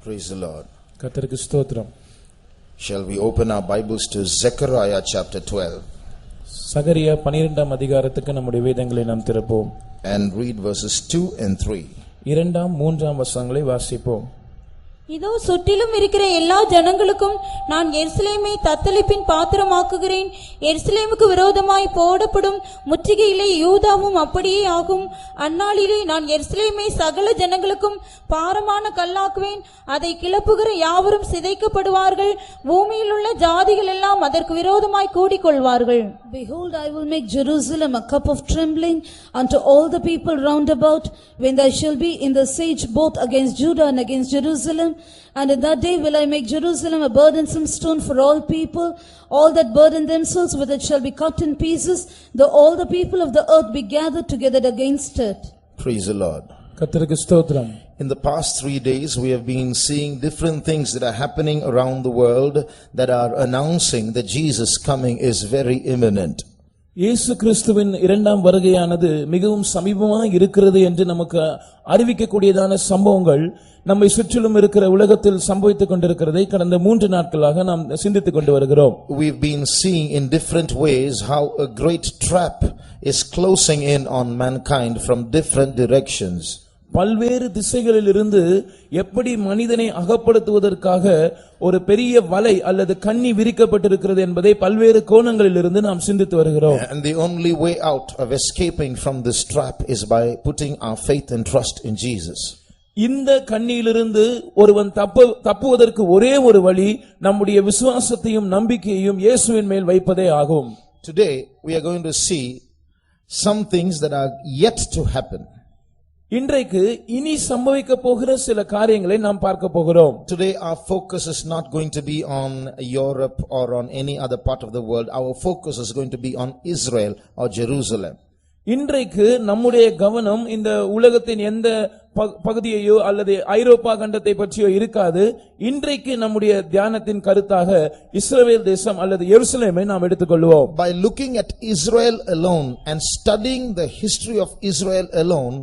Praise the Lord. கர்த்தருக்கு ஸ்தோத்திரம். Shall we open our Bibles to Zechariah chapter 12 சகரியா 12ஆம் அதிகாரத்துக்கு நம்முடைய வேதங்களை நாம் திறப்போம். and read verses 2 and 3. 2ஆம் 3ஆம் வசனங்களை வாசிப்போம். இதோ சுற்றிலும் இருக்கிற எல்லா ஜனங்களுக்கும் நான் எருசலேமை தத்தளிப்பின் பாத்திரமாக்குகிறேன். எருசலேமுக்கு விரோதமாய் போடப்படும் முற்றுகையிலே யூதாவும் அப்படியே ஆகும். அந்நாளிலே நான் எருசலேமை சகல ஜனங்களுக்கும் பாரமான கல்லாக்குவேன். அதை கிளப்புகிற யாவரும் சிதைக்கப்படுவார்கள். பூமியில் உள்ள ஜாதிகள் எல்லாம் அதற்கு விரோதமாய் கூடிக்கொள்வார்கள். Behold, I will make Jerusalem a cup of trembling unto all the people round about, when there shall be in the siege both against Judah and against Jerusalem. And in that day will I make Jerusalem a burdensome stone for all people. All that burden themselves with it shall be cut in pieces, though all the people of the earth be gathered together against it. Praise the Lord. கர்த்தருக்கு ஸ்தோத்திரம். In the past 3 days we have been seeing different things that are happening around the world that are announcing that Jesus coming is very imminent. இயேசு கிறிஸ்துவின் இரண்டாம் வருகையானது மிகவும் சமீபமாக இருக்கிறது என்று நமக்கு அறிவிக்கக்கூடியதான சம்பவங்கள் நம்மை சுற்றிலும் இருக்கிற உலகத்தில் சம்பவித்துக் கொண்டிருக்கிறதை கடந்த 3 நாட்களாக நாம் சிந்தித்துக் கொண்டு வருகிறோம். We've been seeing in different ways how a great trap is closing in on mankind from different directions. பல்வேறு திசைகளில் இருந்து எப்படி மனிதனை அகப்படுத்துவதற்காக ஒரு பெரிய வலை அல்லது கண்ணி விரிக்கப்பட்டிருக்கிறது என்பதை பல்வேறு கோணங்களில் இருந்து நாம் சிந்தித்து வருகிறோம். And the only way out of escaping from this trap is by putting our faith and trust in Jesus. இந்த கண்ணியிலிருந்து ஒருவன் தப்புவதற்கு ஒரே ஒரு வழி நம்முடைய விசுவாசத்தையும் நம்பிக்கையையும் இயேசுவின் மேல் வைப்பதே ஆகும். Today we are going to see some things that are yet to happen. இன்றைக்கு இனி சம்பவிக்க போகிற சில காரியங்களை நாம் பார்க்க போகிறோம். Today our focus is not going to be on Europe or on any other part of the world. Our focus is going to be on Israel or Jerusalem. இன்றைக்கு நம்முடைய கவனம் இந்த உலகத்தின் எந்த பகுதியையோ அல்லது ஐரோப்பா கண்டத்தை பற்றியோ இருக்காது. இன்றைக்கு நம்முடைய தியானத்தின் கருத்தாக இஸ்ரவேல் தேசம் அல்லது எருசலேமை நாம் எடுத்துக்கொள்வோம். By looking at Israel alone and studying the history of Israel alone,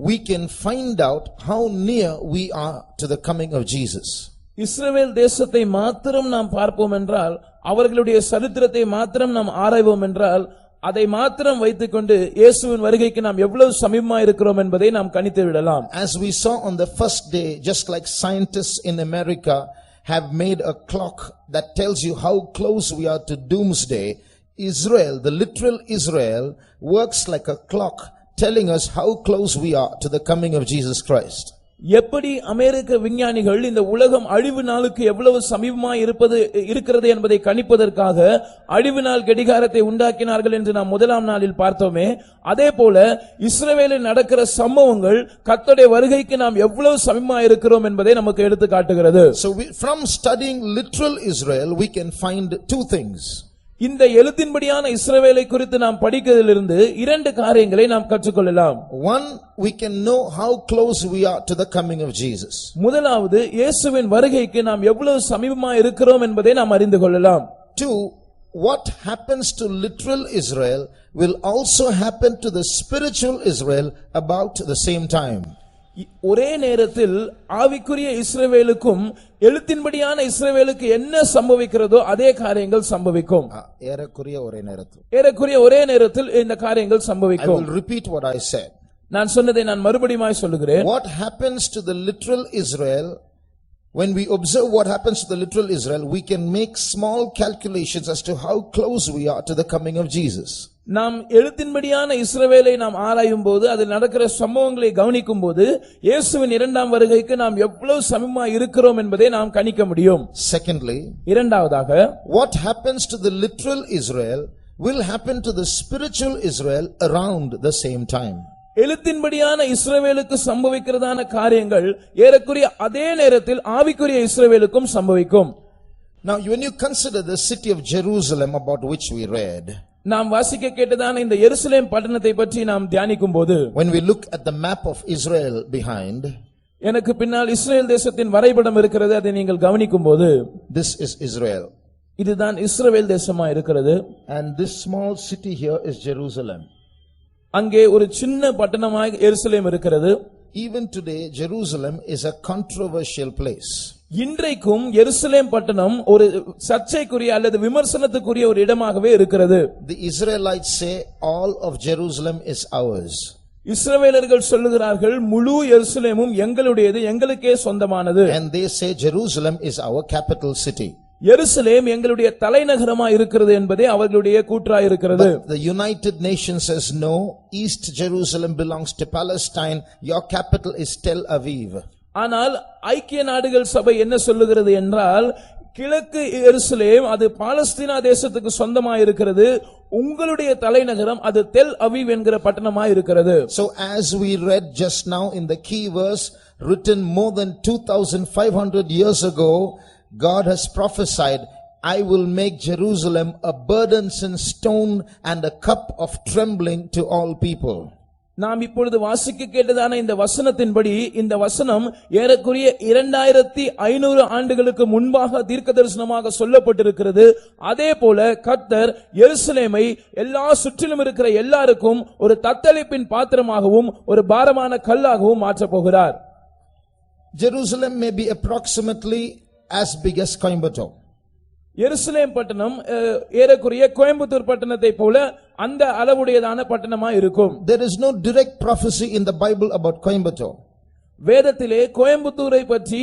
we can find out how near we are to the coming of Jesus. இஸ்ரவேல் தேசத்தை மாத்திரம் நாம் பார்ப்போம் என்றால், அவர்களுடைய சரித்திரத்தை மாத்திரம் நாம் ஆராய்வோம் என்றால், அதை மாத்திரம் வைத்துக்கொண்டு இயேசுவின் வருகைக்கு நாம் எவ்வளவு சமீபமாக இருக்கிறோம் என்பதை நாம் கணித்து விடலாம். As we saw on the first day, just like scientists in America have made a clock that tells you how close we are to doomsday, Israel, the literal Israel, works like a clock telling us how close we are to the coming of Jesus Christ. எப்படி அமெரிக்க விஞ்ஞானிகள் இந்த உலகம் அழிவு நாளுக்கு எவ்வளவு சமீபமாக இருக்கிறது என்பதை கணிப்பதற்காக அழிவு நாள் கடிகாரத்தை உண்டாக்கினார்கள் என்று நாம் முதலாம் நாளில் பார்த்தோமே, அதே போல இஸ்ரவேலில் நடக்கிற சம்பவங்கள் கர்த்தருடைய வருகைக்கு நாம் எவ்வளவு சமீபமாக இருக்கிறோம் என்பதை நமக்கு எடுத்து காட்டுகிறது. So from studying literal Israel we can find two things. இந்த எழுத்தின்படியான இஸ்ரவேலை குறித்து நாம் படிக்கிறதிலிருந்து 2 காரியங்களை நாம் கற்றுக்கொள்ளலாம். One, we can know how close we are to the coming of Jesus. முதலாவது இயேசுவின் வருகைக்கு நாம் எவ்வளவு சமீபமாக இருக்கிறோம் என்பதை நாம் அறிந்து கொள்ளலாம். Two, what happens to literal Israel will also happen to the spiritual Israel about the same time. ஒரே நேரத்தில் ஆவிக்குரிய இஸ்ரவேலுக்கும் எழுத்தின்படியான இஸ்ரவேலுக்கு என்ன சம்பவிக்கிறதோ அதே காரியங்கள் சம்பவிக்கும். ஏறக்குறைய ஒரே நேரத்தில் இந்த காரியங்கள் சம்பவிக்கும். I will repeat what I said. நான் சொன்னதை நான் மறுபடியும் சொல்லுகிறேன். What happens to the literal Israel, when we observe what happens to the literal Israel, we can make small calculations as to how close we are to the coming of Jesus. நாம் எழுத்தின்படியான இஸ்ரவேலை நாம் ஆராயும் போது அதில் நடக்கிற சம்பவங்களை கவனிக்கும் போது இயேசுவின் இரண்டாம் வருகைக்கு நாம் எவ்வளவு சமீபமாக இருக்கிறோம் என்பதை நாம் கணிக்க முடியும். Secondly, இரண்டாவதாக, what happens to the literal Israel will happen to the spiritual Israel around the same time. எழுத்தின்படியான இஸ்ரவேலுக்கு சம்பவிக்கிறதான காரியங்கள் ஏறக்குறைய அதே நேரத்தில் ஆவிக்குரிய இஸ்ரவேலுக்கும் சம்பவிக்கும். Now when you consider the city of Jerusalem about which we read, நாம் வாசிக்க கேட்டதான இந்த எருசலேம் பட்டணத்தை பற்றி நாம் தியானிக்கும் போது, when we look at the map of Israel behind, எனக்கு பின்னால் இஸ்ரேல் தேசத்தின் வரைபடம் இருக்கிறது, அதை நீங்கள் கவனிக்கும் போது, this is Israel, இதுதான் இஸ்ரவேல் தேசமா இருக்கிறது. and this small city here is Jerusalem. அங்கே ஒரு சின்ன பட்டணமாய் எருசலேம் இருக்கிறது. Even today, Jerusalem is a controversial place. இன்றைக்கும் எருசலேம் பட்டணம் ஒரு சர்ச்சைக்குரிய அல்லது விமர்சனத்துக்குரிய ஒரு இடமாகவே இருக்கிறது. The Israelites say all of Jerusalem is ours. இஸ்ரவேலர்கள் சொல்லுகிறார்கள் முழு எருசலேமும் எங்களுடையது, எங்களுக்கே சொந்தமானது. And they say Jerusalem is our capital city. எருசலேம் எங்களுடைய தலைநகரமாய் இருக்கிறது என்பதே அவர்களுடைய கூற்றாய் இருக்கிறது. But the United Nations says no, East Jerusalem belongs to Palestine, your capital is Tel Aviv. ஆனால் ஐக்கிய நாடுகள் சபை என்ன சொல்லுகிறது என்றால், கிழக்கு எருசலேம் அது பாலஸ்தீனா தேசத்துக்கு சொந்தமாய் இருக்கிறது, உங்களுடைய தலைநகரம் அது தெல் அவீவ் என்கிற பட்டணமாய் இருக்கிறது. So as we read just now in the key verse written more than 2500 years ago, God has prophesied, I will make Jerusalem a burdensome stone and a cup of trembling to all people. நாம் இப்பொழுது வாசிக்க கேட்டதான இந்த வசனத்தின்படி, இந்த வசனம் ஏறக்குறைய 2500 ஆண்டுகளுக்கு முன்பாக தீர்க்கதரிசனமாக சொல்லப்பட்டிருக்கிறது. அதே போல கர்த்தர் எருசலேமை எல்லா சுற்றிலும் இருக்கிற எல்லாருக்கும் ஒரு தத்தளிப்பின் பாத்திரமாகவும் ஒரு பாரமான கல்லாகவும் மாற்றப் போகிறார். Jerusalem may be approximately as big as Coimbatore. எருசலேம் பட்டணம் ஏறக்குறைய கோயம்புத்தூர் பட்டணத்தை போல அந்த அளவுடையதான பட்டணமா இருக்கும். There is no direct prophecy in the Bible about Coimbatore. வேதத்திலே கோயம்புத்தூரை பற்றி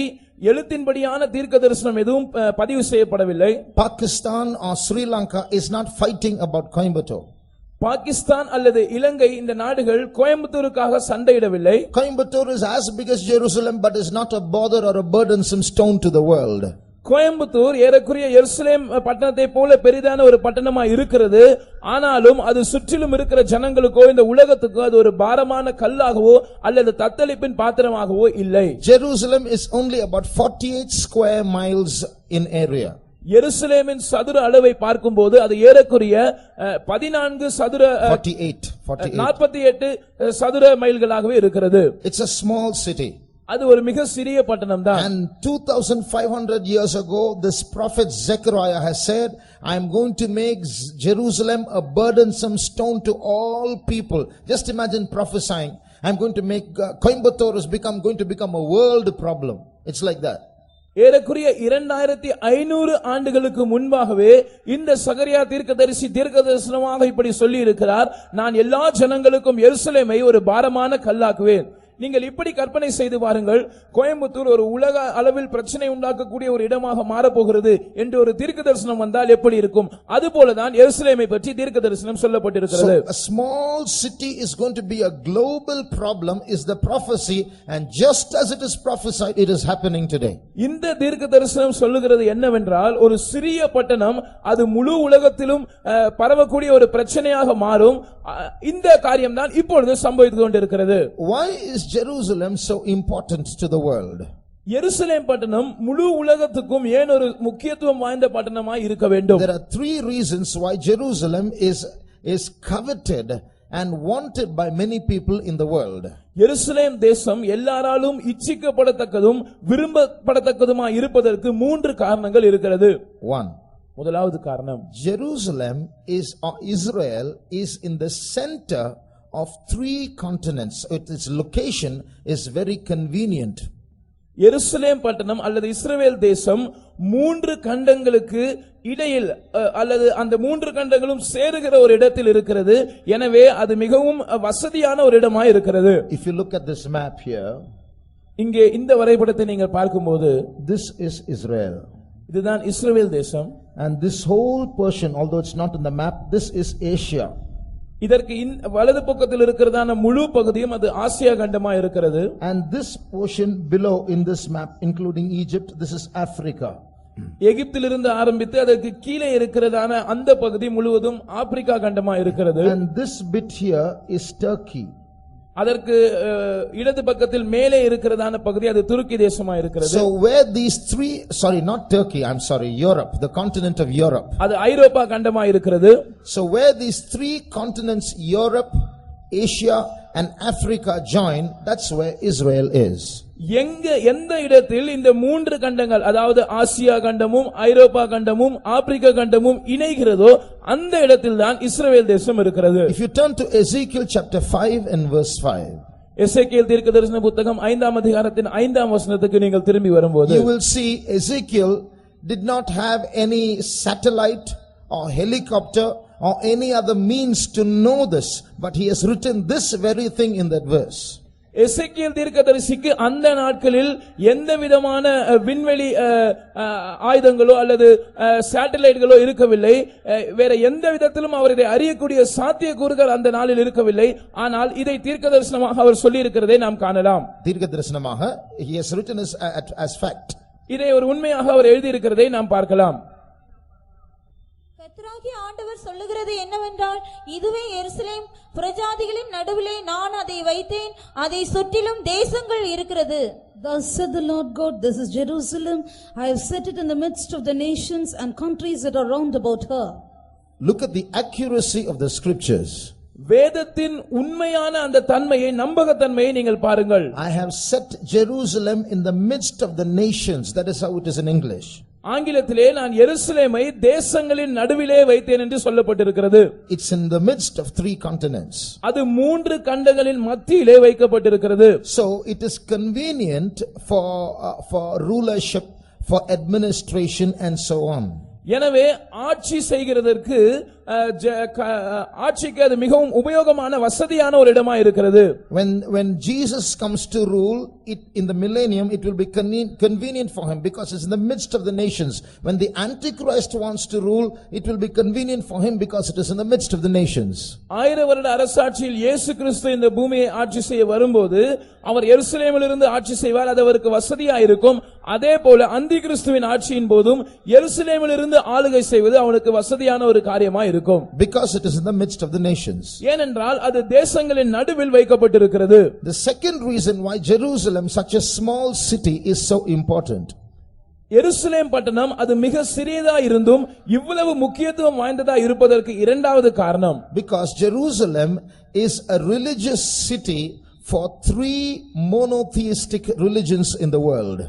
எழுத்தின்படியான தீர்க்கதரிசனம் எதுவும் பதிவு செய்யப்படவில்லை. Pakistan or Sri Lanka is not fighting about Coimbatore. Pakistan அல்லது இலங்கை இந்த நாடுகள் கோயம்புத்தூருக்காக சண்டையிடவில்லை. Coimbatore is as big as Jerusalem but is not a bother or a burdensome stone to the world. Coimbatore ஏறக்குறைய எருசலேம் பட்டணத்தை போல பெரிதான ஒரு பட்டணமா இருக்கிறது. ஆனாலும் அது சுற்றிலும் இருக்கிற ஜனங்களுக்கோ இந்த உலகத்துக்கோ அது ஒரு பாரமான கல்லாகவோ அல்லது தத்தளிப்பின் பாத்திரமாகவோ இல்லை. Jerusalem is only about 48 square miles in area. எருசலேமின் சதுர அளவை பார்க்கும்போது அது ஏறக்குறைய 14 சதுர 48 சதுர மைல்களாகவே இருக்கிறது. It's a small city. அது ஒரு மிக சிறிய பட்டணம் தான். And 2500 years ago this prophet Zechariah has said, I am going to make Jerusalem a burdensome stone to all people. Just imagine prophesying, I am going to make Coimbatore is going to become a world problem. It's like that. ஏறக்குறைய 2500 ஆண்டுகளுக்கு முன்பாகவே இந்த சகரியா தீர்க்கதரிசனமாக இப்படி சொல்லி இருக்கிறார், நான் எல்லா ஜனங்களுக்கும் எருசலேமை ஒரு பாரமான கல்லாக்குவேன். நீங்கள் இப்படி கற்பனை செய்து பாருங்கள், கோயம்புத்தூர் ஒரு உலக அளவில் பிரச்சனை உண்டாக்கக்கூடிய ஒரு இடமாக மாறப்போகிறது என்று ஒரு தீர்க்கதரிசனம் வந்தால் எப்படி இருக்கும்? அதுபோலதான் எருசலேமை பற்றி தீர்க்கதரிசனம் சொல்லப்பட்டிருக்கிறது. So a small city is going to be a global problem is the prophecy, and just as it is prophesied it is happening today. இந்த தீர்க்கதரிசனம் சொல்லுகிறது என்னவென்றால், ஒரு சிறிய பட்டணம் அது முழு உலகத்திலும் பரவக்கூடிய ஒரு பிரச்சனையாக மாறும். இந்த காரியம் தான் இப்பொழுது சம்பவித்துக் கொண்டிருக்கிறது. Why is Jerusalem so important to the world? எருசலேம் பட்டணம் முழு உலகத்துக்கும் ஏன் ஒரு முக்கியத்துவம் வாய்ந்த பட்டணமாய் இருக்க வேண்டும்? There are three reasons why Jerusalem is coveted and wanted by many people in the world. எருசலேம் தேசம் எல்லாராலும் இச்சிக்கப்படத்தக்கதும் விரும்பப்படத்தக்கதுமாய் இருப்பதற்கு 3 காரணங்கள் இருக்கிறது. 1. முதலாவது காரணம், Jerusalem Israel is in the center of 3 continents. Its location is very convenient. எருசலேம் பட்டணம் அல்லது இஸ்ரவேல் தேசம் 3 கண்டங்களுக்கு இடையில் அல்லது அந்த 3 கண்டங்களும் சேருகிற ஒரு இடத்தில் இருக்கிறது. எனவே அது மிகவும் வசதியான ஒரு இடமாய் இருக்கிறது. If you look at this map here, இங்கே இந்த வரைபடத்தை நீங்கள் பார்க்கும்போது, this is Israel. இதுதான் இஸ்ரவேல் தேசம். And this whole portion, although it's not in the map, this is Asia. இதற்கு வலது பக்கத்தில் இருக்கிறதான முழு பகுதியும் அது ஆசியா கண்டமா இருக்கிறது. And this portion below in this map including Egypt, this is Africa. எகிப்திலிருந்து ஆரம்பித்து அதற்கு கீழே இருக்கிறதான அந்த பகுதி முழுவதும் ஆப்பிரிக்கா கண்டமா இருக்கிறது. And this bit here is Turkey. அதற்கு இடது பக்கத்தில் மேலே இருக்கிறதான பகுதி அது துருக்கி தேசமா இருக்கிறது. So where these not Turkey, I'm sorry, Europe, the continent of Europe. அது ஐரோப்பா கண்டமா இருக்கிறது. So where these 3 continents, Europe, Asia and Africa join, that's where Israel is. எந்த இடத்தில் இந்த 3 கண்டங்கள், அதாவது ஆசியா கண்டமும் ஐரோப்பா கண்டமும் ஆப்பிரிக்கா கண்டமும் இணைகிறதோ அந்த இடத்தில் தான் இஸ்ரவேல் தேசம் இருக்கிறது. If you turn to Ezekiel chapter 5 and verse 5. எசேக்கியேல் தீர்க்கதரிசன புத்தகம் 5ஆம் அதிகாரத்தின் 5ஆம் வசனத்துக்கு நீங்கள் திரும்பி வரும்போது you will see Ezekiel did not have any satellite or helicopter or any other means to know this, but he has written this very thing in that verse. எசேக்கியேல் தீர்க்கதரிசிக்கு அந்த நாட்களில் எந்த விதமான விண்வெளி ஆயுதங்களோ அல்லது சேட்டலைட்களோ இருக்கவில்லை. வேற எந்த விதத்திலும் அவர் இதை அறியக்கூடிய சாத்தியக்கூறுகள் அந்த நாளில் இருக்கவில்லை. ஆனால் இதை தீர்க்கதரிசனமாக அவர் சொல்லி இருக்கிறதை நாம் காணலாம். தீர்க்கதரிசனமாக he has written as fact. இதை ஒரு உண்மையாக அவர் எழுதி இருக்கிறதை நாம் பார்க்கலாம். கர்த்தராகிய ஆண்டவர் சொல்லுகிறது என்னவென்றால், இதுவே எருசலேம், புறஜாதிகளின் நடுவிலே நான் அதை வைத்தேன், அதை சுற்றிலும் தேசங்கள் இருக்கிறது. Thus said the Lord God, this is Jerusalem, I have set it in the midst of the nations and countries that are round about her. Look at the accuracy of the scriptures. வேதத்தின் உண்மையான அந்த தன்மையை, நம்பகத்தன்மையை நீங்கள் பாருங்கள். I have set Jerusalem in the midst of the nations. That is how it is in English. ஆங்கிலத்திலே நான் எருசலேமை தேசங்களின் நடுவிலே வைத்தேன் என்று சொல்லப்பட்டிருக்கிறது. It's in the midst of 3 continents. அது 3 கண்டங்களின் மத்தியிலே வைக்கப்பட்டிருக்கிறது. So it is convenient for rulership, for administration and so on. எனவே ஆட்சி செய்கிறதற்கு ஆட்சிக்கு அது மிகவும் உபயோகமான வசதியான ஒரு இடமா இருக்கிறது. When Jesus comes to rule it in the millennium, it will be convenient for him because it's in the midst of the nations. When the Antichrist wants to rule, it will be convenient for him because it is in the midst of the nations. 1000 வருட அரசாட்சியில் இயேசு கிறிஸ்து இந்த பூமியை ஆட்சி செய்ய வரும்போது அவர் எருசலேமிலிருந்து ஆட்சி செய்வார். அது அவருக்கு வசதியா இருக்கும். அதே போல அந்தி கிறிஸ்துவின் ஆட்சியின் போதும் எருசலேமிலிருந்து ஆளுகை செய்வது அவனுக்கு வசதியான ஒரு காரியமா இருக்கும். Because it is in the midst of the nations. ஏனென்றால் அது தேசங்களின் நடுவில் வைக்கப்பட்டிருக்கிறது. The second reason why Jerusalem, such a small city, is so important. எருசலேம் பட்டணம் அது மிக சிறியதா இருந்தும் இவ்வளவு முக்கியத்துவம் வாய்ந்ததா இருப்பதற்கு இரண்டாவது காரணம். Because Jerusalem is a religious city for 3 monotheistic religions in the world.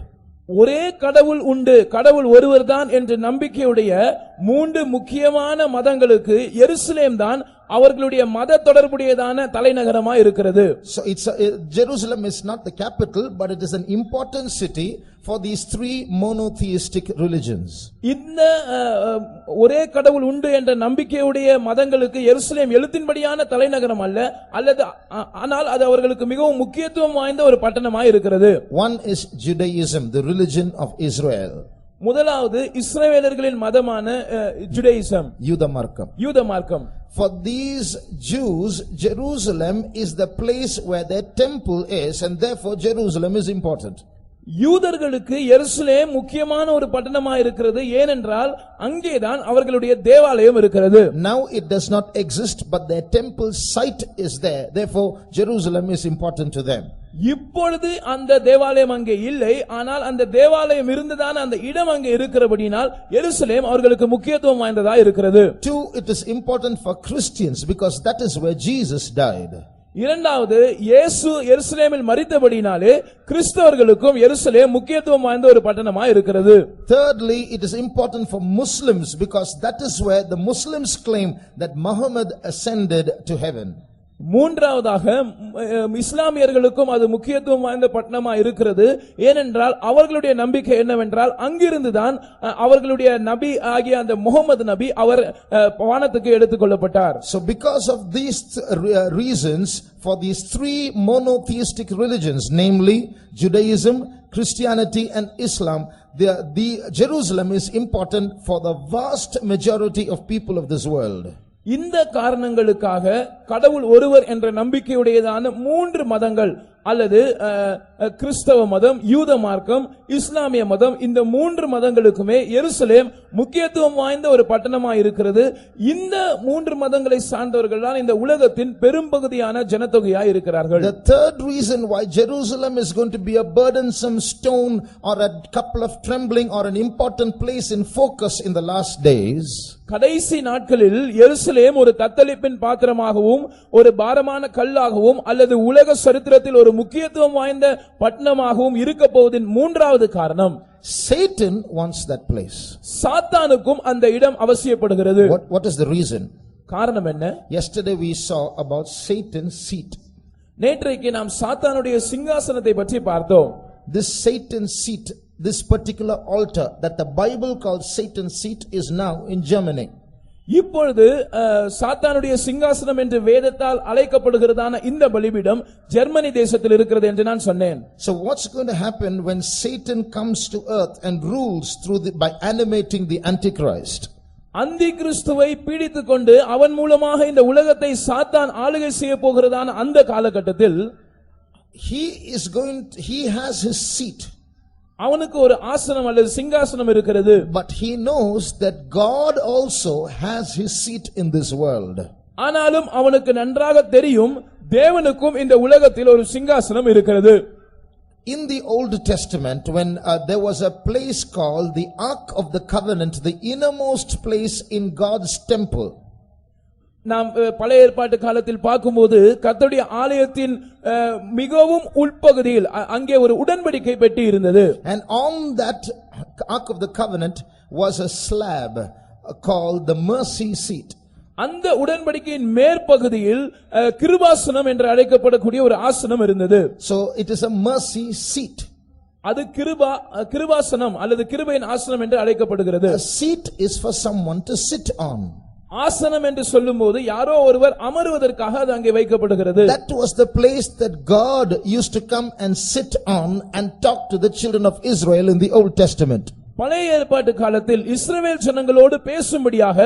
ஒரே கடவுள் உண்டு, கடவுள் ஒருவர்தான் என்ற நம்பிக்கையுடைய 3 முக்கியமான மதங்களுக்கு எருசலேம் தான் அவர்களுடைய மத தொடர்புடையதான தலைநகரமா இருக்கிறது. So Jerusalem is not the capital, but it is an important city for these 3 monotheistic religions. இந்த ஒரே கடவுள் உண்டு என்ற நம்பிக்கையுடைய மதங்களுக்கு எருசலேம் எழுத்தின்படியான தலைநகரம் அல்லது ஆனால் அது அவர்களுக்கு மிகவும் முக்கியத்துவம் வாய்ந்த ஒரு பட்டணமாய் இருக்கிறது. One is Judaism, the religion of Israel. முதலாவது இஸ்ரவேலர்களின் மதமான ஜுடாயிசம், யூத மார்க்கம். For these Jews, Jerusalem is the place where their temple is, and therefore Jerusalem is important. யூதர்களுக்கு எருசலேம் முக்கியமான ஒரு பட்டணமாக இருக்கிறது. ஏனென்றால் அங்கேதான் அவர்களுடைய தேவாலயம் இருக்கிறது. Now it does not exist, but their temple site is there. Therefore Jerusalem is important to them. இப்பொழுது அந்த தேவாலயம் அங்கே இல்லை. ஆனால் அந்த தேவாலயம் இருந்ததான அந்த இடம் அங்கே இருக்கிறபடியால் எருசலேம் அவர்களுக்கு முக்கியத்துவம் வாய்ந்ததா இருக்கிறது. 2, it is important for Christians because that is where Jesus died. இரண்டாவது, இயேசு எருசலேமில் மரித்தபடினாலே கிறிஸ்தவர்களுக்கும் எருசலேம் முக்கியத்துவம் வாய்ந்த ஒரு பட்டணமாக இருக்கிறது. Thirdly, it is important for Muslims because that is where the Muslims claim that Muhammad ascended to heaven. மூன்றாவதாக இஸ்லாமியர்களுக்கும் அது முக்கியத்துவம் வாய்ந்த பட்டணமா இருக்கிறது. ஏனென்றால் அவர்களுடைய நம்பிக்கை என்னவென்றால் அங்கிருந்துதான் அவர்களுடைய நபி ஆகிய அந்த முகமது நபி அவர் வானத்துக்கு எடுத்துக்கொள்ளப்பட்டார். So because of these reasons, for these 3 monotheistic religions, namely Judaism, Christianity and Islam, the Jerusalem is important for the vast majority of people of this world. இந்த காரணங்களுக்காக கடவுள் ஒருவர் என்ற நம்பிக்கையுடையதான 3 மதங்கள் அல்லது கிறிஸ்தவ மதம், யூத மார்க்கம், இஸ்லாமிய மதம், இந்த 3 மதங்களுக்குமே எருசலேம் முக்கியத்துவம் வாய்ந்த ஒரு பட்டணமாக இருக்கிறது. இந்த 3 மதங்களை சார்ந்தவர்கள் தான் இந்த உலகத்தின் பெரும்பகுதியான ஜனத்தொகையாய் இருக்கிறார்கள். The third reason why Jerusalem is going to be a burdensome stone or a couple of trembling or an important place in focus in the last days, கடைசி நாட்களில் எருசலேம் ஒரு தத்தளிப்பின் பாத்திரமாகவும் ஒரு பாரமான கல்லாகவும் அல்லது உலக சரித்திரத்தில் ஒரு முக்கியத்துவம் வாய்ந்த பட்டணமாகவும் இருக்க போவதின் 3வது காரணம், Satan wants that place. சாத்தானுக்கும் அந்த இடம் அவசியப்படுகிறது. What is the reason? காரணம் என்ன? Yesterday we saw about Satan's seat. நேற்றைக்கு நாம் சாத்தானுடைய சிங்காசனத்தை பற்றி பார்த்தோம். This Satan's seat, this particular altar that the Bible calls Satan's seat, is now in Germany. இப்பொழுது சாத்தானுடைய சிங்காசனம் என்று வேதத்தால் அழைக்கப்படுகிறதான இந்த பலிபீடம் ஜெர்மனி தேசத்தில் இருக்கிறது என்று நான் சொன்னேன். So what's going to happen when Satan comes to earth and rules by animating the Antichrist? அந்தி கிறிஸ்துவை பீடித்துக் கொண்டு அவன் மூலமாக இந்த உலகத்தை சாத்தான் ஆளுகை செய்ய போகிறதான அந்த காலகட்டத்தில் he has his seat. அவனுக்கு ஒரு ஆசனம் அல்லது சிங்காசனம் இருக்கிறது. But he knows that God also has his seat in this world. ஆனாலும் அவனுக்கு நன்றாக தெரியும் தேவனுக்கும் இந்த உலகத்தில் ஒரு சிங்காசனம் இருக்கிறது. In the Old Testament, when there was a place called the Ark of the Covenant, the innermost place in God's temple. நாம் பழைய ஏற்பாட்டு காலத்தில் பார்க்கும்போது கர்த்தருடைய ஆலயத்தின் மிகவும் உள்பகுதியில் அங்கே ஒரு உடன்படிக்கை பெட்டி இருந்தது. And on that Ark of the Covenant was a slab called the mercy seat. அந்த உடன்படிக்கையின் மேற்பகுதியில் கிருபாசனம் என்று அழைக்கப்படக்கூடிய ஒரு ஆசனம் இருந்தது. So it is a mercy seat. அது கிருபாசனம் அல்லது கிருபையின் ஆசனம் என்று அழைக்கப்படுகிறது. A seat is for someone to sit on. ஆசனம் என்று சொல்லும்போது யாரோ ஒருவர் அமருவதற்காக அது அங்கே வைக்கப்படுகிறது. That was the place that God used to come and sit on and talk to the children of Israel in the Old Testament. பழைய ஏற்பாட்டு காலத்தில் இஸ்ரவேல் ஜனங்களோடு பேசும்படியாக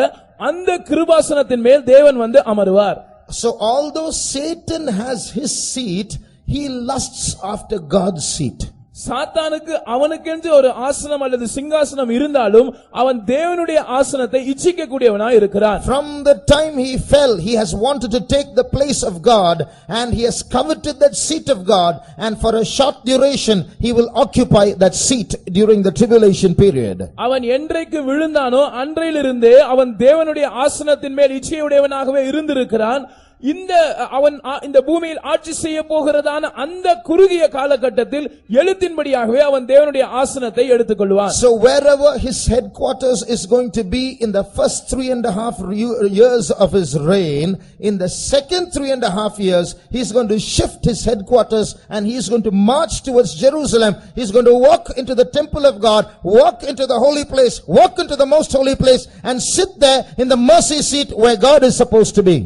அந்த கிருபாசனத்தின் மேல் தேவன் வந்து அமருவார். So although Satan has his seat, he lusts after God's seat. சாத்தானுக்கு அவனுக்கென்று ஒரு ஆசனம் அல்லது சிங்காசனம் இருந்தாலும் அவன் தேவனுடைய ஆசனத்தை இச்சிக்க கூடியவனாய் இருக்கிறான். From the time he fell, he has wanted to take the place of God, and he has coveted that seat of God, and for a short duration he will occupy that seat during the tribulation period. அவன் என்றைக்கு விழுந்தானோ அன்றையிலிருந்தே அவன் தேவனுடைய ஆசனத்தின் மேல் இச்சையுடையவனாகவே இருந்திருக்கிறான். அவன் இந்த பூமியில் ஆட்சி செய்ய போகிறதான அந்த குறுகிய காலகட்டத்தில் எழுத்தின்படியாகவே அவன் தேவனுடைய ஆசனத்தை எடுத்துக்கொள்வான். So wherever his headquarters is going to be in the first 3.5 years of his reign, in the second 3.5 years he is going to shift his headquarters and he is going to march towards Jerusalem. He is going to walk into the temple of God, walk into the holy place, walk into the most holy place, and sit there in the mercy seat where God is supposed to be.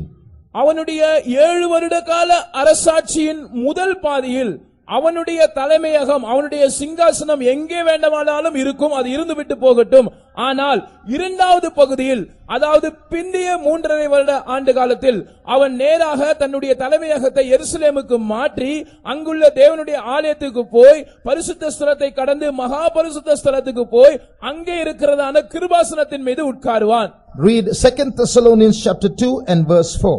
அவனுடைய 7 வருட கால அரசாட்சியின் முதல் பாதியில் அவனுடைய தலைமையகம் அவனுடைய சிங்காசனம் எங்கே வேண்டுமானாலும் இருக்கும், அது இருந்து விட்டு போகட்டும். ஆனால் இரண்டாவது பகுதியில், அதாவது பிந்திய 3.5 வருட ஆண்டு காலத்தில் அவன் நேராக தன்னுடைய தலைமையகத்தை எருசலேமுக்கு மாற்றி அங்குள்ள தேவனுடைய ஆலயத்துக்கு போய் பரிசுத்த ஸ்தலத்தை கடந்து மகா பரிசுத்த ஸ்தலத்துக்கு போய் அங்கே இருக்கிறதான கிருபாசனத்தின் மீது உட்காருவான். Read 2 Thessalonians chapter 2 and verse 4.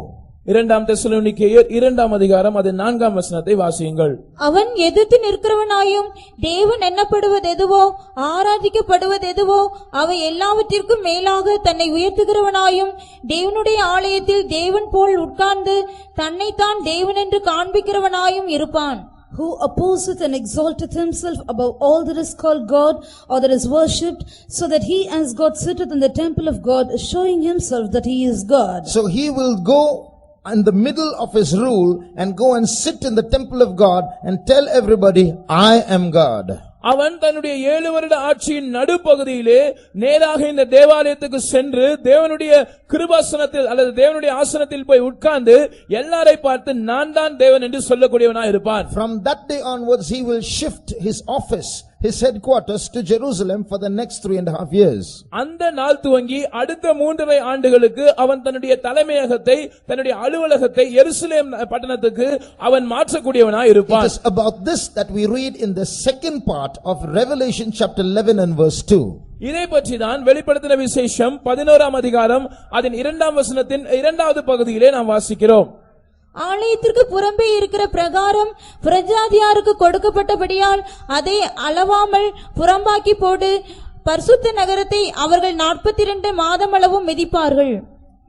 இரண்டாம் தெசலோனிக்கேயர் 2ஆம் அதிகாரம் அது 4ஆம் வசனத்தை வாசியுங்கள். அவன் எதிர்த்து நிற்கிறவனாயும் தேவன் எண்ணப்படுவதெதுவோ ஆராதிக்கப்படுவதெதுவோ அவை எல்லாவற்றிற்கும் மேலாக தன்னை உயர்த்துகிறவனாயும் தேவனுடைய ஆலயத்தில் தேவன் போல் உட்கார்ந்து தன்னைத்தான் தேவன் என்று காண்பிக்கிறவனாயும் இருப்பான். Who opposeth and exalteth himself above all that is called God or that is worshipped, so that he as God sitteth in the temple of God, showing himself that he is God. So he will go in the middle of his rule and go and sit in the temple of God and tell everybody, I am God. அவன் தன்னுடைய 7 வருட ஆட்சியின் நடுப்பகுதியிலே நேராக இந்த தேவாலயத்துக்கு சென்று தேவனுடைய கிருபாசனத்தில் அல்லது தேவனுடைய ஆசனத்தில் போய் உட்கார்ந்து எல்லாரை பார்த்து நான் தான் தேவன் என்று சொல்லக்கூடியவனாய் இருப்பான். From that day onwards he will shift his office, his headquarters to Jerusalem for the next 3.5 years. அந்த நாள் துவங்கி அடுத்த 3.5 ஆண்டுகளுக்கு அவன் தன்னுடைய தலைமையகத்தை தன்னுடைய அலுவலகத்தை எருசலேம் பட்டணத்துக்கு அவன் மாற்றக்கூடியவனாய் இருப்பான். It is about this that we read in the second part of Revelation chapter 11 and verse 2. இதை பற்றி தான் வெளிப்படுத்தின விசேஷம் 11ஆம் அதிகாரம் அதன் 2ஆம் வசனத்தின் 2வது பகுதியிலே நாம் வாசிக்கிறோம். ஆலயத்திற்கு புறம்பே இருக்கிற பிரகாரம் பிரஜாதியாருக்கு கொடுக்கப்பட்டபடியால் அதை அளவாமல் புறம்பாக்கி போடு, பரிசுத்த நகரத்தை அவர்கள் 42 மாதமளவும் மிதிப்பார்கள்.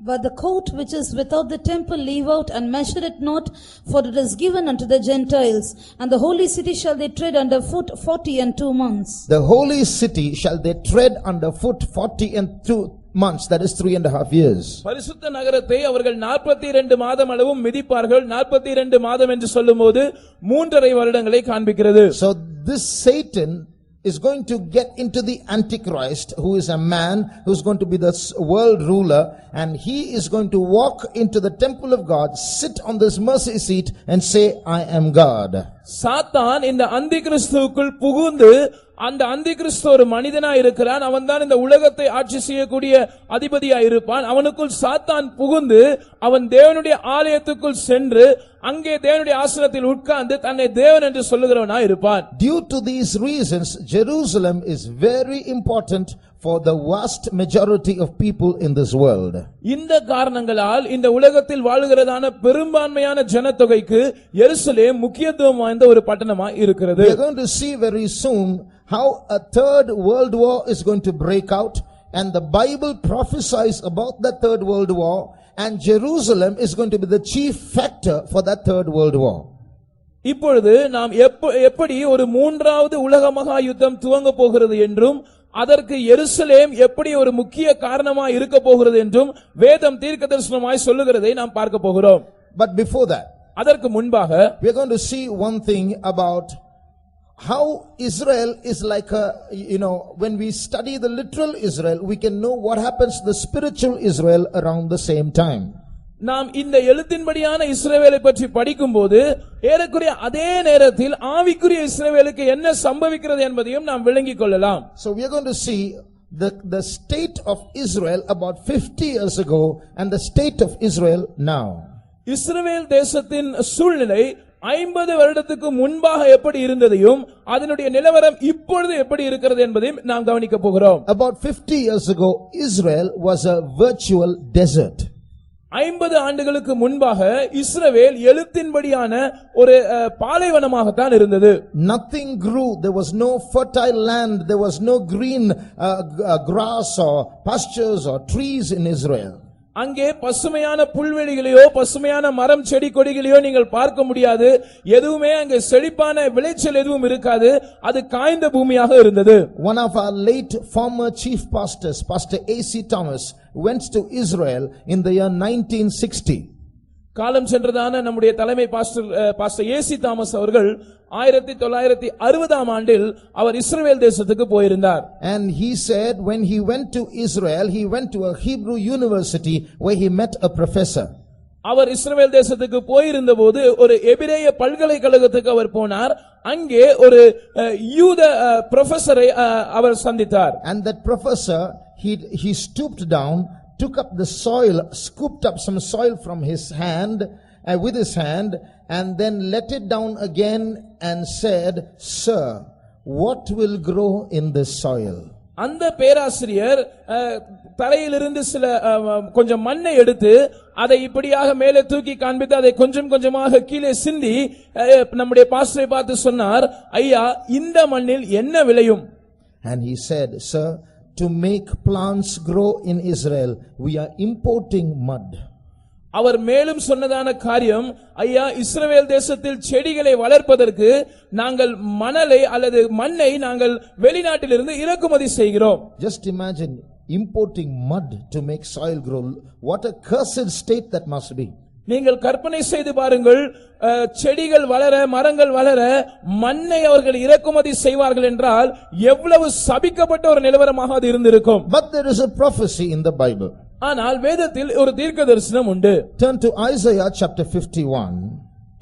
But the court which is without the temple leave out and measure it not, for it is given unto the Gentiles, and the holy city shall they tread under foot 40 and 2 months. The holy city shall they tread under foot 40 and 2 months, that is 3.5 years. பரிசுத்த நகரத்தை அவர்கள் 42 மாதம் அளவும் மிதிப்பார்கள். 42 மாதம் என்று சொல்லும்போது 3.5 வருடங்களை காண்பிக்கிறது. So this Satan is going to get into the Antichrist, who is a man who is going to be the world ruler, and he is going to walk into the temple of God, sit on this mercy seat and say, I am God. சாத்தான் இந்த அந்திகிறிஸ்துவுக்குள் புகுந்து, அந்த அந்திகிறிஸ்து ஒரு மனிதனா இருக்கிறான், அவன் தான் இந்த உலகத்தை ஆட்சி செய்யக்கூடிய அதிபதியா இருப்பான். அவனுக்குள் சாத்தான் புகுந்து அவன் தேவனுடைய ஆலயத்துக்குள் சென்று அங்கே தேவனுடைய ஆசனத்தில் உட்கார்ந்து தன்னை தேவன் என்று சொல்லுகிறவனா இருப்பான். Due to these reasons, Jerusalem is very important for the vast majority of people in this world. இந்த காரணங்களால் இந்த உலகத்தில் வாழுகிறதான பெரும்பான்மையான ஜனத்தொகைக்கு எருசலேம் முக்கியத்துவம் வாய்ந்த ஒரு பட்டணமா இருக்கிறது. We are going to see very soon how a third world war is going to break out, and the Bible prophesies about that third world war, and Jerusalem is going to be the chief factor for that third world war. இப்பொழுது நாம் எப்படி ஒரு மூன்றாவது உலக மகா யுத்தம் துவங்க போகிறது என்றும் அதற்கு எருசலேம் எப்படி ஒரு முக்கிய காரணமாய் இருக்க போகிறது என்றும் வேதம் தீர்க்கதரிசனமாய் சொல்லுகிறதை நாம் பார்க்க போகிறோம். But before that, அதற்கு முன்பாக we are going to see one thing about how Israel is like a, when we study the literal Israel, we can know what happens to the spiritual Israel around the same time. நாம் இந்த எழுத்தின்படியான இஸ்ரவேலை பற்றி படிக்கும்போது ஏறக்குறைய அதே நேரத்தில் ஆவிக்குரிய இஸ்ரவேலுக்கு என்ன சம்பவிக்கிறது என்பதையும் நாம் விளங்கிக் கொள்ளலாம். So we are going to see the state of Israel about 50 years ago and the state of Israel now. இஸ்ரவேல் தேசத்தின் சூழ்நிலை 50 வருடத்துக்கு முன்பாக எப்படி இருந்ததையும் அதனுடைய நிலவரம் இப்பொழுது எப்படி இருக்கிறது என்பதையும் நாம் கவனிக்க போகிறோம். About 50 years ago, Israel was a virtual desert. 50 ஆண்டுகளுக்கு முன்பாக இஸ்ரவேல் எழுத்தின்படியான ஒரு பாலைவனமாகத்தான் இருந்தது. Nothing grew, there was no fertile land, there was no green grass or pastures or trees in Israel. அங்கே பசுமையான புல்வெளிகளையோ பசுமையான மரம் செடி கொடிகளையோ நீங்கள் பார்க்க முடியாது. எதுவுமே அங்கே செழிப்பான விளைச்சல் எதுவும் இருக்காது. அது காய்ந்த பூமியாக இருந்தது. One of our late former chief pastors, Pastor A.C. Thomas, went to Israel in the year 1960. காலம் சென்றதான நம்முடைய தலைமை பாஸ்டர் ஏசி தாமஸ் அவர்கள் 1960ஆம் ஆண்டில் அவர் இஸ்ரவேல் தேசத்துக்கு போயிருந்தார். And he said when he went to Israel, he went to a Hebrew university where he met a professor. அவர் இஸ்ரவேல் தேசத்துக்கு போயிருந்தபோது ஒரு எபிரேய பல்கலைக்கழகத்துக்கு அவர் போனார். அங்கே ஒரு யூத புரொஃபசரை அவர் சந்தித்தார். And that professor, he stooped down, took up the soil, scooped up some soil from his hand, with his hand, and then let it down again and said, "Sir, what will grow in this soil?" அந்த பேராசிரியர் தரையிலிருந்து சில கொஞ்சம் மண்ணை எடுத்து அதை இப்படியாக மேலே தூக்கி காண்பித்து அதை கொஞ்சம் கொஞ்சமாக கீழே சிந்தி நம்முடைய பாஸ்டரை பார்த்து சொன்னார், ஐயா, இந்த மண்ணில் என்ன விளையும்? And he said, "Sir, to make plants grow in Israel, we are importing mud." அவர் மேலும் சொன்னதான காரியம், ஐயா, இஸ்ரவேல் தேசத்தில் செடிகளை வளர்ப்பதற்கு நாங்கள் மணலை அல்லது மண்ணை நாங்கள் வெளிநாட்டிலிருந்து இறக்குமதி செய்கிறோம். Just imagine importing mud to make soil grow. What a cursed state that must be. நீங்கள் கற்பனை செய்து பாருங்கள், செடிகள் வளர மரங்கள் வளர மண்ணை அவர்கள் இறக்குமதி செய்வார்கள் என்றால் எவ்வளவு சபிக்கப்பட்ட ஒரு நிலவரமாக அது இருந்திருக்கும். But there is a prophecy in the Bible. ஆனால் வேதத்தில் ஒரு தீர்க்கதரிசனம் உண்டு. Turn to Isaiah chapter 51.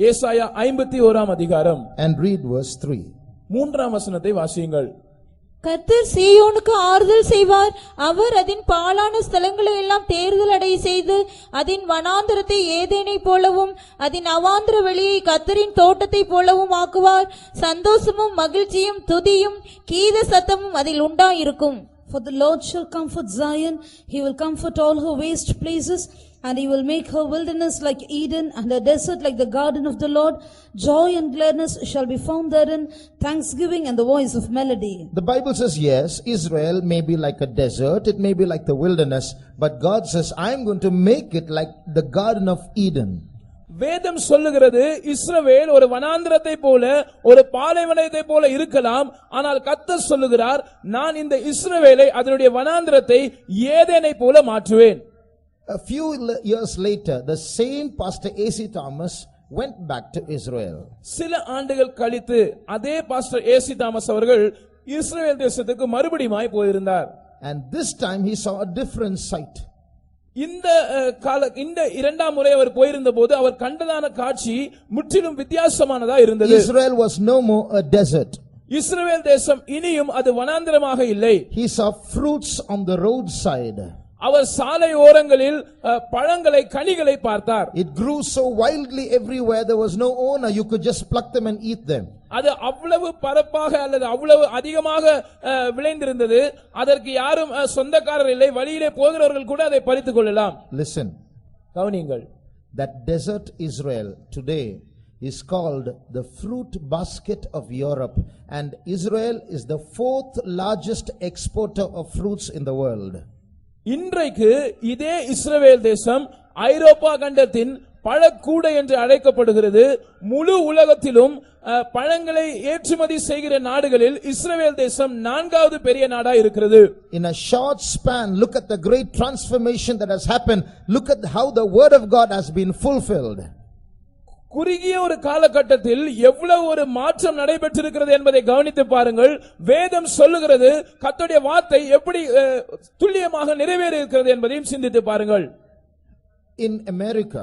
ஏசாயா 51ஆம் அதிகாரம் and read verse 3. 3ஆம் வசனத்தை வாசியுங்கள். கர்த்தர் சீயோனுக்கு ஆறுதல் செய்வார். அவர் அதன் பாழான ஸ்தலங்களை எல்லாம் தேறுதல் அடைய செய்து அதன் வனாந்தரத்தை ஏதேனை போலவும் அதன் அவாந்தர வெளியை கர்த்தரின் தோட்டத்தை போலவும் ஆக்குவார். சந்தோஷமும் மகிழ்ச்சியும் துதியும் கீத சத்தமும் அதில் உண்டாயிருக்கும். For the Lord shall comfort Zion, he will comfort all her waste places, and he will make her wilderness like Eden, and her desert like the garden of the Lord. Joy and gladness shall be found therein, thanksgiving and the voice of melody. The Bible says, yes, Israel may be like a desert, it may be like the wilderness, but God says, I am going to make it like the garden of Eden. வேதம் சொல்லுகிறது இஸ்ரவேல் ஒரு வனாந்திரத்தை போல ஒரு பாலைவனத்தை போல இருக்கலாம். ஆனால் கர்த்தர் சொல்லுகிறார், நான் இந்த இஸ்ரவேலை அதனுடைய வனாந்திரத்தை ஏதேனை போல மாற்றுவேன். A few years later, the same Pastor A.C. Thomas went back to Israel. சில ஆண்டுகள் கழித்து அதே பாஸ்டர் ஏசி தாமஸ் அவர்கள் இஸ்ரவேல் தேசத்துக்கு மறுபடியும் போயிருந்தார். And this time he saw a different sight. இந்த இரண்டாம் முறை அவர் போயிருந்த போது அவர் கண்டதான காட்சி முற்றிலும் வித்தியாசமானதா இருந்தது. Israel was no more a desert. இஸ்ரவேல் தேசம் இனியும் அது வனாந்திரமாக இல்லை. He saw fruits on the roadside. அவர் சாலை ஓரங்களில் பழங்களை கனிகளை பார்த்தார். It grew so wildly everywhere, there was no owner, you could just pluck them and eat them. அது அவ்வளவு பரப்பாக அல்லது அவ்வளவு அதிகமாக விளைந்திருந்தது. அதற்கு யாரும் சொந்தக்காரர் இல்லை. வழியிலே போகிறவர்கள் கூட அதை பறித்துக் கொள்ளலாம். Listen, கவனியுங்கள். that desert Israel today is called the fruit basket of Europe, and Israel is the 4th largest exporter of fruits in the world. இன்றைக்கு இதே இஸ்ரவேல் தேசம் ஐரோப்பா கண்டத்தின் பழக்கூடை என்று அழைக்கப்படுகிறது. முழு உலகத்திலும் பழங்களை ஏற்றுமதி செய்கிற நாடுகளில் இஸ்ரவேல் தேசம் 4வது பெரிய நாடா இருக்கிறது. In a short span, look at the great transformation that has happened. Look at how the word of God has been fulfilled. குறுகிய ஒரு காலகட்டத்தில் எவ்வளவு ஒரு மாற்றம் நடைபெற்றிருக்கிறது என்பதை கவனித்து பாருங்கள். வேதம் சொல்லுகிறது கர்த்தருடைய வார்த்தை எப்படி துல்லியமாக நிறைவேறி இருக்கிறது என்பதையும் சிந்தித்து பாருங்கள். In America,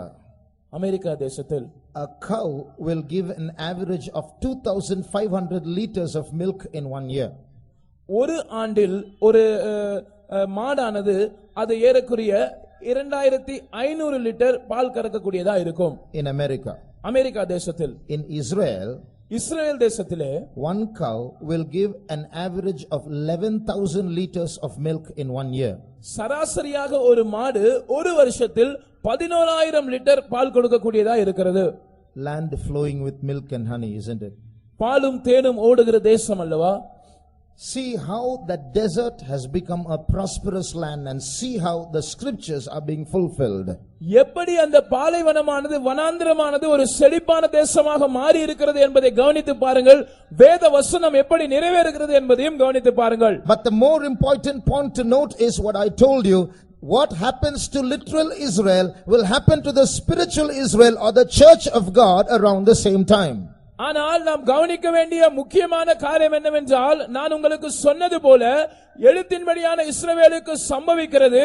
அமெரிக்கா தேசத்தில் a cow will give an average of 2,500 liters of milk in 1 year. ஒரு ஆண்டில் ஒரு மாடானது அது ஏறக்குறைய 2500 லிட்டர் பால் கறக்கக்கூடியதா இருக்கும். In America. அமெரிக்கா தேசத்தில். In Israel, இஸ்ரவேல் தேசத்திலே one cow will give an average of 11,000 liters of milk in 1 year. சராசரியாக ஒரு மாடு ஒரு வருஷத்தில் 11,000 லிட்டர் பால் கொடுக்கக்கூடியதா இருக்கிறது. Land flowing with milk and honey, isn't it? பாலும் தேனும் ஓடுகிற தேசம் அல்லவா? See how that desert has become a prosperous land, and see how the scriptures are being fulfilled. எப்படி அந்த பாலைவனமானது வனாந்திரமானது ஒரு செழிப்பான தேசமாக மாறி இருக்கிறது என்பதை கவனித்து பாருங்கள். வேத வசனம் எப்படி நிறைவேறுகிறது என்பதையும் கவனித்து பாருங்கள். But the more important point to note is what I told you. What happens to literal Israel will happen to the spiritual Israel or the church of God around the same time. ஆனால் நாம் கவனிக்க வேண்டிய முக்கியமான காரியம் என்னவென்றால், நான் உங்களுக்கு சொன்னது போல எழுத்தின்படியான இஸ்ரவேலுக்கு சம்பவிக்கிறது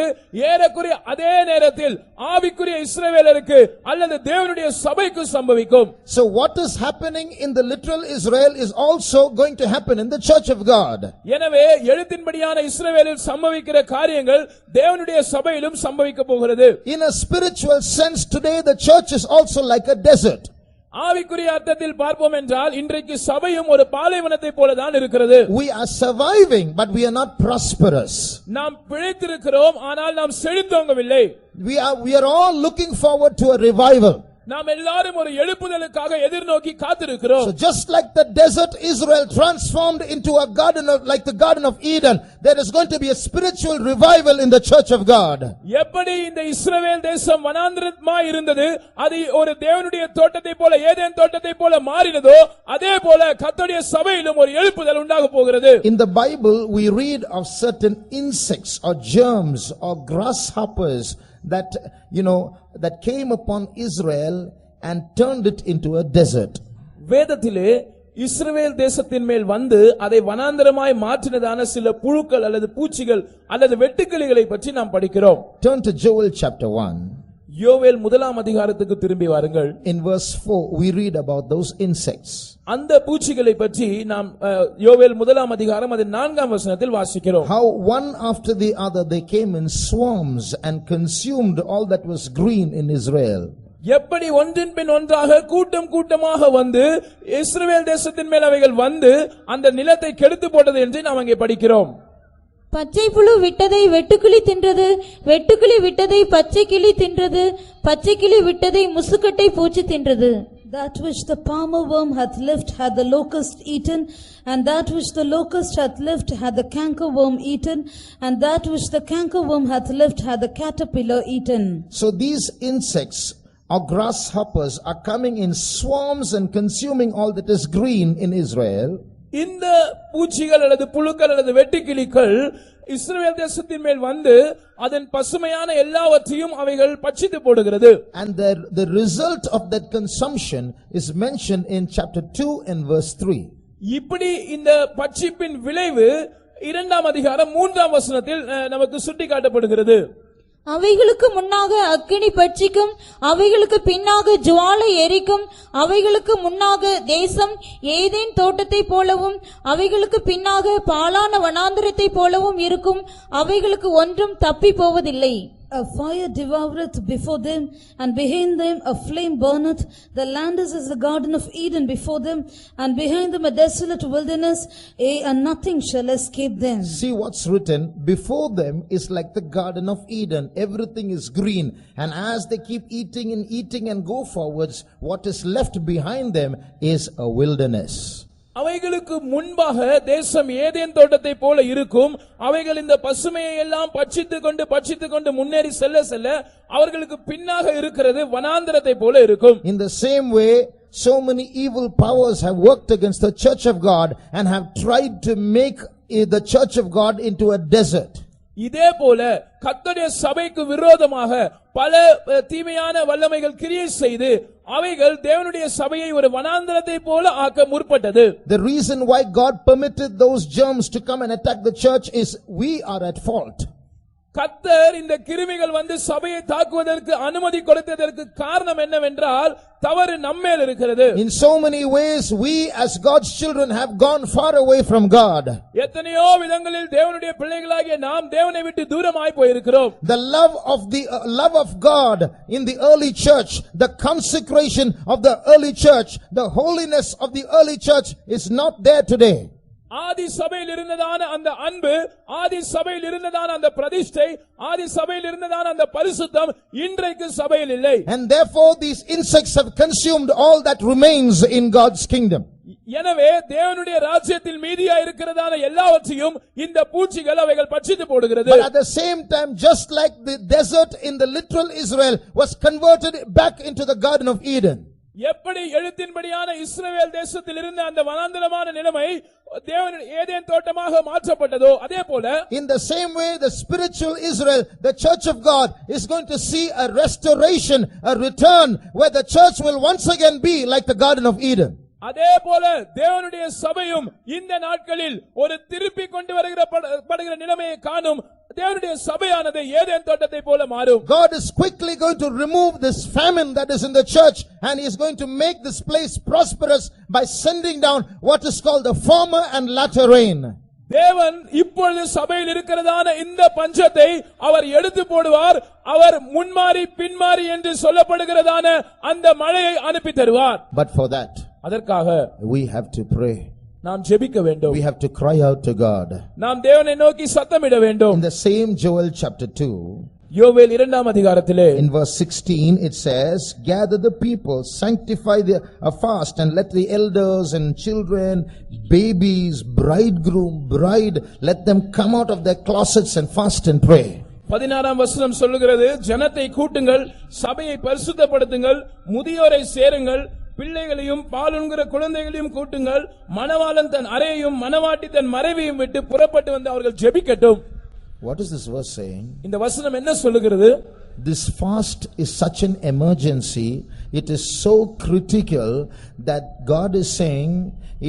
ஏறக்குறைய அதே நேரத்தில் ஆவிக்குரிய இஸ்ரவேலருக்கு அல்லது தேவனுடைய சபைக்கு சம்பவிக்கும். So what is happening in the literal Israel is also going to happen in the church of God. எனவே எழுத்தின்படியான இஸ்ரவேலில் சம்பவிக்கிற காரியங்கள் தேவனுடைய சபையிலும் சம்பவிக்க போகிறது. In a spiritual sense, today the church is also like a desert. ஆவிக்குரிய அர்த்தத்தில் பார்ப்போம் என்றால் இன்றைக்கு சபையும் ஒரு பாலைவனத்தை போலதான் இருக்கிறது. We are surviving, but we are not prosperous. நாம் பிழைத்திருக்கிறோம், ஆனால் நாம் செழித்தோங்கவில்லை. We are all looking forward to a revival. நாம் எல்லாரும் ஒரு எழுப்புதலுக்காக எதிர்நோக்கி காத்திருக்கிறோம். So just like the desert Israel transformed into a garden of, like the Garden of Eden, there is going to be a spiritual revival in the church of God. எப்படி இந்த இஸ்ரவேல் தேசம் வனாந்திரமாய் இருந்தது, அது ஒரு தேவனுடைய தோட்டத்தை போல ஏதேன் தோட்டத்தை போல மாறினதோ, அதே போல கர்த்தருடைய சபையிலும் ஒரு எழுப்புதல் உண்டாக போகிறது. In the Bible we read of certain insects or germs or grasshoppers that that came upon Israel and turned it into a desert. வேதத்திலே இஸ்ரவேல் தேசத்தின் மேல் வந்து அதை வனாந்தரமாய் மாற்றினதான சில புழுக்கள் அல்லது பூச்சிகள் அல்லது வெட்டுக்கிளிகளை பற்றி நாம் படிக்கிறோம். Turn to Joel chapter 1. யோவேல் 1ஆம் அதிகாரத்துக்கு திரும்பி வாருங்கள். In verse 4 we read about those insects. அந்த பூச்சிகளை பற்றி நாம் யோவேல் 1ஆம் அதிகாரம் அது 4ஆம் வசனத்தில் வாசிக்கிறோம். How one after the other they came in swarms and consumed all that was green in Israel. எப்படி ஒன்றின் பின் ஒன்றாக கூட்டம் கூட்டமாக வந்து இஸ்ரவேல் தேசத்தின் மேல் அவைகள் வந்து அந்த நிலத்தை கெடுத்து போட்டது என்று நாம் அங்கே படிக்கிறோம். பச்சை புழு விட்டதை வெட்டுக்கிளி தின்றது, வெட்டுக்கிளி விட்டதை பச்சை கிளி தின்றது, பச்சை கிளி விட்டதை முசுக்கட்டை பூச்சி தின்றது. That which the palmer worm hath left hath the locust eaten, and that which the locust hath left hath the canker worm eaten, and that which the canker worm hath left hath the caterpillar eaten. So these insects or grasshoppers are coming in swarms and consuming all that is green in Israel, இந்த பூச்சிகள் அல்லது புழுக்கள் அல்லது வெட்டுக்கிளிகள் இஸ்ரவேல் தேசத்தின் மேல் வந்து அதன் பசுமையான எல்லாவற்றையும் அவைகள் பட்சித்து போடுகிறது. and the result of that consumption is mentioned in chapter 2 and verse 3. இப்படி இந்த பட்சிப்பின் விளைவு 2ஆம் அதிகாரம் 3ஆம் வசனத்தில் நமக்கு சுட்டிக்காட்டப்படுகிறது. அவைகளுக்கு முன்னாக அக்கினி பட்சிக்கும், அவைகளுக்கு பின்னாக ஜுவாலை எரிக்கும், அவைகளுக்கு முன்னாக தேசம் ஏதேன் தோட்டத்தை போலவும், அவைகளுக்கு பின்னாக பாலான வனாந்தரத்தை போலவும் இருக்கும், அவைகளுக்கு ஒன்றும் தப்பி போவதில்லை. A fire devoureth before them, and behind them a flame burneth. The land is as the garden of Eden before them, and behind them a desolate wilderness, and nothing shall escape them. See what's written, before them is like the garden of Eden. Everything is green, and as they keep eating and go forwards, what is left behind them is a wilderness. அவைகளுக்கு முன்பாக தேசம் Eden தோட்டத்தை போல இருக்கும். அவைகள் இந்த பசுமையை எல்லாம் பட்சித்துக் கொண்டு முன்னேறி செல்ல செல்ல அவர்களுக்கு பின்னாக இருக்கிறது வனாந்தரத்தை போல இருக்கும். In the same way, so many evil powers have worked against the church of God and have tried to make the church of God into a desert. இதே போல கர்த்தருடைய சபைக்கு விரோதமாக பல தீமையான வல்லமைகள் கிரியை செய்து அவைகள் தேவனுடைய சபையை ஒரு வனாந்தரத்தை போல ஆக்க முற்பட்டது. The reason why God permitted those germs to come and attack the church is we are at fault. கர்த்தர் இந்த கிருமிகள் வந்து சபையை தாக்குவதற்கு அனுமதி கொடுத்ததற்கு காரணம் என்னவென்றால் தவறு நம்மேல் இருக்கிறது. In so many ways we as God's children have gone far away from God. எத்தனையோ விதங்களில் தேவனுடைய பிள்ளைகளாகிய நாம் தேவனை விட்டு தூரமாய் போயிருக்கிறோம். The love of God in the early church, the consecration of the early church, the holiness of the early church is not there today. ஆதி சபையில் இருந்ததான அந்த அன்பு, ஆதி சபையில் இருந்ததான அந்த பிரதிஷ்டை, ஆதி சபையில் இருந்ததான அந்த பரிசுத்தம் இன்றைக்கு சபையில் இல்லை. And therefore these insects have consumed all that remains in God's kingdom. எனவே தேவனுடைய ராஜ்யத்தில் மீதியா இருக்கிறதான எல்லாவற்றையும் இந்த பூச்சிகள் அவைகள் பட்சித்து போடுகிறது. But at the same time, just like the desert in the literal Israel was converted back into the Garden of Eden. எப்படி எழுத்தின்படியான இஸ்ரவேல் தேசத்தில் இருந்த அந்த வனாந்தரமான நிலைமை தேவன் ஏதேன் தோட்டமாக மாற்றப்பட்டதோ அதே போல in the same way the spiritual Israel, the church of God, is going to see a restoration, a return, where the church will once again be like the Garden of Eden. அதே போல தேவனுடைய சபையும் இந்த நாட்களில் ஒரு திருப்பி கொண்டு வருகிற நிலைமையை காணும். தேவனுடைய சபையானது ஏதேன் தோட்டத்தை போல மாறும். God is quickly going to remove this famine that is in the church, and he is going to make this place prosperous by sending down what is called the former and latter rain. தேவன் இப்பொழுது சபையில் இருக்கிறதான இந்த பஞ்சத்தை அவர் எடுத்து போடுவார். அவர் முன்மாறி பின்மாறி என்று சொல்லப்படுகிறதான அந்த மழையை அனுப்பி தருவார். But for that, அதற்காக we have to pray. நாம் ஜெபிக்க வேண்டும். We have to cry out to God. நாம் தேவனை நோக்கி சத்தமிட வேண்டும். In the same Joel chapter 2, யோவேல் 2ஆம் அதிகாரத்திலே in verse 16 it says, gather the people, sanctify a fast, and let the elders and children, babies, bridegroom, bride, let them come out of their closets and fast and pray. 16ஆம் வசனம் சொல்லுகிறது, ஜனத்தை கூட்டுங்கள், சபையை பரிசுத்தப்படுத்துங்கள், முதியோரை சேருங்கள், பிள்ளைகளையும் பாலுண்கிற குழந்தைகளையும் கூட்டுங்கள், மணவாளன் தன் அறையையும் மணவாட்டி தன் மறைவையும் விட்டு புறப்பட்டு வந்து அவர்கள் ஜெபிக்கட்டும். What is this verse saying? இந்த வசனம் என்ன சொல்லுகிறது? This fast is such an emergency, it is so critical that God is saying,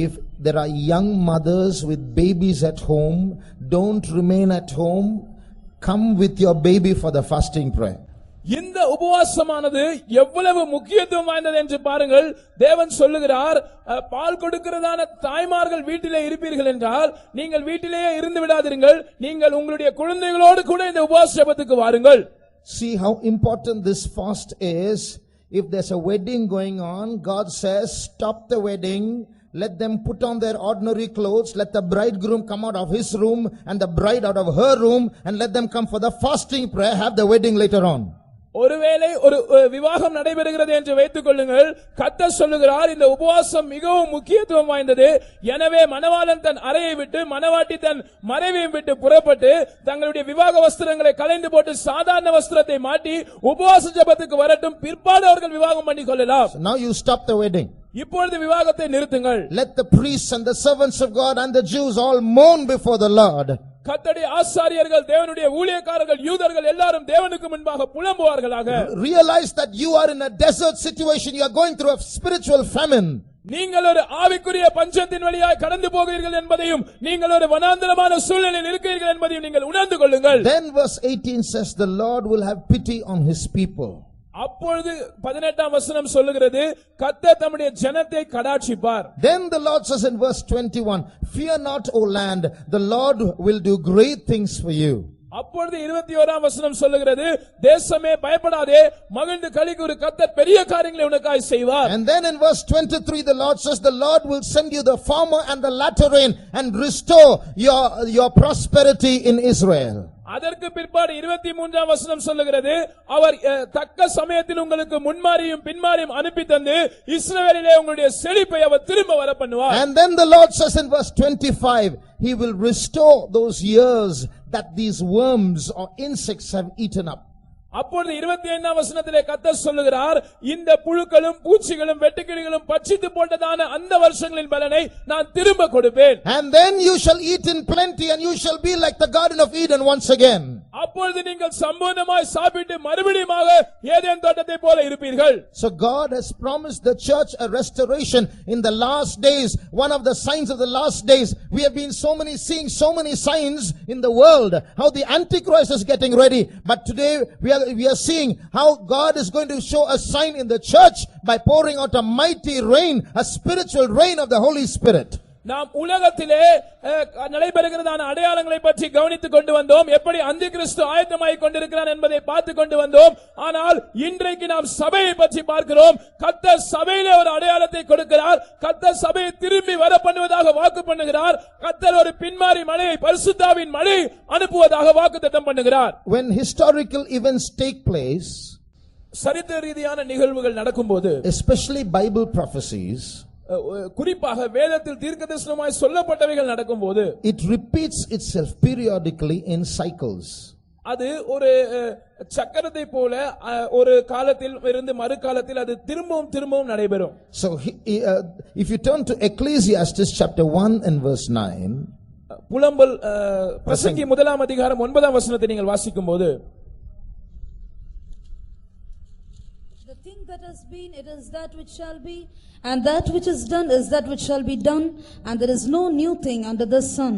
if there are young mothers with babies at home, don't remain at home, come with your baby for the fasting prayer. இந்த உபவாசமானது எவ்வளவு முக்கியத்துவம் வாய்ந்தது என்று பாருங்கள். தேவன் சொல்லுகிறார், பால் கொடுக்கிறதான தாய்மார்கள் வீட்டிலே இருப்பீர்கள் என்றால் நீங்கள் வீட்டிலேயே இருந்து விடாதீர்கள், நீங்கள் உங்களுடைய குழந்தைகளோடு கூட இந்த உபவாச ஜெபத்துக்கு வாருங்கள். See how important this fast is. If there's a wedding going on, God says, stop the wedding, let them put on their ordinary clothes, let the bridegroom come out of his room and the bride out of her room, and let them come for the fasting prayer, have the wedding later on. ஒருவேளை ஒரு விவாகம் நடைபெறுகிறது என்று வைத்துக் கொள்ளுங்கள். கர்த்தர் சொல்லுகிறார், இந்த உபவாசம் மிகவும் முக்கியத்துவம் வாய்ந்தது. எனவே மணவாளன் தன் அறையை விட்டு, மணவாட்டி தன் மறைவையும் விட்டு புறப்பட்டு தங்களுடைய விவாக வஸ்திரங்களை களைந்து போட்டு சாதாரண வஸ்திரத்தை மாட்டி உபவாச ஜெபத்துக்கு வரட்டும், பிற்பாடு அவர்கள் விவாகம் பண்ணி கொள்ளலாம். Now you stop the wedding. இப்பொழுது விவாகத்தை நிறுத்துங்கள். Let the priests and the servants of God and the Jews all mourn before the Lord. கர்த்தருடைய ஆசாரியர்கள், தேவனுடைய ஊழியக்காரர்கள், யூதர்கள் எல்லாரும் தேவனுக்கு முன்பாக புலம்புவார்களாக. Realize that you are in a desert situation. You are going through a spiritual famine. நீங்கள் ஒரு ஆவிக்குரிய பஞ்சத்தின் வழியாய் கடந்து போகிறீர்கள் என்பதையும், நீங்கள் ஒரு வனாந்தரமான சூழ்நிலையில் இருக்கிறீர்கள் என்பதையும் நீங்கள் உணர்ந்து கொள்ளுங்கள். Then verse 18 says the Lord will have pity on his people. அப்பொழுது 18ஆம் வசனம் சொல்லுகிறது, கர்த்தர் தம்முடைய ஜனத்தை கடாட்சிப்பார். Then the Lord says in verse 21, fear not, O land, the Lord will do great things for you. அப்பொழுது 21ஆம் வசனம் சொல்லுகிறது, தேசமே பயப்படாதே, மகிழ்ந்து களிகூரு, கர்த்தர் பெரிய காரியங்களை உனக்காய் செய்வார். And then in verse 23 the Lord says the Lord will send you the former and the latter rain and restore your prosperity in Israel. அதற்கு பிற்பாடு 23ஆம் வசனம் சொல்லுகிறது, அவர் தக்க சமயத்தில் உங்களுக்கு முன்மாரியும் பின்மாரியும் அனுப்பி தந்து இஸ்ரவேலிலே உங்களுடைய செழிப்பை அவர் திரும்ப வர பண்ணுவார். And then the Lord says in verse 25, he will restore those years that these worms or insects have eaten up. அப்பொழுது 25ஆம் வசனத்திலே கர்த்தர் சொல்லுகிறார், இந்த புழுக்களும் பூச்சிகளும் வெட்டுக்கிளிகளும் பட்சித்து போட்டதான அந்த வருஷங்களின் பலனை நான் திரும்ப கொடுப்பேன். And then you shall eat in plenty and you shall be like the Garden of Eden once again. அப்பொழுது நீங்கள் சம்பூர்ணமாய் சாப்பிட்டு மறுபடியுமாக ஏதேன் தோட்டத்தை போல இருப்பீர்கள். So God has promised the church a restoration in the last days. One of the signs of the last days, we have been seeing so many signs in the world, how the Antichrist is getting ready. But today we are seeing how God is going to show a sign in the church by pouring out a mighty rain, a spiritual rain of the Holy Spirit. நாம் உலகத்திலே நடைபெறுகிறதான அடையாளங்களை பற்றி கவனித்துக் கொண்டு வந்தோம். எப்படி அந்தி கிறிஸ்து ஆயத்தமாகிக் கொண்டிருக்கிறான் என்பதை பார்த்துக் கொண்டு வந்தோம். ஆனால் இன்றைக்கு நாம் சபையை பற்றி பார்க்கிறோம். கர்த்தர் சபையிலே ஒரு அடையாளத்தை கொடுக்கிறார். கர்த்தர் சபையை திரும்பி வர பண்ணுவதாக வாக்கு பண்ணுகிறார். கர்த்தர் ஒரு பின்மாரி மழையை, பரிசுத்தாவின் மழை அனுப்புவதாக வாக்குத்தத்தம் பண்ணுகிறார். When historical events take place, சரித்திர ரீதியான நிகழ்வுகள் நடக்கும்போது, especially Bible prophecies, குறிப்பாக வேதத்தில் தீர்க்கதரிசனமாய் சொல்லப்பட்டவைகள் நடக்கும்போது, it repeats itself periodically in cycles. அது ஒரு சக்கரத்தை போல ஒரு காலத்தில் இருந்து மறு காலத்தில் அது திரும்பவும் நடைபெறும். So if you turn to Ecclesiastes chapter 1 and verse 9, புலம்பல் பிரசங்கி 1ஆம் அதிகாரம் 9ஆம் வசனத்தை நீங்கள் வாசிக்கும்போது, the thing that has been, it is that which shall be, and that which is done is that which shall be done, and there is no new thing under the sun.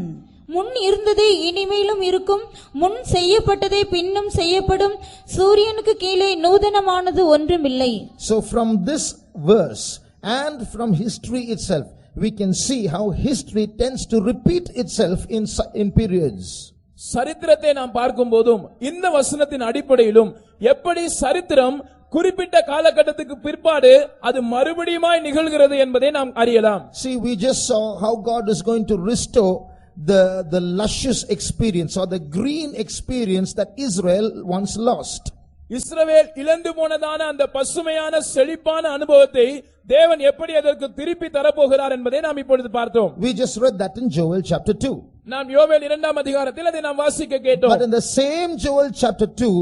முன் இருந்ததே இனிமேலும் இருக்கும், முன் செய்யப்பட்டதே பின்னும் செய்யப்படும், சூரியனுக்கு கீழே நூதனமானது ஒன்றுமில்லை. So from this verse and from history itself, we can see how history tends to repeat itself in periods. சரித்திரத்தை நாம் பார்க்கும் போதும் இந்த வசனத்தின் அடிப்படையிலும் எப்படி சரித்திரம் குறிப்பிட்ட காலகட்டத்துக்கு பிற்பாடு அது மறுபடியுமாய் நிகழ்கிறது என்பதை நாம் அறியலாம். See, we just saw how God is going to restore the luscious experience or the green experience that Israel once lost. இஸ்ரவேல் இழந்து போனதான அந்த பசுமையான செழிப்பான அனுபவத்தை தேவன் எப்படி அதற்கு திருப்பி தரப்போகிறார் என்பதை நாம் இப்பொழுது பார்த்தோம். We just read that in Joel chapter 2. நாம் யோவேல் 2ஆம் அதிகாரத்தில் அதை நாம் வாசிக்க கேட்டோம். But in the same Joel chapter 2,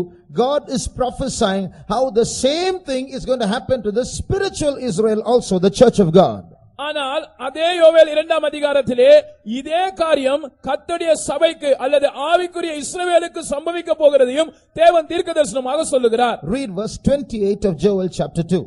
God is prophesying how the same thing is going to happen to the spiritual Israel also, the church of God. ஆனால் அதே யோவேல் 2ஆம் அதிகாரத்திலே இதே காரியம் கர்த்தருடைய சபைக்கு அல்லது ஆவிக்குரிய இஸ்ரவேலுக்கு சம்பவிக்க போகிறதையும் தேவன் தீர்க்கதரிசனமாக சொல்லுகிறார். Read verse 28 of Joel chapter 2.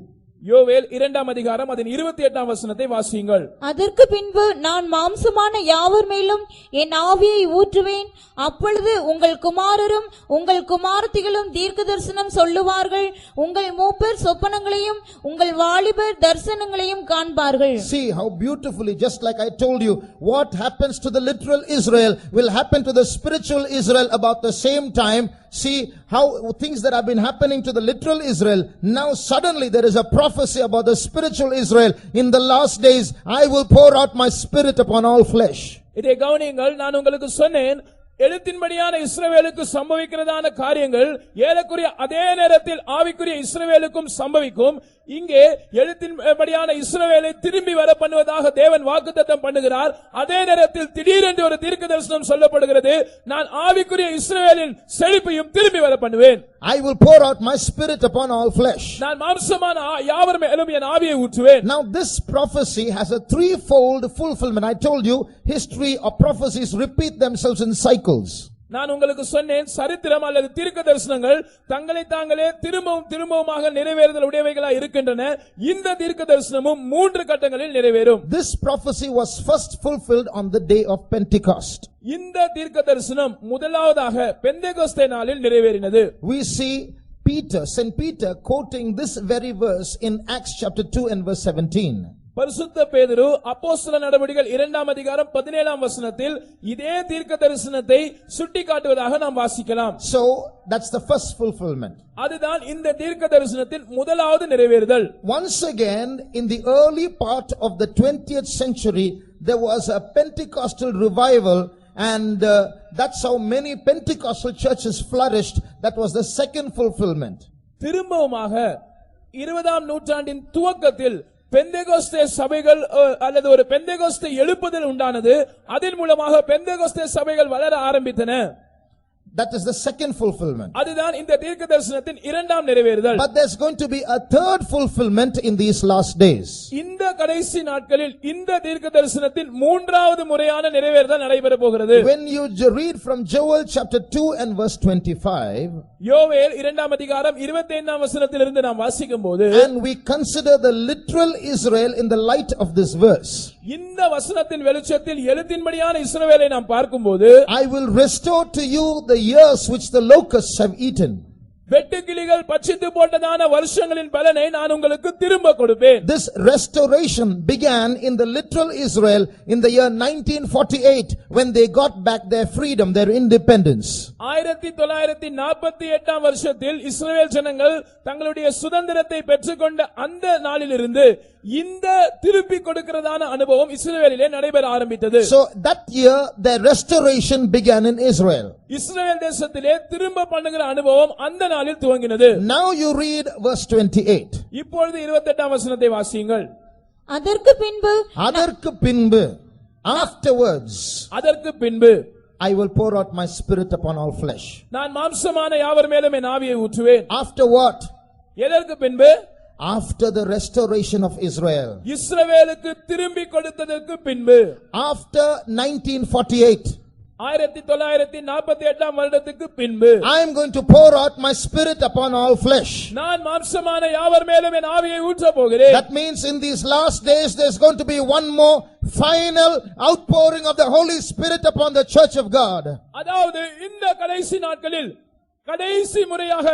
யோவேல் 2ஆம் அதிகாரம் அதன் 28ஆம் வசனத்தை வாசியுங்கள். அதற்கு பின்பு நான் மாம்சமான யாவர் மேலும் என் ஆவியை ஊற்றுவேன், அப்பொழுது உங்கள் குமாரரும் உங்கள் குமாரத்திகளும் தீர்க்கதரிசனம் சொல்லுவார்கள், உங்கள் மூப்பர் சொப்பனங்களையும் உங்கள் வாலிபர் தரிசனங்களையும் காண்பார்கள். See how beautifully, just like I told you, what happens to the literal Israel will happen to the spiritual Israel about the same time. See how things that have been happening to the literal Israel, now suddenly there is a prophecy about the spiritual Israel. In the last days I will pour out my spirit upon all flesh. இதை கவனியுங்கள். நான் உங்களுக்கு சொன்னேன், எழுத்தின்படியான இஸ்ரவேலுக்கு சம்பவிக்கிறதான காரியங்கள் ஏறக்குறைய அதே நேரத்தில் ஆவிக்குரிய இஸ்ரவேலுக்கும் சம்பவிக்கும். இங்கே எழுத்தின்படியான இஸ்ரவேலை திரும்பி வர பண்ணுவதாக தேவன் வாக்குத்தத்தம் பண்ணுகிறார். அதே நேரத்தில் திடீரென்று ஒரு தீர்க்கதரிசனம் சொல்லப்படுகிறது, நான் ஆவிக்குரிய இஸ்ரவேலின் செழிப்பையும் திரும்பி வர பண்ணுவேன். I will pour out my spirit upon all flesh. நான் மாம்சமான யாவர் மேலும் என் ஆவியை ஊற்றுவேன். Now this prophecy has a threefold fulfillment. I told you history or prophecies repeat themselves in cycles. நான் உங்களுக்கு சொன்னேன், சரித்திரம் அல்லது தீர்க்க தரிசனங்கள் தங்களை தாங்களே திரும்பவுமாக நிறைவேறுதல் உடையவைகளாய் இருக்கின்றன. இந்த தீர்க்க தரிசனமும் 3 கட்டங்களில் நிறைவேறும். This prophecy was first fulfilled on the day of Pentecost. இந்த தீர்க்க தரிசனம் முதலாவதாக பெந்தெகோஸ்தே நாளில் நிறைவேறினது. We see Saint Peter quoting this very verse in Acts chapter 2 and verse 17. பரிசுத்த பேதுரு அப்போஸ்தல நடவடிக்கைகள் 2ஆம் அதிகாரம் 17ஆம் வசனத்தில் இதே தீர்க்க தரிசனத்தை சுட்டிக்காட்டுவதாக நாம் வாசிக்கலாம். So that's the first fulfillment. அதுதான் இந்த தீர்க்க தரிசனத்தின் முதலாவது நிறைவேறுதல். Once again in the early part of the 20th century there was a Pentecostal revival, and that's how many Pentecostal churches flourished. That was the second fulfillment. திரும்பவுமாக 20ஆம் நூற்றாண்டின் துவக்கத்தில் பெந்தெகோஸ்தே சபைகள் அல்லது ஒரு பெந்தெகோஸ்தே எழுப்புதல் உண்டானது. அதன் மூலமாக பெந்தெகோஸ்தே சபைகள் வளர ஆரம்பித்தன. That is the second fulfillment. அதுதான் இந்த தீர்க்க தரிசனத்தின் இரண்டாம் நிறைவேறுதல். But there's going to be a third fulfillment in these last days. இந்த கடைசி நாட்களில் இந்த தீர்க்க தரிசனத்தின் மூன்றாவது முறையான நிறைவேறுதல் நடைபெற போகிறது. When you read from Joel chapter 2 and verse 25, யோவேல் 2ஆம் அதிகாரம் 25ஆம் வசனத்திலிருந்து நாம் வாசிக்கும்போது, and we consider the literal Israel in the light of this verse, இந்த வசனத்தின் வெளிச்சத்தில் எழுத்தின்படியான இஸ்ரவேலை நாம் பார்க்கும்போது, I will restore to you the years which the locusts have eaten. வெட்டுக்கிளிகள் பட்சித்து போட்டதான வருஷங்களின் பலனை நான் உங்களுக்கு திரும்ப கொடுப்பேன். This restoration began in the literal Israel in the year 1948 when they got back their freedom, their independence. 1948ஆம் வருஷத்தில் இஸ்ரவேல் ஜனங்கள் தங்களுடைய சுதந்திரத்தை பெற்றுக்கொண்ட அந்த நாளிலிருந்து இந்த திருப்பி கொடுக்கிறதான அனுபவம் இஸ்ரவேலிலே நடைபெற ஆரம்பித்தது. So that year their restoration began in Israel. இஸ்ரவேல் தேசத்திலே திரும்ப பண்ணுகிற அனுபவம் அந்த நாளில் துவங்கினது. Now you read verse 28. இப்பொழுது 28ஆம் வசனத்தை வாசியுங்கள். அதற்கு பின்பு afterwards அதற்கு பின்பு I will pour out my spirit upon all flesh. நான் மாம்சமான யாவர் மேலும் என் ஆவியை ஊற்றுவேன். After what? எதற்கு பின்பு? After the restoration of Israel. இஸ்ரவேலுக்கு திரும்பி கொடுத்ததற்கு பின்பு. After 1948. 1948ஆம் வருடத்துக்கு பின்பு I am going to pour out my spirit upon all flesh. நான் மாம்சமான யாவர் மேலும் என் ஆவியை ஊற்றப் போகிறேன். That means in these last days there's going to be one more final outpouring of the Holy Spirit upon the church of God. அதாவது இந்த கடைசி நாட்களில் கடைசி முறையாக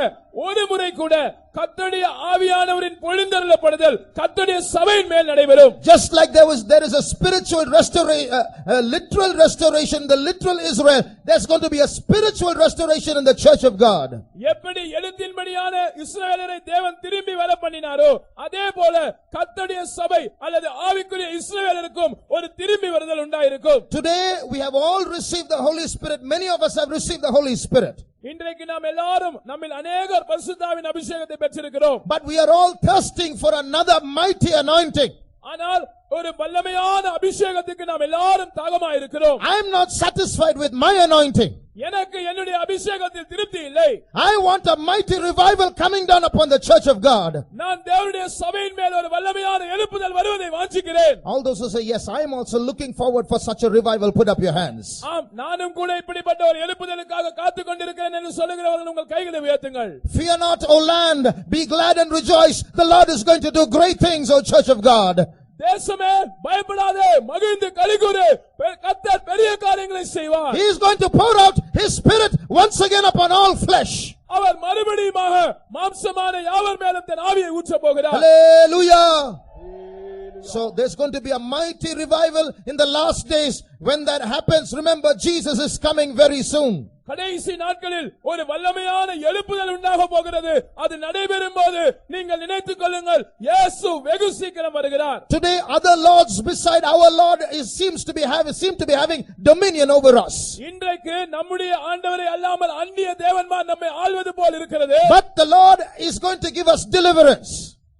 ஒரு முறை கூட கர்த்தருடைய ஆவியானவரின் பொழிந்தருளப்படுதல் கர்த்தருடைய சபையின் மேல் நடைபெறும். Just like there is a spiritual restoration, a literal restoration, the literal Israel, there's going to be a spiritual restoration in the church of God. எப்படி எழுத்தின்படியான இஸ்ரவேலரை தேவன் திரும்பி வர பண்ணினாரோ அதே போல கர்த்தருடைய சபை அல்லது ஆவிக்குரிய இஸ்ரவேலருக்கும் ஒரு திரும்பி வருதல் உண்டாயிருக்கும். Today we have all received the Holy Spirit. Many of us have received the Holy Spirit. இன்றைக்கு நாம் எல்லாரும் நம்மில் அநேகர் பரிசுத்தாவின் அபிஷேகத்தை பெற்றிருக்கிறோம். But we are all thirsting for another mighty anointing. ஆனால் ஒரு வல்லமையான அபிஷேகத்துக்கு நாம் எல்லாரும் தாகமாய் இருக்கிறோம். I am not satisfied with my anointing. எனக்கு என்னுடைய அபிஷேகத்தில் திருப்தி இல்லை. I want a mighty revival coming down upon the church of God. நான் தேவனுடைய சபையின் மேல் ஒரு வல்லமையான எழுப்புதல் வருவதை வாஞ்சிக்கிறேன். All those who say yes, I am also looking forward for such a revival, put up your hands. ஆம், நானும் கூட இப்படிப்பட்ட ஒரு எழுப்புதலுக்காக காத்துக் கொண்டிருக்கிறேன் என்று சொல்லுகிறவர்கள் உங்கள் கைகளை உயர்த்துங்கள். Fear not, O land, be glad and rejoice. The Lord is going to do great things, O church of God. தேசமே பயப்படாதே, மகிழ்ந்து களிகூரு, கர்த்தர் பெரிய காரியங்களை செய்வார். He is going to pour out his spirit once again upon all flesh. அவர் மறுபடியுமாக மாம்சமான யாவர் மேலும் தன் ஆவியை ஊற்றப் போகிறார். Hallelujah. So there's going to be a mighty revival in the last days. When that happens, remember Jesus is coming very soon. கடைசி நாட்களில் ஒரு வல்லமையான எழுப்புதல் உண்டாக போகிறது. அது நடைபெறும் போது நீங்கள் நினைத்துக் கொள்ளுங்கள், இயேசு வெகு சீக்கிரம் வருகிறார். Today other lords beside our Lord seem to be having dominion over us. இன்றைக்கு நம்முடைய ஆண்டவரை அல்லாமல் அந்நிய தேவன்மார் நம்மை ஆள்வது போல் இருக்கிறது. But the Lord is going to give us deliverance.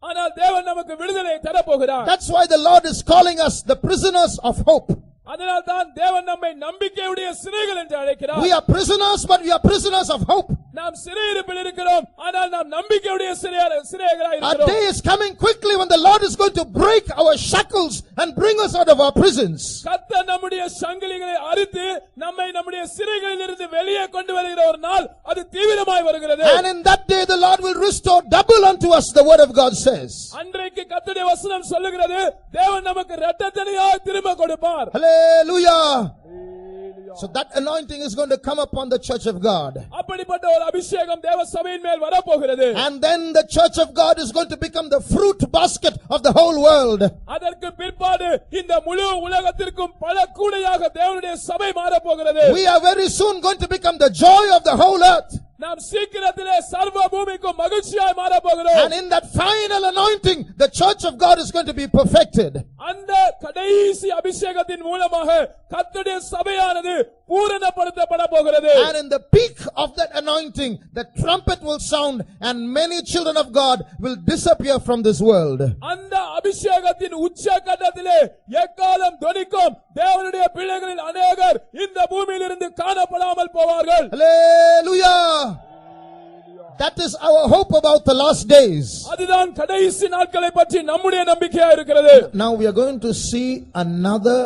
ஆனால் தேவன் நமக்கு விடுதலை தர போகிறார். That's why the Lord is calling us the prisoners of hope. அதனால் தான் தேவன் நம்மை நம்பிக்கையுடைய சிறைகள் என்று அழைக்கிறார். We are prisoners, but we are prisoners of hope. நாம் சிறையிருப்பில் இருக்கிறோம், ஆனால் நாம் நம்பிக்கையுடைய சிறைகளாய் Our இருக்கிறோம். day is coming quickly when the Lord is going to break our shackles and bring us out of our prisons. கர்த்தர் நம்முடைய சங்கிலிகளை அறுத்து நம்மை நம்முடைய சிறைகளில் இருந்து வெளியே கொண்டு வருகிற ஒரு நாள் அது தீவிரமாய் வருகிறது. And in that day the Lord will restore double unto us, the word of God says. அன்றைக்கு கர்த்தருடைய வசனம் சொல்லுகிறது, தேவன் நமக்கு இரட்டத்தனையாய் திரும்ப கொடுப்பார். Hallelujah. So that anointing is going to come upon the church of God. அப்படிப்பட்ட ஒரு அபிஷேகம் தேவ சபையின் மேல் வரப்போகிறது. And then the church of God is going to become the fruit basket of the whole world. அதற்கு பிற்பாடு இந்த முழு உலகத்திற்கும் பல கூடையாக தேவனுடைய சபை மாறப்போகிறது. We are very soon going to become the joy of the whole earth. நாம் சீக்கிரத்திலே சர்வ பூமிக்கும் மகிழ்ச்சியாய் மாறப் போகிறோம். And in that final anointing the church of God is going to be perfected. அந்த கடைசி அபிஷேகத்தின் மூலமாக கர்த்தருடைய சபையானது பூரணப்படுத்தப்பட போகிறது. And in the peak of that anointing the trumpet will sound and many children of God will disappear from this world. அந்த அபிஷேகத்தின் உச்சகட்டத்திலே எக்காலம் தொனிக்கும், தேவனுடைய பிள்ளைகளில் அநேகர் இந்த பூமியிலிருந்து காணப்படாமல் போவார்கள். Hallelujah. That is our hope about the last days. அதுதான் கடைசி நாட்களை பற்றி நம்முடைய நம்பிக்கையா இருக்கிறது. Now we are going to see another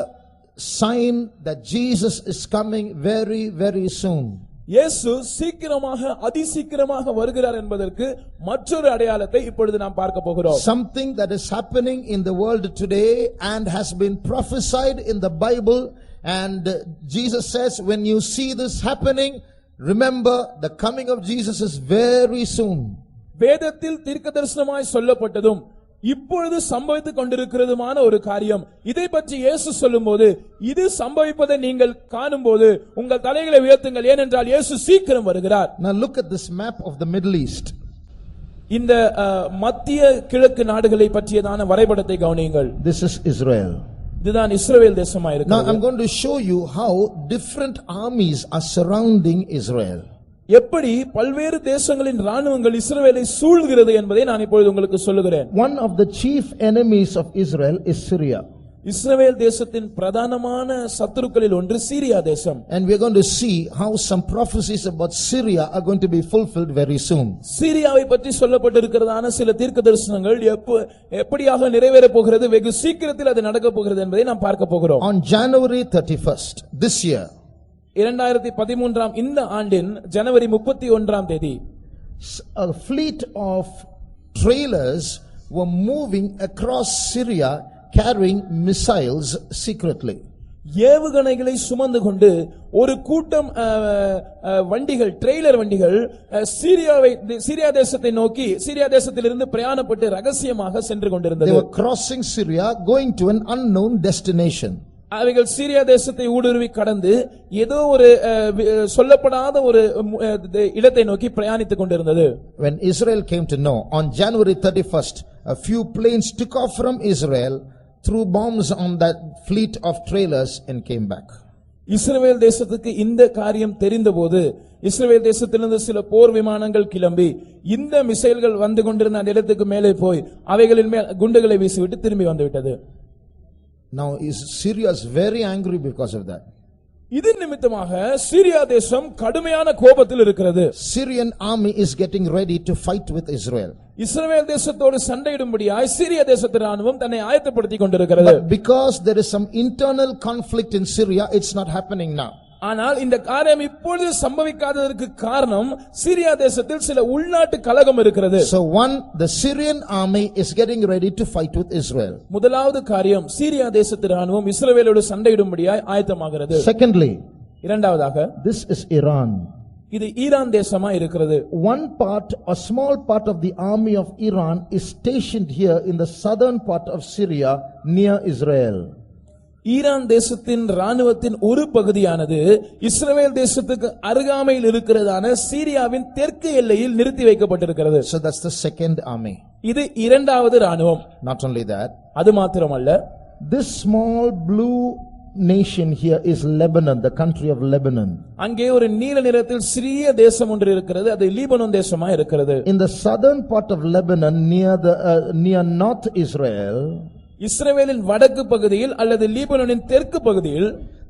sign that Jesus is coming very, very soon. இயேசு சீக்கிரமாக அதிசீக்கிரமாக வருகிறார் என்பதற்கு மற்றொரு அடையாளத்தை இப்பொழுது நாம் பார்க்க போகிறோம். Something that is happening in the world today and has been prophesied in the Bible, and Jesus says when you see this happening, remember the coming of Jesus is very soon. வேதத்தில் தீர்க்கதரிசனமாய் சொல்லப்பட்டதும் இப்பொழுது சம்பவித்துக் கொண்டிருக்கிறதுமான ஒரு காரியம். இதை பற்றி இயேசு சொல்லும்போது, இது சம்பவிப்பதை நீங்கள் காணும்போது உங்கள் தலைகளை உயர்த்துங்கள், ஏனென்றால் இயேசு சீக்கிரம் வருகிறார். Now look at this map of the Middle East. இந்த மத்திய கிழக்கு நாடுகளை பற்றியதான வரைபடத்தை கவனியுங்கள். This is Israel. இதுதான் இஸ்ரவேல் தேசமாய் Now இருக்கிறது. I'm going to show you how different armies are surrounding Israel. எப்படி பல்வேறு தேசங்களின் ராணுவங்கள் இஸ்ரவேலை சூழ்கிறது என்பதை நான் இப்பொழுது உங்களுக்கு சொல்லுகிறேன். One of the chief enemies of Israel is Syria. இஸ்ரவேல் தேசத்தின் பிரதானமான சத்துருக்களில் ஒன்று சீரியா தேசம். And we are going to see how some prophecies about Syria are going to be fulfilled very soon. சீரியாவை பற்றி சொல்லப்பட்டிருக்கிறதான சில தீர்க்கதரிசனங்கள் எப்படியாக நிறைவேறப் போகிறது, வெகு சீக்கிரத்தில் அது நடக்கப் போகிறது என்பதை நாம் பார்க்க போகிறோம். On January 31st this year, 2013 இந்த ஆண்டின் ஜனவரி 31 தேதி a fleet of trailers were moving across Syria carrying missiles secretly. ஏவுகணைகளை சுமந்து கொண்டு ஒரு கூட்டம் வண்டிகள், ட்ரெய்லர் வண்டிகள் சீரியா தேசத்தை நோக்கி, சீரியா தேசத்திலிருந்து பிரயாணப்பட்டு ரகசியமாக சென்று கொண்டிருந்தது. They were crossing Syria going to an unknown destination. அவைகள் சீரியா தேசத்தை ஊடுருவி கடந்து ஏதோ ஒரு சொல்லப்படாத ஒரு இடத்தை நோக்கி பிரயாணித்துக் கொண்டிருந்தது. When Israel came to know, on January 31st a few planes took off from Israel, threw bombs on that fleet of trailers and came back. இஸ்ரவேல் தேசத்துக்கு இந்த காரியம் தெரிந்தபோது இஸ்ரவேல் தேசத்திலிருந்து சில போர் விமானங்கள் கிளம்பி இந்த மிசைல்கள் வந்து கொண்டிருந்த அந்த இடத்துக்கு மேலே போய் அவைகளின் மேல் குண்டுகளை வீசிவிட்டு திரும்பி வந்துவிட்டது. Now Syria is very angry because of that. இது நிமித்தமாக சீரியா தேசம் கடுமையான கோபத்தில் இருக்கிறது. Syrian army is getting ready to fight with Israel. இஸ்ரவேல் தேசத்தோடு சண்டையிடும்படியாய் சீரியா தேசத்து ராணுவம் தன்னை ஆயத்தப்படுத்திக் கொண்டிருக்கிறது. But because there is some internal conflict in Syria, it's not happening now. ஆனால் இந்த காரியம் இப்பொழுது சம்பவிக்காததற்கு காரணம் சீரியா தேசத்தில் சில உள்நாட்டு கலகம் இருக்கிறது. So one, the Syrian army is getting ready to fight with Israel. முதலாவது காரியம், சீரியா தேசத்து ராணுவம் இஸ்ரவேலோடு சண்டையிடும்படியாய் ஆயத்தமாகிறது. Secondly, இரண்டாவதாக, this is Iran. இது ஈரான் தேசமா இருக்கிறது. One part, a small part of the army of Iran is stationed here in the southern part of Syria near Israel. Iran தேசத்தின் ராணுவத்தின் ஒரு பகுதியானது இஸ்ரவேல் தேசத்துக்கு அருகாமையில் இருக்கிறதான சீரியாவின் தெற்கு எல்லையில் நிறுத்தி வைக்கப்பட்டிருக்கிறது. So that's the second army. இது இரண்டாவது ராணுவம். Not only that, அது மாத்திரமல்ல, this small blue nation here is Lebanon, the country of Lebanon. அங்கே ஒரு நீல நிறத்தில் சிறிய தேசம் ஒன்று இருக்கிறது, அது லீபனோன் தேசமா இருக்கிறது. In the southern part of Lebanon near North Israel, இஸ்ரவேலின் வடக்கு பகுதியில் அல்லது லீபனோனின் தெற்கு பகுதியில்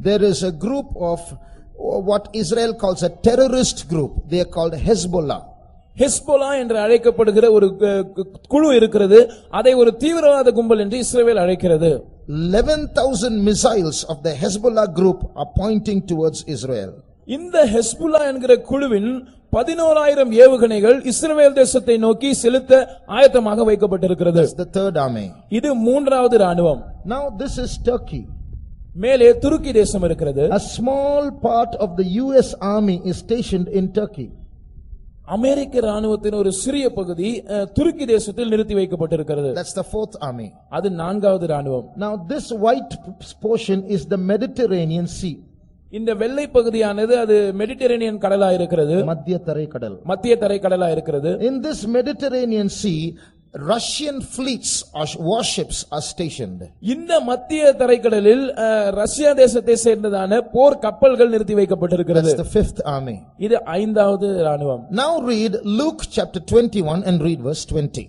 there is a group of what Israel calls a terrorist group. They are called Hezbollah. Hezbollah என்று அழைக்கப்படுகிற ஒரு குழு இருக்கிறது. அதை ஒரு தீவிரவாத கும்பல் என்று இஸ்ரவேல் அழைக்கிறது. 11,000 missiles of the Hezbollah group are pointing towards Israel. இந்த ஹெஸ்புல்லா என்கிற குழுவின் 11,000 ஏவுகணைகள் இஸ்ரவேல் தேசத்தை நோக்கி செலுத்த ஆயத்தமாக வைக்கப்பட்டிருக்கிறது. That's the third army. இது மூன்றாவது ராணுவம். Now this is Turkey. மேலே துருக்கி தேசம் இருக்கிறது. A small part of the US army is stationed in Turkey. அமெரிக்க ராணுவத்தின் ஒரு சிறிய பகுதி துருக்கி தேசத்தில் நிறுத்தி வைக்கப்பட்டிருக்கிறது. That's the fourth army. அது நான்காவது ராணுவம். Now this white portion is the Mediterranean Sea. இந்த வெள்ளை பகுதியானது அது மெடிட்டரேனியன் கடலா இருக்கிறது. மத்திய தரை கடல். மத்திய தரை கடலா இருக்கிறது. In this Mediterranean Sea, Russian fleets or warships are stationed. இந்த மத்திய தரைக்கடலில் ரஷ்யா தேசத்தை சேர்ந்ததான போர் கப்பல்கள் நிறுத்தி வைக்கப்பட்டிருக்கிறது. That's the fifth army. இது ஐந்தாவது ராணுவம். Now read Luke chapter 21 and read verse 20.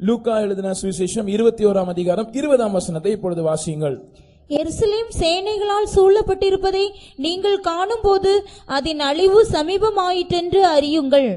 லூக்கா எழுதின சுவிசேஷம் 21ஆம் அதிகாரம் 20ஆம் வசனத்தை இப்பொழுது வாசியுங்கள். எருசலேம் சேனைகளால் சூழப்பட்டிருப்பதை நீங்கள் காணும்போது அதன் அழிவு சமீபமாயிற்றென்று அறியுங்கள்.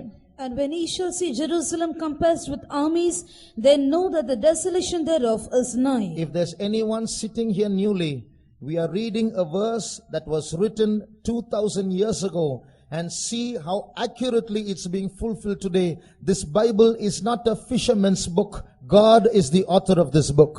And when ye shall see Jerusalem compassed with armies, then know that the desolation thereof is nigh. If there's anyone sitting here newly, we are reading a verse that was written 2,000 years ago and see how accurately it's being fulfilled today. This Bible is not a fisherman's book. God is the author of this book.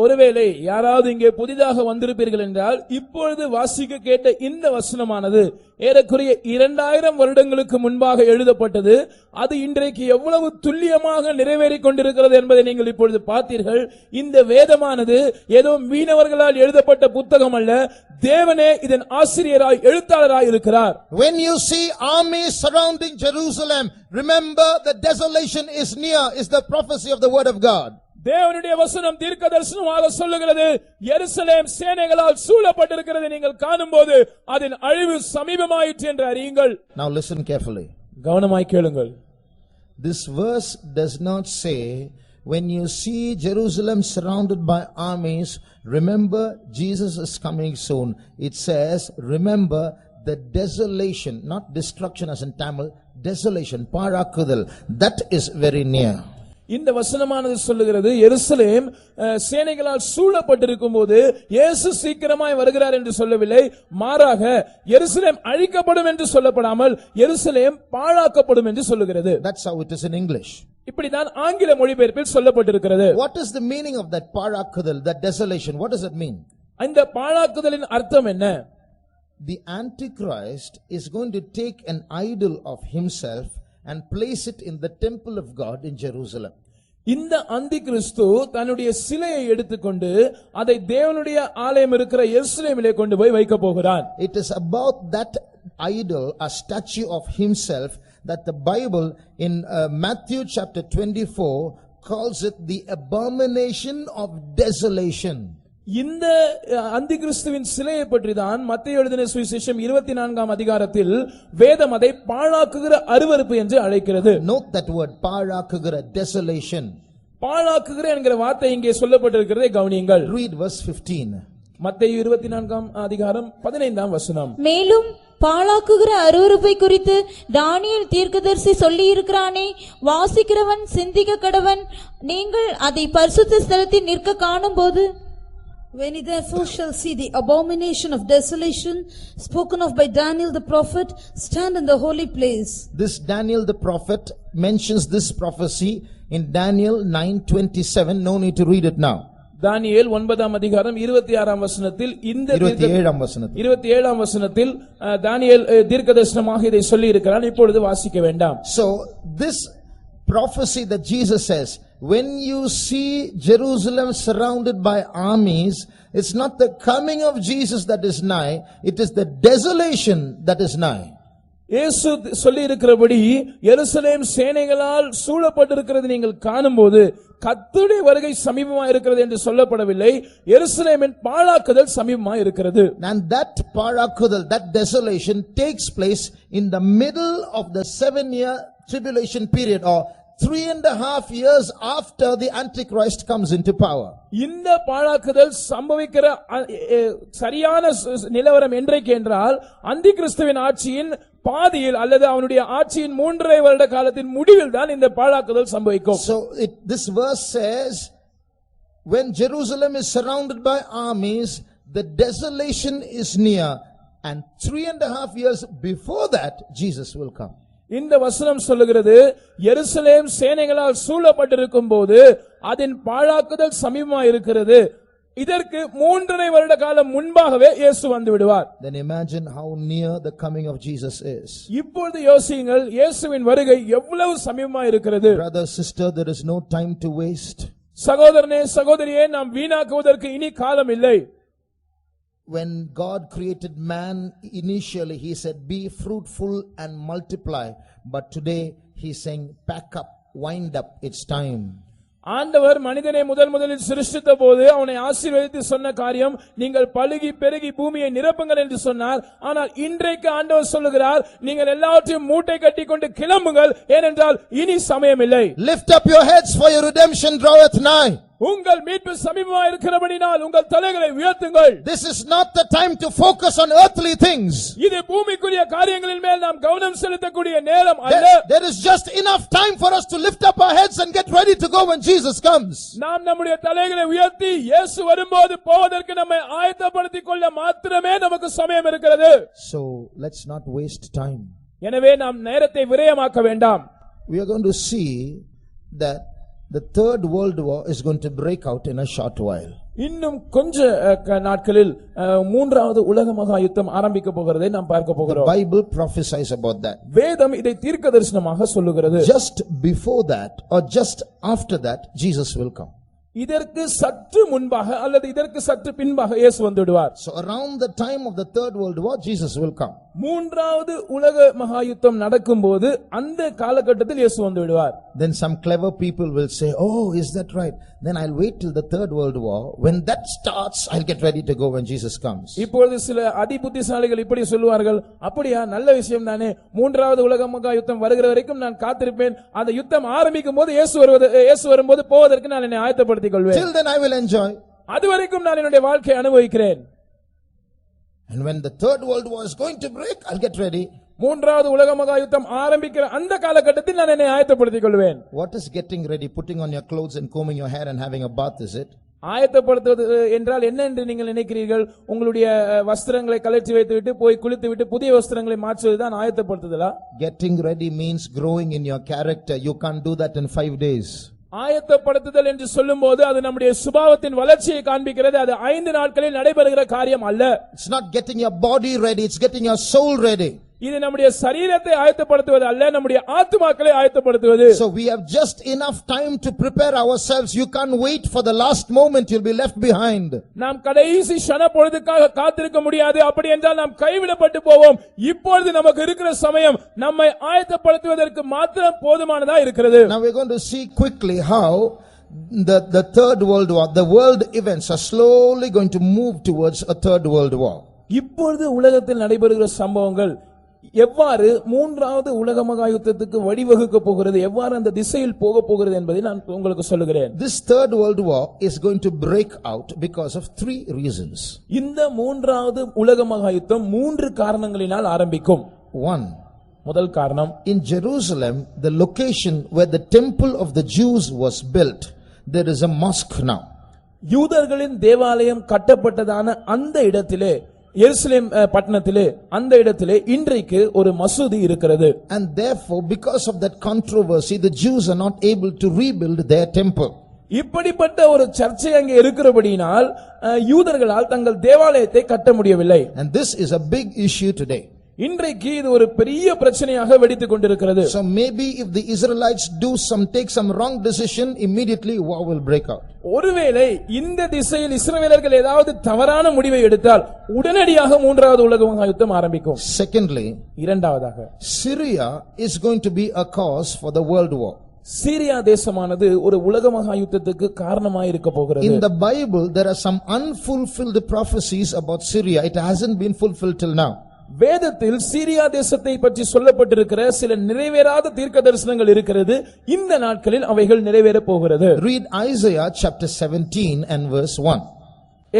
ஒருவேளை யாராவது இங்கே புதிதாக வந்திருப்பீர்கள் என்றால் இப்பொழுது வாசிக்க கேட்ட இந்த வசனமானது ஏறக்குறைய 2000 வருடங்களுக்கு முன்பாக எழுதப்பட்டது. அது இன்றைக்கு எவ்வளவு துல்லியமாக நிறைவேறிக் கொண்டிருக்கிறது என்பதை நீங்கள் இப்பொழுது பார்த்தீர்கள். இந்த வேதமானது ஏதோ மீனவர்களால் எழுதப்பட்ட புத்தகம் அல்ல, தேவனே இதன் ஆசிரியராய் எழுத்தாளராய் இருக்கிறார். When you see armies surrounding Jerusalem, remember the desolation is near, is the prophecy of the word of God. தேவனுடைய வசனம் தீர்க்கதரிசனமாக சொல்லுகிறது, எருசலேம் சேனைகளால் சூழப்பட்டிருக்கிறது நீங்கள் காணும்போது அதன் அழிவு சமீபமாயிற்று என்று அறியுங்கள். Now listen carefully. கவனமாய் கேளுங்கள். This verse does not say when you see Jerusalem surrounded by armies, remember Jesus is coming soon. It says remember the desolation, not destruction as in Tamil, desolation, parakudal, that is very near. இந்த வசனமானது சொல்லுகிறது, எருசலேம் சேனைகளால் சூழப்பட்டிருக்கும் போது இயேசு சீக்கிரமாய் வருகிறார் என்று சொல்லவில்லை, மாறாக எருசலேம் அழிக்கப்படும் என்று சொல்லப்படாமல் எருசலேம் பாழாக்கப்படும் என்று சொல்லுகிறது. That's how it is in English. இப்படிதான் ஆங்கில மொழிபெயர்ப்பில் சொல்லப்பட்டிருக்கிறது. What is the meaning of that parakudal, that desolation? What does it mean? இந்த பாழாக்குதலின் அர்த்தம் என்ன? The Antichrist is going to take an idol of himself and place it in the temple of God in Jerusalem. இந்த அந்தி கிறிஸ்து தன்னுடைய சிலையை எடுத்துக்கொண்டு அதை தேவனுடைய ஆலயம் இருக்கிற எருசலேமிலே கொண்டு போய் வைக்க போகிறார். It is about that idol, a statue of himself, that the Bible in Matthew chapter 24 calls it the abomination of desolation. இந்த அந்தி கிறிஸ்துவின் சிலையை பற்றி தான் மத்தேயு எழுதின சுவிசேஷம் 24ஆம் அதிகாரத்தில் வேதம் அதை பாழாக்குகிற அருவருப்பு என்று அழைக்கிறது. Note that word, பாழாக்குகிற, desolation. பாழாக்குகிற என்கிற வார்த்தை இங்கே சொல்லப்பட்டிருக்கிறதை கவனியுங்கள். Read verse 15. மத்தேயு 24ஆம் அதிகாரம் 15ஆம் வசனம். மேலும் பாழாக்குகிற அருவருப்பை குறித்து தானியேல் தீர்க்கதரிசி சொல்லி இருக்கிறானே, வாசிக்கிறவன் சிந்திக்க கடவன். நீங்கள் அதை பரிசுத்த ஸ்தலத்தில் நிற்க காணும்போது, when ye therefore shall see the abomination of desolation spoken of by Daniel the prophet stand in the holy place. This Daniel the prophet mentions this prophecy in Daniel 9:27. No need to read it now. தானியேல் 9ஆம் அதிகாரம் 26ஆம் வசனத்தில் இந்த 27ஆம் வசனத்தில் தானியேல் தீர்க்கதரிசனமாக இதை சொல்லி இருக்கிறான். இப்பொழுது வாசிக்க வேண்டாம். So this prophecy that Jesus says, when you see Jerusalem surrounded by armies, It's not the coming of Jesus that is nigh, it is the desolation that is nigh. இயேசு சொல்லி இருக்கிறபடி எருசலேம் சேனைகளால் சூழப்பட்டிருக்கிறது நீங்கள் காணும்போது கர்த்தருடைய வருகை சமீபமா இருக்கிறது என்று சொல்லப்படவில்லை, எருசலேமின் பாழாக்குதல் சமீபமா இருக்கிறது. And that பாழாக்குதல், that desolation takes place in the middle of the 7-year tribulation period, or 3.5 years after the Antichrist comes into power. இந்த பாழாக்குதல் சம்பவிக்கிற சரியான நிலவரம் என்றைக்கு என்றால் அந்தி கிறிஸ்துவின் ஆட்சியின் பாதியில் அல்லது அவனுடைய ஆட்சியின் 3.5 வருட காலத்தின் முடிவில் தான் இந்த பாழாக்குதல் சம்பவிக்கும். So this verse says, when Jerusalem is surrounded by armies, the desolation is near, and 3.5 years before that Jesus will come. இந்த வசனம் சொல்லுகிறது, எருசலேம் சேனைகளால் சூழப்பட்டிருக்கும் போது அதன் பாழாக்குதல் சமீபமா இருக்கிறது, இதற்கு 3.5 வருட காலம் முன்பாகவே இயேசு வந்து விடுவார். Then imagine how near the coming of Jesus is. இப்பொழுது யோசியுங்கள், இயேசுவின் வருகை எவ்வளவு சமீபமா இருக்கிறது. Brother, sister, there is no time to waste. சகோதரனே சகோதரியே, நாம் வீணாக்குவதற்கு இனி காலம் இல்லை. When God created man initially, he said, be fruitful and multiply. But today he's saying, pack up, wind up, it's time. ஆண்டவர் மனிதனை முதலில் சிருஷ்டித்த போது அவனை ஆசீர்வதித்து சொன்ன காரியம், நீங்கள் பலுகி பெருகி பூமியை நிரப்புங்கள் என்று சொன்னார். ஆனால் இன்றைக்கு ஆண்டவர் சொல்லுகிறார், நீங்கள் எல்லாவற்றையும் மூட்டை கட்டி கொண்டு கிளம்புங்கள், ஏனென்றால் இனி சமயம் இல்லை. Lift up your heads, for your redemption draweth nigh. உங்கள் மீட்பு சமீபமாக இருக்கிறபடினால் உங்கள் தலைகளை உயர்த்துங்கள். This is not the time to focus on earthly things. இது பூமிக்குரிய காரியங்களின் மேல் நாம் கவனம் செலுத்தக்கூடிய நேரம் அல்ல. There is just enough time for us to lift up our heads and get ready to go when Jesus comes. நாம் நம்முடைய தலைகளை உயர்த்தி இயேசு வரும்போது போவதற்கு நம்மை ஆயத்தப்படுத்திக் கொள்ள மாத்திரமே நமக்கு சமயம் இருக்கிறது. So let's not waste time. எனவே நாம் நேரத்தை விரயமாக்க வேண்டாம். We are going to see that the third world war is going to break out in a short while. இன்னும் கொஞ்ச நாட்களில் மூன்றாவது உலக மகா யுத்தம் ஆரம்பிக்க போகிறதை நாம் பார்க்க போகிறோம். The Bible prophesies about that. வேதம் இதை தீர்க்கதரிசனமாக சொல்லுகிறது. Just before that or just after that Jesus will come. இதற்கு சற்று முன்பாக அல்லது இதற்கு சற்று பின்பாக இயேசு வந்துடுவார். So around the time of the third world war Jesus will come. மூன்றாவது உலக மகா யுத்தம் நடக்கும்போது அந்த காலகட்டத்தில் இயேசு வந்துடுவார். Then some clever people will say, oh, is that right? Then I'll wait till the third world war. When that starts, I'll get ready to go when Jesus comes. இப்பொழுது சில அதிபுத்திசாலிகள் இப்படி சொல்வார்கள், அப்படியா, நல்ல விஷயம் தானே, மூன்றாவது உலக மகா யுத்தம் வருகிற வரைக்கும் நான் காத்திருப்பேன், அந்த யுத்தம் ஆரம்பிக்கும் போது இயேசு வரும்போது போவதற்கு நான் என்னை ஆயத்தப்படுத்திக் கொள்வேன். Till then I will enjoy. அதுவரைக்கும் நான் என்னுடைய வாழ்க்கையை அனுபவிக்கிறேன். And when the third world war is going to break, I'll get ready. மூன்றாவது உலக மகா யுத்தம் ஆரம்பிக்கிற அந்த காலகட்டத்தில் நான் என்னை ஆயத்தப்படுத்திக் கொள்வேன். What is getting ready? Putting on your clothes and combing your hair and having a bath, is it? ஆயத்தப்படுத்துவது என்றால் என்ன என்று நீங்கள் நினைக்கிறீர்கள்? உங்களுடைய வஸ்திரங்களை கழற்றி வைத்துவிட்டு போய் குளித்துவிட்டு புதிய வஸ்திரங்களை மாற்றுவதுதான் ஆயத்தப்படுத்துதலா? Getting ready means growing in your character. You can't do that in 5 days. ஆயத்தப்படுத்துதல் என்று சொல்லும்போது அது நம்முடைய சுபாவத்தின் வளர்ச்சியை காண்பிக்கிறது. அது 5 நாட்களில் நடைபெறுகிற காரியம் அல்ல. It's not getting your body ready, it's getting your soul ready. இது நம்முடைய சரீரத்தை ஆயத்தப்படுத்துவது அல்ல, நம்முடைய ஆத்துமாக்களை ஆயத்தப்படுத்துவது. So we have just enough time to prepare ourselves. You can't wait for the last moment, you'll be left behind. நாம் கடைசி க்ஷண பொழுதுக்காக காத்திருக்க முடியாது. அப்படி என்றால் நாம் கைவிடப்பட்டு போவோம். இப்பொழுது நமக்கு இருக்கிற சமயம் நம்மை ஆயத்தப்படுத்துவதற்கு மாத்திரம் போதுமானதா இருக்கிறது. Now we're going to see quickly how the third world war, the world events are slowly going to move towards a third world war. இப்பொழுது உலகத்தில் நடைபெறுகிற சம்பவங்கள் எவ்வாறு மூன்றாவது உலக மகா யுத்தத்துக்கு வழிவகுக்க போகிறது, எவ்வாறு அந்த திசையில் போக போகிறது என்பதை நான் உங்களுக்கு சொல்லுகிறேன். This third world war is going to break out because of 3 reasons. இந்த மூன்றாவது உலக மகா யுத்தம் 3 காரணங்களினால் ஆரம்பிக்கும். 1. முதல் காரணம், in Jerusalem, the location where the temple of the Jews was built, there is a mosque now. யூதர்களின் தேவாலயம் கட்டப்பட்டதான அந்த இடத்திலே, எருசலேம் பட்டணத்திலே, அந்த இடத்திலே இன்றைக்கு ஒரு மசூதி இருக்கிறது. And therefore, because of that controversy, the Jews are not able to rebuild their temple. இப்படிப்பட்ட ஒரு சர்ச்சை அங்கே இருக்கிறபடியினால் யூதர்களால் தங்கள் தேவாலயத்தை கட்ட முடியவில்லை. And this is a big issue today. இன்றைக்கு இது ஒரு பெரிய பிரச்சனையாக வெடித்துக் கொண்டிருக்கிறது. So maybe if the Israelites take some wrong decision, immediately war will break out. ஒருவேளை இந்த திசையில் இஸ்ரவேலர்கள் ஏதாவது தவறான முடிவை எடுத்தால் உடனடியாக மூன்றாவது உலக மகா யுத்தம் ஆரம்பிக்கும். Secondly, இரண்டாவதாக Syria is going to be a cause for the world war. Syria தேசமானது ஒரு உலக மகா யுத்தத்துக்கு காரணமாக இருக்க போகிறது. In the Bible there are some unfulfilled prophecies about Syria. It hasn't been fulfilled till now. வேதத்தில் சீரியா தேசத்தை பற்றி சொல்லப்பட்டிருக்கிற சில நிறைவேறாத தீர்க்க தரிசனங்கள் இருக்கிறது. இந்த நாட்களில் அவைகள் நிறைவேற போகிறது. Read Isaiah chapter 17 and verse 1.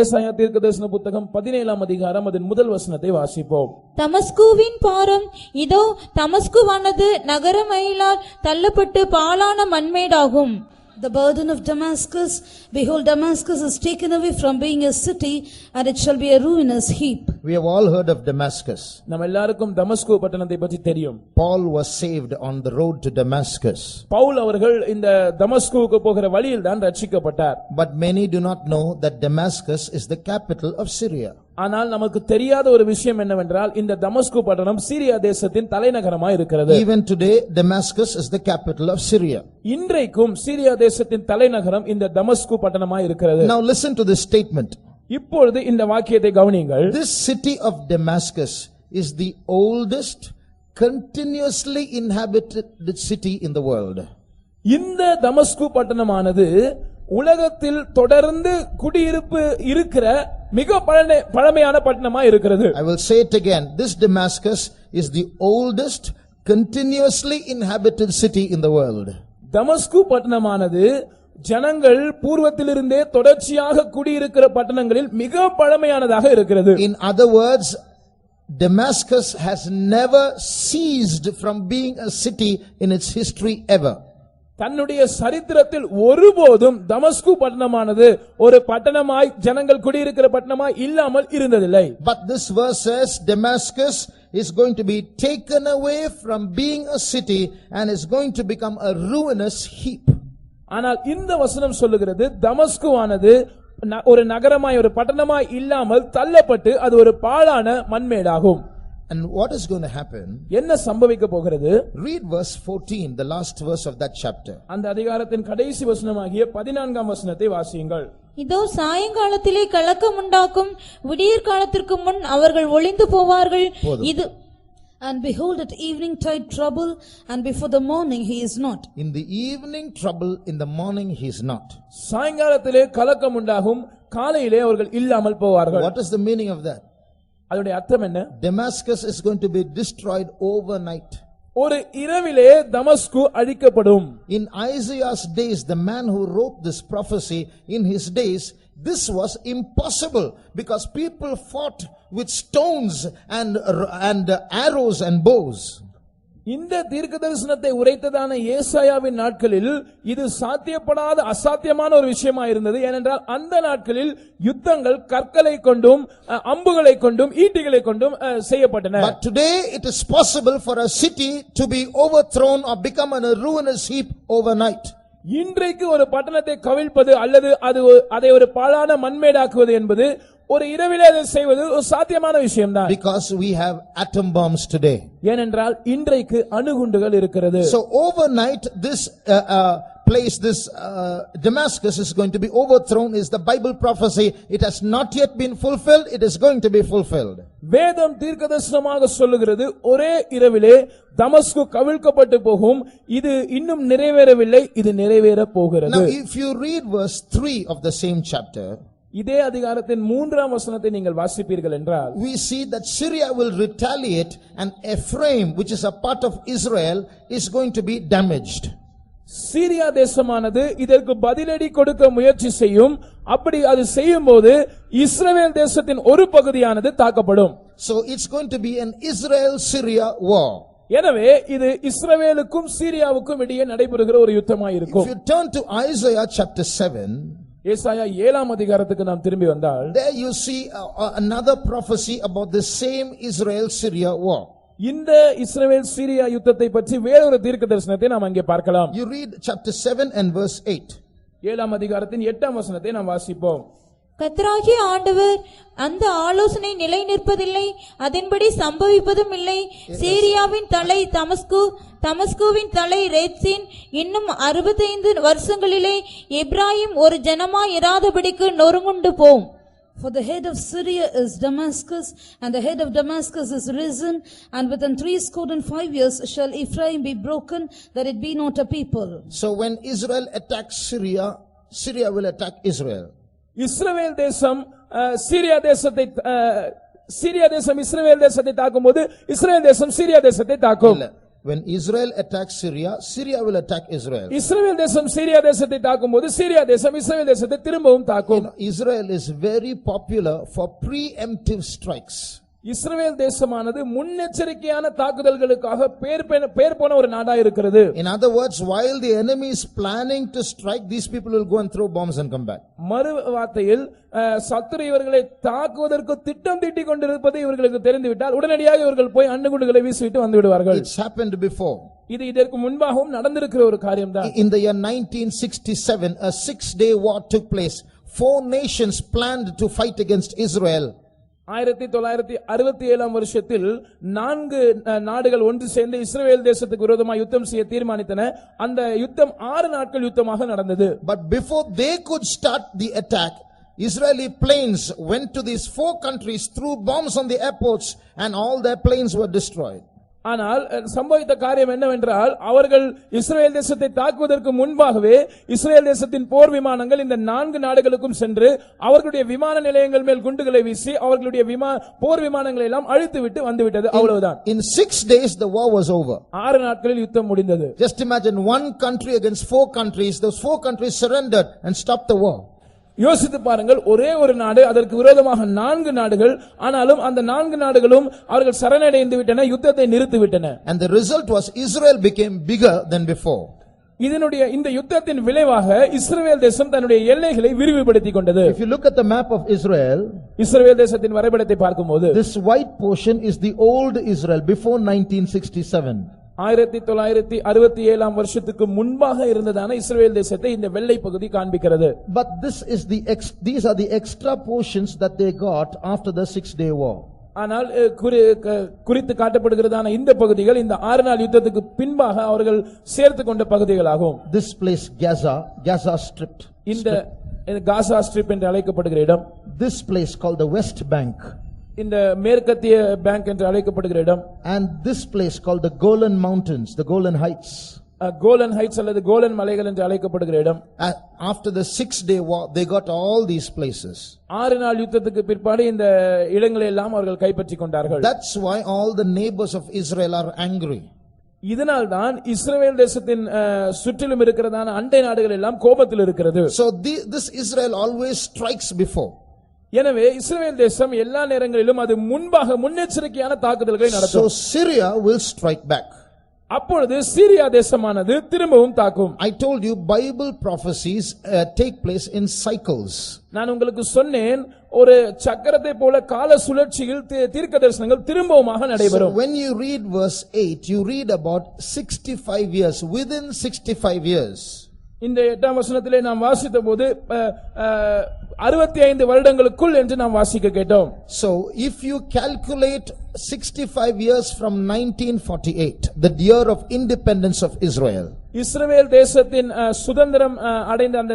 ஏசாயா தீர்க்கதரிசன புத்தகம் 17ஆம் அதிகாரம் அதன் முதல் வசனத்தை வாசிப்போம். தமஸ்குவின் பாரம் இதோ, தமஸ்குவானது நகரமயிலால் தள்ளப்பட்டு பாழான மண்மேடாகும். The burden of Damascus, behold, Damascus is taken away from being a city, and it shall be a ruinous heap. We have all heard of Damascus. நம்ம எல்லாருக்கும் தமஸ்கு பட்டணத்தை பற்றி தெரியும். Paul was saved on the road to Damascus. Pavul அவர்கள் இந்த தமஸ்குவுக்கு போகிற வழியில் தான் ரட்சிக்கப்பட்டார். But many do not know that Damascus is the capital of Syria. ஆனால் நமக்கு தெரியாத ஒரு விஷயம் என்னவென்றால் இந்த தமஸ்கு பட்டணம் சீரியா தேசத்தின் தலைநகரமாக இருக்கிறது. Even today Damascus is the capital of Syria. இன்றைக்கும் சீரியா தேசத்தின் தலைநகரம் இந்த தமஸ்கு பட்டணமாக இருக்கிறது. Now listen to this statement. இப்பொழுது இந்த வாக்கியத்தை கவனியுங்கள். This city of Damascus is the oldest continuously inhabited city in the world. இந்த தமஸ்கு பட்டணமானது உலகத்தில் தொடர்ந்து குடியிருப்பு இருக்கிற மிக பழமையான பட்டணமா இருக்கிறது. I will say it again. This Damascus is the oldest continuously inhabited city in the world. தமஸ்கு பட்டணமானது ஜனங்கள் பூர்வத்திலிருந்தே தொடர்ச்சியாக குடியிருக்கிற பட்டணங்களில் மிக பழமையானதாக இருக்கிறது. In other words, Damascus has never ceased from being a city in its history ever. தன்னுடைய சரித்திரத்தில் ஒருபோதும் தமஸ்கு பட்டணமானது ஒரு பட்டணமாய் ஜனங்கள் குடியிருக்கிற பட்டணமாய் இல்லாமல் இருந்ததில்லை. But this verse says Damascus is going to be taken away from being a city and is going to become a ruinous heap. ஆனால் இந்த வசனம் சொல்லுகிறது தமஸ்குவானது ஒரு நகரமாய் ஒரு பட்டணமாய் இல்லாமல் தள்ளப்பட்டு அது ஒரு பாழான மண்மேடாகும். And what is going to happen? என்ன சம்பவிக்க போகிறது? Read verse 14, the last verse of that chapter. அந்த அதிகாரத்தின் கடைசி வசனமாகிய 14ஆம் வசனத்தை வாசியுங்கள். இதோ சாயங்காலத்திலே கலக்கம் உண்டாக்கும், விடியற் காலத்திற்கு முன் அவர்கள் ஒளிந்து போவார்கள். இது And behold, at evening tide trouble, and before the morning he is not. In the evening trouble, in the morning he is not. சாயங்காலத்திலே கலக்கம் உண்டாகும், காலையிலே அவர்கள் இல்லாமல் போவார்கள். What is the meaning of that? அதோட அர்த்தம் என்ன? Damascus is going to be destroyed overnight. ஒரு இரவிலே தமஸ்கு அழிக்கப்படும். In Isaiah's days, the man who wrote this prophecy, in his days, this was impossible because people fought with stones and arrows and bows. இந்த தீர்க்கதரிசனத்தை உரைத்ததான ஏசாயாவின் நாட்களில் இது சாத்தியப்படாத அசாத்தியமான ஒரு விஷயமா இருந்தது. ஏனென்றால் அந்த நாட்களில் யுத்தங்கள் கற்களை கொண்டும் அம்புகளை கொண்டும் ஈட்டிகளை கொண்டும் செய்யப்பட்டன. But today it is possible for a city to be overthrown or become a ruinous heap overnight. இன்றைக்கு ஒரு பட்டணத்தை கவிழ்ப்பது அல்லது அதை ஒரு பாழான மண்மேடாக்குவது என்பது ஒரு இரவிலே அதை செய்வது ஒரு சாத்தியமான விஷயம்தான். Because we have atom bombs today. ஏனென்றால் இன்றைக்கு அணுகுண்டுகள் இருக்கிறது. So overnight this place, this Damascus is going to be overthrown is the Bible prophecy. It has not yet been fulfilled. It is going to be fulfilled. வேதம் தீர்க்கதரிசனமாக சொல்லுகிறது ஒரே இரவிலே தமஸ்கு கவிழ்க்கப்பட்டு போகும். இது இன்னும் நிறைவேறவில்லை, இது நிறைவேற போகிறது. Now if you read verse 3 of the same chapter, இதே அதிகாரத்தின் 3ஆம் வசனத்தை நீங்கள் வாசிப்பீர்கள் என்றால், we see that Syria will retaliate and Ephraim, which is a part of Israel, is going to be damaged. Syria தேசமானது இதற்கு பதிலடி கொடுக்க முயற்சி செய்யும். அப்படி அது செய்யும்போது இஸ்ரவேல் தேசத்தின் ஒரு பகுதியானது தாக்கப்படும். So it's going to be an Israel-Syria war. எனவே இது இஸ்ரவேலுக்கும் சீரியாவுக்கும் இடையே நடைபெறுகிற ஒரு யுத்தமாய் இருக்கும். If you turn to Isaiah chapter 7, ஏசாயா 7ஆம் அதிகாரத்துக்கு நாம் திரும்பி வந்தால், there you see another prophecy about the same Israel-Syria war. இந்த இஸ்ரவேல் சீரியா யுத்தத்தை பற்றி வேறொரு தீர்க்கதரிசனத்தை நாம் அங்கே பார்க்கலாம். You read chapter 7 and verse 8. 7ஆம் அதிகாரத்தின் 8ஆம் வசனத்தை நாம் வாசிப்போம். கர்த்தராகிய ஆண்டவர் அந்த ஆலோசனை நிலை நிற்பதில்லை, அதன்படி சம்பவிப்பதும் இல்லை. சீரியாவின் தலை தமஸ்குவின் தலை ரேத்சின் இன்னும் 65 வருஷங்களிலே எப்ராயிம் ஒரு ஜனமாய் இராதபடிக்கு நொறுங்குண்டு போம். For the head of Syria is Damascus, and the head of Damascus is risen, and within 65 years shall Ephraim be broken, that it be not a people. So when Israel attacks Syria, Syria will attack Israel. இஸ்ரவேல் தேசம் சீரியா தேசம் இஸ்ரவேல் தேசத்தை தாக்கும்போது இஸ்ரவேல் தேசம் சீரியா தேசத்தை தாக்கும். When Israel attacks Syria, Syria will attack Israel. இஸ்ரவேல் தேசம் சீரியா தேசத்தை தாக்கும்போது சீரியா தேசம் இஸ்ரவேல் தேசத்தை திரும்பவும் தாக்கும். Israel is very popular for preemptive strikes. இஸ்ரவேல் தேசமானது முன்னெச்சரிக்கையான தாக்குதல்களுக்காக பேர் போன ஒரு நாடா இருக்கிறது. In other words, while the enemy is planning to strike, these people will go and throw bombs and come back. மறு வார்த்தையில் சத்துரு இவர்களை தாக்குவதற்கு திட்டம் தீட்டிக் கொண்டிருப்பது இவர்களுக்கு தெரிந்துவிட்டால் உடனடியாக இவர்கள் போய் அண்டுகுண்டுகளை வீசிவிட்டு வந்து விடுவார்கள். It's happened before. இது இதற்கு முன்பாகவும் நடந்திருக்கிற ஒரு காரியம்தான். In the year 1967, a 6-day war took place. 4 nations planned to fight against Israel. 1967 வருஷத்தில் 4 நாடுகள் ஒன்று சேர்ந்து இஸ்ரவேல் தேசத்துக்கு விரோதமாக யுத்தம் செய்ய தீர்மானித்தன. அந்த யுத்தம் 6 நாட்கள் யுத்தமாக நடந்தது. But before they could start the attack, Israeli planes went to these 4 countries, threw bombs on the airports, and all their planes were destroyed. ஆனால் சம்பவித்த காரியம் என்னவென்றால் அவர்கள் இஸ்ரவேல் தேசத்தை தாக்குவதற்கு முன்பாகவே இஸ்ரவேல் தேசத்தின் போர் விமானங்கள் இந்த 4 நாடுகளுக்கும் சென்று அவர்களுடைய விமான நிலையங்கள் மேல் குண்டுகளை வீசி அவர்களுடைய போர் விமானங்களை எல்லாம் அழித்துவிட்டு வந்துவிட்டது. அவ்வளவுதான். In 6 days the war was over. 6 நாட்களில் யுத்தம் முடிந்தது. Just imagine one country against 4 countries. Those 4 countries surrendered and stopped the war. யோசித்து பாருங்கள், ஒரே ஒரு நாடு, அதற்கு விரோதமாக 4 நாடுகள், ஆனாலும் அந்த 4 நாடுகளும் அவர்கள் சரணடைந்து விட்டன, யுத்தத்தை நிறுத்திவிட்டன. And the result was Israel became bigger than before. இந்த யுத்தத்தின் விளைவாக இஸ்ரவேல் தேசம் தன்னுடைய எல்லைகளை விரிவுபடுத்திக் கொண்டது. If you look at the map of Israel, இஸ்ரவேல் தேசத்தின் வரைபடத்தை பார்க்கும்போது this white portion is the old Israel before 1967. 1967 வருஷத்துக்கு முன்பாக இருந்ததான இஸ்ரவேல் தேசத்தை இந்த வெள்ளை பகுதி காண்பிக்கிறது. But these are the extra portions that they got after the 6-day war. ஆனால் குறித்து காட்டப்படுகிறதான இந்த பகுதிகள் இந்த 6 நாள் யுத்தத்துக்கு பின்பாக அவர்கள் சேர்த்து கொண்ட பகுதிகளாகும். This place Gaza Strip. இந்த காசா ஸ்ட்ரிப் என்று அழைக்கப்படுகிற இடம். This place called the West Bank. இந்த மேற்கத்திய பேங்க் என்று அழைக்கப்படுகிற இடம். And this place called the Golan Mountains, the Golan Heights. Colon heights அல்லது கோலன் மலைகள் என்று அழைக்கப்படுகிற இடம். After the 6-day war they got all these places. 6 நாள் யுத்தத்துக்கு பிற்பாடு இந்த இடங்களை எல்லாம் அவர்கள் கைப்பற்றிக் கொண்டார்கள். That's why all the neighbors of Israel are angry. இதனால் தான் இஸ்ரவேல் தேசத்தின் சுற்றிலும் இருக்கிறதான அண்டை நாடுகள் எல்லாம் கோபத்தில் இருக்கிறது. So this Israel always strikes before. எனவே இஸ்ரவேல் தேசம் எல்லா நேரங்களிலும் அது முன்பாக முன்னெச்சரிக்கையான தாக்குதல்களை நடத்தும். So Syria will strike back. அப்பொழுது சீரியா தேசமானது திரும்பவும் தாக்கும். I told you Bible prophecies take place in cycles. நான் உங்களுக்கு சொன்னேன், ஒரு சக்கரத்தை போல கால சுழற்சியில் தீர்க்கதரிசனங்கள் திரும்பவுமாக நடைபெறும். So when you read verse 8, you read about 65 years. Within 65 years. இந்த 8ஆம் வசனத்திலே நாம் வாசித்த போது 65 வருடங்களுக்குள் என்று நாம் வாசிக்க கேட்டோம். So if you calculate 65 years from 1948, the year of independence of Israel. இஸ்ரவேல் தேசத்தின் சுதந்திரம் அடைந்த அந்த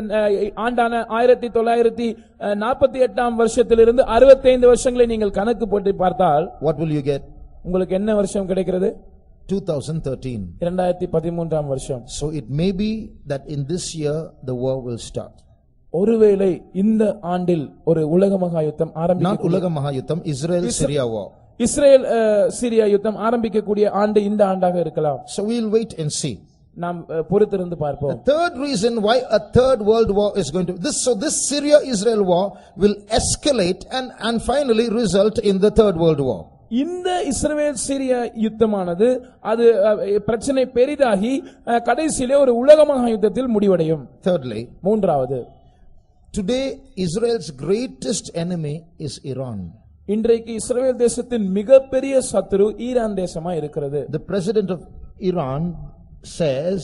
ஆண்டான 1948ஆம் வருஷத்திலிருந்து 65 வருஷங்களை நீங்கள் கணக்கு போட்டு பார்த்தால் what will you get? உங்களுக்கு என்ன வருஷம் கிடைக்கிறது? 2013. 2013ஆம் வருஷம். So it may be that in this year the war will start. ஒருவேளை இந்த ஆண்டில் ஒரு உலக மகா யுத்தம் ஆரம்பிக்கும். Not உலக மகா யுத்தம், Israel Syria war. Israel Syria யுத்தம் ஆரம்பிக்கக்கூடிய ஆண்டு இந்த ஆண்டாக இருக்கலாம். So we'll wait and see. நாம் பொறுத்திருந்து பார்ப்போம். The third reason why a third world war is going to this Syria Israel war will escalate and finally result in the third world war. இந்த இஸ்ரவேல் சீரியா யுத்தமானது அது பிரச்சனை பெரிதாகி கடைசியிலே ஒரு உலக மகா யுத்தத்தில் முடிவடையும். Thirdly, மூன்றாவது, today Israel's greatest enemy is Iran. இன்றைக்கு இஸ்ரவேல் தேசத்தின் மிகப்பெரிய சத்துரு ஈரான் தேசமா இருக்கிறது. The president of Iran says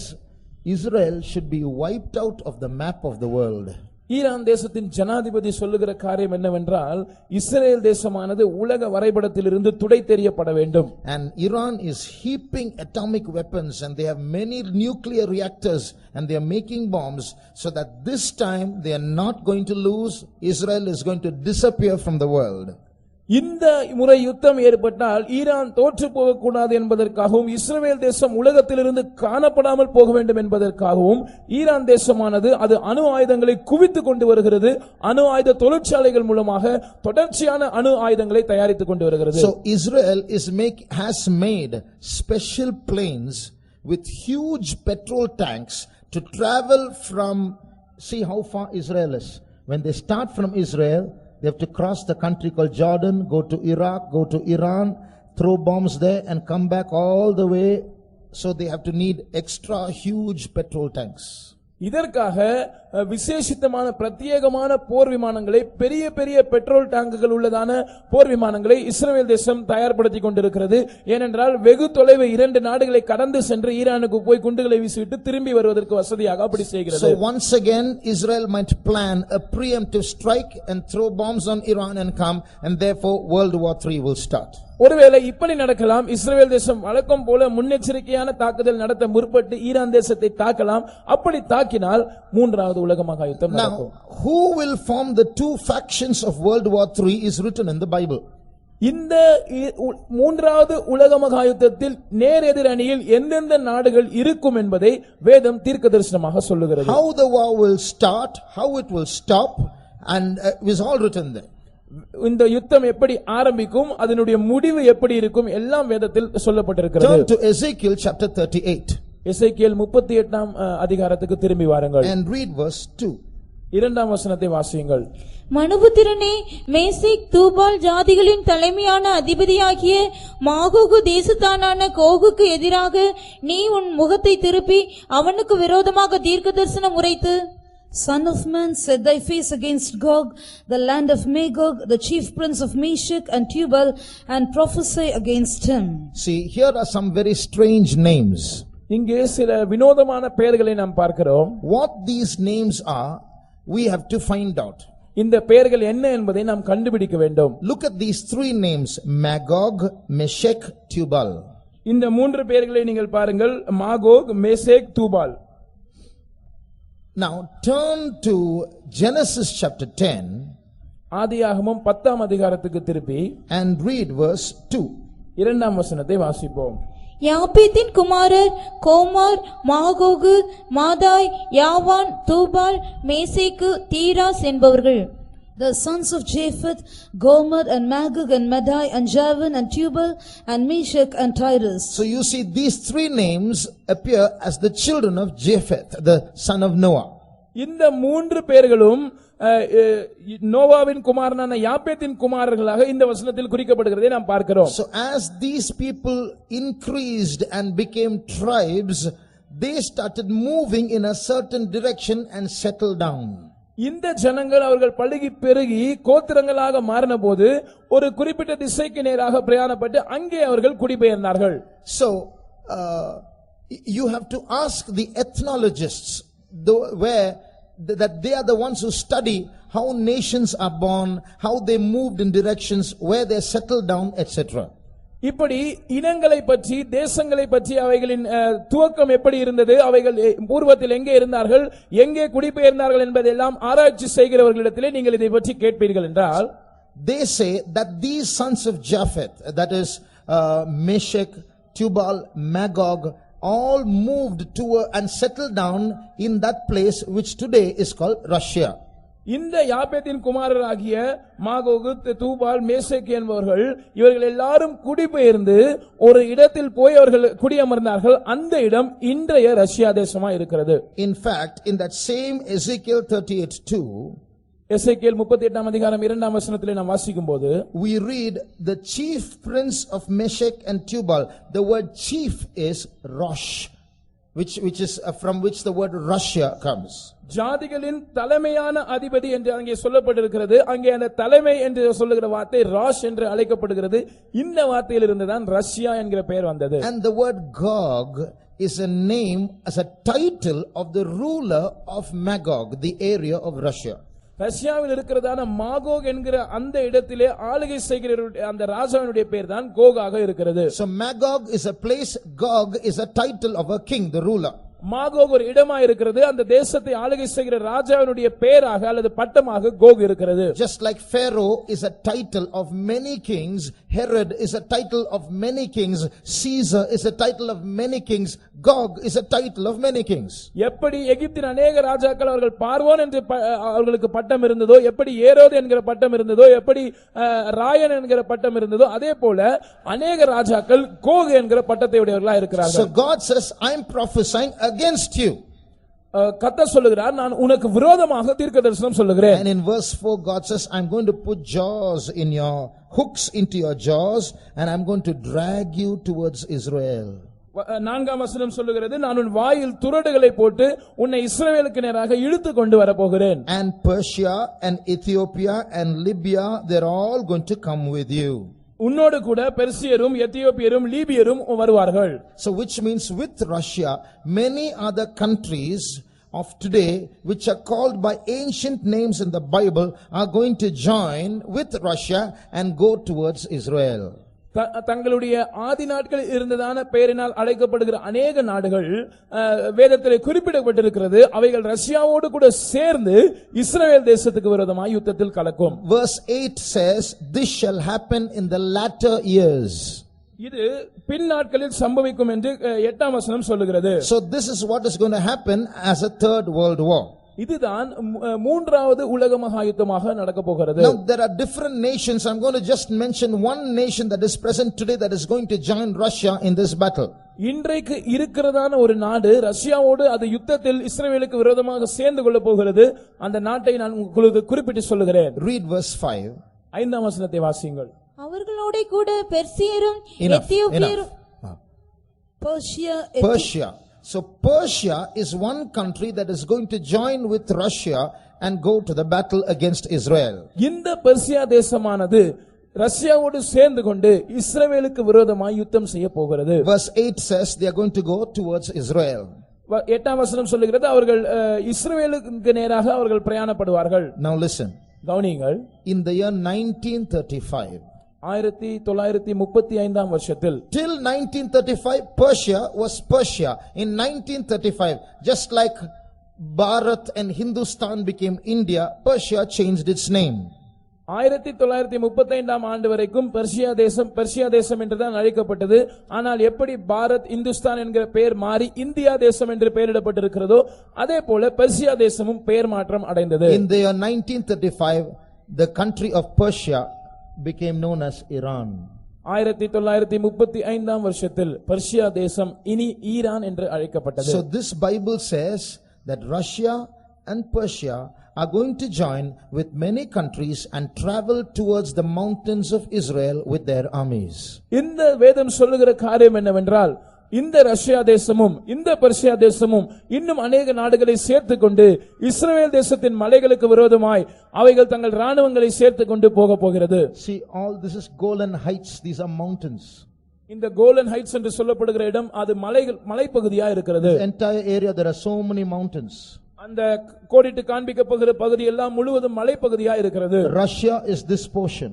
Israel should be wiped out of the map of the world. Iran தேசத்தின் ஜனாதிபதி சொல்லுகிற காரியம் என்னவென்றால் இஸ்ரேல் தேசமானது உலக வரைபடத்திலிருந்து துடை தெரியப்பட வேண்டும். And Iran is heaping atomic weapons and they have many nuclear reactors and they are making bombs so that this time they are not going to lose. Israel is going to disappear from the world. இந்த முறை யுத்தம் ஏற்பட்டால் Iran தோற்று போகக்கூடாது என்பதற்காகவும் இஸ்ரவேல் தேசம் உலகத்திலிருந்து காணப்படாமல் போக வேண்டும் என்பதற்காகவும் ஈரான் தேசமானது அது அணு ஆயுதங்களை குவித்துக் கொண்டு வருகிறது. அணு ஆயுத தொழிற்சாலைகள் மூலமாக தொடர்ச்சியான அணு ஆயுதங்களை தயாரித்துக் கொண்டு வருகிறது. So Israel has made special planes with huge petrol tanks to travel from, see how far Israel is. When they start from Israel, they have to cross the country called Jordan, go to Iraq, go to Iran, throw bombs there and come back all the way. So they have to need extra huge petrol tanks. இதற்காக விசேஷித்தமான பிரத்யேகமான போர் விமானங்களை பெரிய பெரிய petrol டாங்குகள் உள்ளதான போர் விமானங்களை இஸ்ரவேல் தேசம் தயார்படுத்திக் கொண்டிருக்கிறது. ஏனென்றால் வெகு தொலைவு 2 நாடுகளை கடந்து சென்று ஈரானுக்கு போய் குண்டுகளை வீசிவிட்டு திரும்பி வருவதற்கு வசதியாக அப்படி செய்கிறது. So once again Israel might plan a preemptive strike and throw bombs on Iran and come, and therefore World War III will start. ஒருவேளை இப்படி நடக்கலாம். இஸ்ரவேல் தேசம் வழக்கம் போல முன்னெச்சரிக்கையான தாக்குதல் நடத்த முற்பட்டு ஈரான் தேசத்தை தாக்கலாம். அப்படி தாக்கினால் மூன்றாவது உலக மகா யுத்தம் நடக்கும். Now who will form the two factions of World War III is written in the Bible. இந்த மூன்றாவது உலக மகா யுத்தத்தில் நேர் எதிர் அணியில் எந்தெந்த நாடுகள் இருக்கும் என்பதை வேதம் தீர்க்கதரிசனமாக சொல்லுகிறது. How the war will start, how it will stop, and it is all written there. இந்த யுத்தம் எப்படி ஆரம்பிக்கும், அதனுடைய முடிவு எப்படி இருக்கும், எல்லாம் வேதத்தில் சொல்லப்பட்டிருக்கிறது. Turn to Ezekiel chapter 38. எசேக்கியேல் 38ஆம் அதிகாரத்துக்கு திரும்பி வாருங்கள். And read verse 2. 2ஆம் வசனத்தை வாசியுங்கள். மனுபுத்திரனே, மேசேக் தூபால் ஜாதிகளின் தலைமையான அதிபதியாகிய மாகோகு தேசத்தானான கோகுக்கு எதிராக நீ உன் முகத்தை திருப்பி அவனுக்கு விரோதமாக தீர்க்கதரிசனம் உரைத்து, Son of man, set thy face against Gog, the land of Magog, the chief prince of Meshech and Tubal, and prophesy against him. See, here are some very strange names. இங்கே சில வினோதமான பெயர்களை நாம் பார்க்கிறோம். What these names are, we have to find out. இந்த பெயர்கள் என்ன என்பதை நாம் கண்டுபிடிக்க வேண்டும். Look at these 3 names: Magog, Meshech, Tubal. இந்த 3 பெயர்களை நீங்கள் பாருங்கள். Magog, Meshach, Tubal. Now turn to Genesis chapter 10 ஆதியாகமம் 10ஆம் அதிகாரத்துக்கு திருப்பி and read verse 2. 2ஆம் வசனத்தை வாசிப்போம். யாப்பேத்தின் குமாரர் கோமார், மாகோகு, மாதாய், யாவான், தூபால், மேசேக்கு, தீராஸ் என்பவர்கள். The sons of Japheth, Gomer and Magog and Madai and Javan and Tubal and Meshech and Tyrus. So you see these 3 names appear as the children of Japheth, the son of Noah. இந்த 3 பெயர்களும் நோவாவின் குமாரனான யாப்பேத்தின் குமாரர்களாக இந்த வசனத்தில் குறிக்கப்படுகிறதை நாம் பார்க்கிறோம். So as these people increased and became tribes, they started moving in a certain direction and settled down. இந்த ஜனங்கள் அவர்கள் பழுகி பெருகி கோத்திரங்களாக மாறின போது ஒரு குறிப்பிட்ட திசைக்கு நேராக பிரயாணப்பட்டு அங்கே அவர்கள் குடிபெயர்ந்தார்கள். So you have to ask the ethnologists that they are the ones who study how nations are born, how they moved in directions, where they settled down, etc. இப்படி இனங்களை பற்றி, தேசங்களை பற்றி, அவைகளின் துவக்கம் எப்படி இருந்தது, அவைகள் பூர்வத்தில் எங்கே இருந்தார்கள், எங்கே குடிபெயர்ந்தார்கள் என்பதெல்லாம் ஆராய்ச்சி செய்கிறவர்களிடத்திலே நீங்கள் இதை பற்றி கேட்பீர்கள் என்றால், they say that these sons of Japheth, that is Meshech, Tubal, Magog, all moved to and settled down in that place which today is called Russia. இந்த யாப்பேத்தின் குமாரராகிய மாகோகு, தூபால், மேசேக் என்பவர்கள் இவர்கள் எல்லாரும் குடிபெயர்ந்து ஒரு இடத்தில் போய் அவர்கள் குடியமர்ந்தார்கள். அந்த இடம் இன்றைய ரஷ்யா தேசமா இருக்கிறது. In fact, in that same Ezekiel 38:2, எசேக்கியேல் 38ஆம் அதிகாரம் 2ஆம் வசனத்திலே நாம் வாசிக்கும்போது, we read the chief prince of Meshech and Tubal. The word chief is Rosh. which is from which the word Russia comes. ஜாதிகளின் தலைமையான அதிபதி என்று அங்கே சொல்லப்பட்டிருக்கிறது. அங்கே அந்த தலைமை என்று சொல்லுகிற வார்த்தை ராஷ் என்று அழைக்கப்படுகிறது. இந்த வார்த்தையிலிருந்து தான் ரஷ்யா என்கிற பெயர் வந்தது. And the word Gog is a name as a title of the ruler of Magog, the area of Russia. ரஷ்யாவில் இருக்கிறதான மாகோக் என்கிற அந்த இடத்திலே ஆளுகை செய்கிற அந்த ராஜாவினுடைய பெயர் தான் கோகாக இருக்கிறது. So Magog is a place, Gog is a title of a king, the ruler. Magog ஒரு இடமா இருக்கிறது. அந்த தேசத்தை ஆளுகை செய்கிற ராஜாவினுடைய பெயராக அல்லது பட்டமாக கோக் இருக்கிறது. Just like Pharaoh is a title of many kings, Herod is a title of many kings, Caesar is a title of many kings, Gog is a title of many kings. எப்படி எகிப்தின் अनेक ராஜாக்கள் அவர்கள் பார்வோன் என்று அவர்களுக்கு பட்டம் இருந்ததோ, எப்படி ஏரோது என்கிற பட்டம் இருந்ததோ, எப்படி ராயன் என்கிற பட்டம் இருந்ததோ, அதே போல अनेक ராஜாக்கள் கோக் என்கிற பட்டத்தை உடையவர்களாக இருக்கிறார்கள். So God says, I am prophesying against you. கர்த்தர் சொல்லுகிறார், நான் உனக்கு விரோதமாக தீர்க்கதரிசனம் சொல்லுகிறேன். And in verse 4 God says, I'm going to put jaws in your hooks into your jaws and I'm going to drag you towards Israel. நான்காம் வசனம் சொல்லுகிறது, நான் உன் வாயில் துரடுகளை போட்டு உன்னை இஸ்ரவேலுக்கு நேராக இழுத்து கொண்டு வர போகிறேன். And Persia and Ethiopia and Libya, they're all going to come with you. உன்னோடு கூட பெர்சியரும் எத்தியோப்பியரும் லீபியரும் வருவார்கள். So which means with Russia, many other countries of today which are called by ancient names in the Bible are going to join with Russia and go towards Israel. தங்களுடைய ஆதி நாட்களில் இருந்ததான பெயரினால் அழைக்கப்படுகிற अनेक நாடுகள் வேதத்திலே குறிப்பிடப்பட்டிருக்கிறது. அவைகள் ரஷ்யாவோடு கூட சேர்ந்து இஸ்ரவேல் தேசத்துக்கு விரோதமாக யுத்தத்தில் கலக்கும். Verse 8 says, this shall happen in the latter years. இது பின் நாட்களில் சம்பவிக்கும் என்று 8ஆம் வசனம் சொல்லுகிறது. So this is what is going to happen as a third world war. இதுதான் மூன்றாவது உலக மகா யுத்தமாக நடக்க போகிறது. Now there are different nations. I'm going to just mention one nation that is present today that is going to join Russia in this battle. இன்றைக்கு இருக்கிறதான ஒரு நாடு ரஷ்யாவோடு அது யுத்தத்தில் இஸ்ரவேலுக்கு விரோதமாக சேர்ந்து கொள்ள போகிறது. அந்த நாட்டை நான் உங்களுக்கு குறிப்பிட்டு சொல்லுகிறேன். Read verse 5. 5ஆம் வசனத்தை வாசியுங்கள். அவர்களோட கூட பெர்சியரும் எத்தியோப்பியரும் Persia. So Persia is one country that is going to join with Russia and go to the battle against Israel. இந்த பெர்சியா தேசமானது ரஷ்யாவோடு சேர்ந்து கொண்டு இஸ்ரவேலுக்கு விரோதமாய் யுத்தம் செய்ய போகிறது. Verse 8 says they are going to go towards Israel. 8ஆம் வசனம் சொல்லுகிறது, அவர்கள் இஸ்ரவேலுக்கு நேராக அவர்கள் பிரயாணப்படுவார்கள். Now listen. கவனியுங்கள். In the year 1935, 1935ஆம் வருஷத்தில், till 1935 Persia was Persia. In 1935, just like Bharat and Hindustan became India, Persia changed its name. 1935ஆம் ஆண்டு வரைக்கும் பெர்சியா தேசம் என்றுதான் அழைக்கப்பட்டது. ஆனால் எப்படி பாரத் இந்துஸ்தான் என்கிற பெயர் மாறி இந்தியா தேசம் என்று பெயரிடப்பட்டிருக்கிறதோ அதே போல பெர்சியா தேசமும் பெயர் மாற்றம் அடைந்தது. In the year 1935, the country of Persia became known as Iran. 1935ஆம் வருஷத்தில் பெர்சியா தேசம் இனி ஈரான் என்று அழைக்கப்பட்டது. So this Bible says that Russia and Persia are going to join with many countries and travel towards the mountains of Israel with their armies. இந்த வேதம் சொல்லுகிற காரியம் என்னவென்றால், இந்த ரஷ்யா தேசமும் இந்த பெர்சியா தேசமும் இன்னும் अनेक நாடுகளை சேர்த்துக் கொண்டு இஸ்ரவேல் தேசத்தின் மலைகளுக்கு விரோதமாய் அவைகள் தங்கள் ராணுவங்களை சேர்த்துக் கொண்டு போக போகிறது. See, all this is Golan Heights. These are mountains. இந்த கோலன் ஹைட்ஸ் என்று சொல்லப்படுகிற இடம் அது மலைப்பகுதியா இருக்கிறது. The entire area, there are so many mountains. அந்த கோடிட்டு காண்பிக்கப்படுகிற பகுதி எல்லாம் முழுவதும் மலைப்பகுதியா இருக்கிறது. Russia is this portion.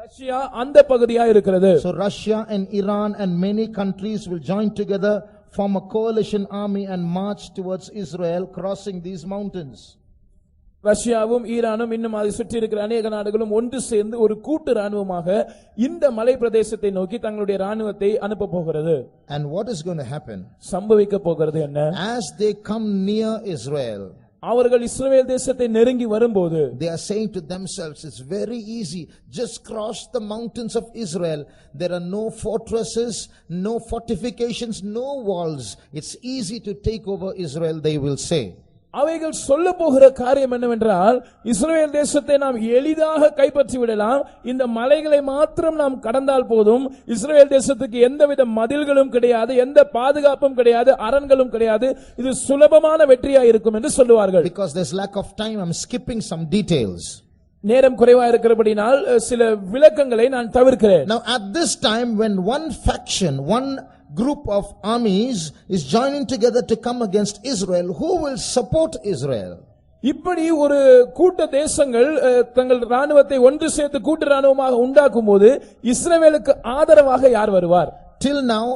Russia அந்த பகுதியா இருக்கிறது. So Russia and Iran and many countries will join together, form a coalition army and march towards Israel, crossing these mountains. ரஷ்யாவும் ஈரானும் இன்னும் அதை சுற்றி இருக்கிற अनेक நாடுகளும் ஒன்று சேர்ந்து ஒரு கூட்டு ராணுவமாக இந்த மலை பிரதேசத்தை நோக்கி தங்களுடைய ராணுவத்தை அனுப்ப போகிறது. And what is going to happen? சம்பவிக்க போகிறது என்ன? As they come near Israel, அவர்கள் இஸ்ரவேல் தேசத்தை நெருங்கி வரும்போது they are saying to themselves, it's very easy, just cross the mountains of Israel. There are no fortresses, no fortifications, no walls. It's easy to take over Israel, they will say. அவைகள் சொல்ல போகிற காரியம் என்னவென்றால், இஸ்ரவேல் தேசத்தை நாம் எளிதாக கைப்பற்றி விடலாம், இந்த மலைகளை மாத்திரம் நாம் கடந்தால் போதும், இஸ்ரவேல் தேசத்துக்கு எந்தவித மதில்களும் கிடையாது, எந்த பாதுகாப்பும் கிடையாது, அரண்களும் கிடையாது, இது சுலபமான வெற்றியா இருக்கும் என்று சொல்லுவார்கள். Because there's lack of time, I'm skipping some details. நேரம் குறைவா இருக்கிறபடினால் சில விளக்கங்களை நான் தவிர்க்கிறேன். Now at this time, when one faction, one group of armies is joining together to come against Israel, who will support Israel? இப்படி ஒரு கூட்ட தேசங்கள் தங்கள் ராணுவத்தை ஒன்று சேர்த்து கூட்டு ராணுவமாக உண்டாக்கும் போது இஸ்ரவேலுக்கு ஆதரவாக யார் வருவார்? Till now,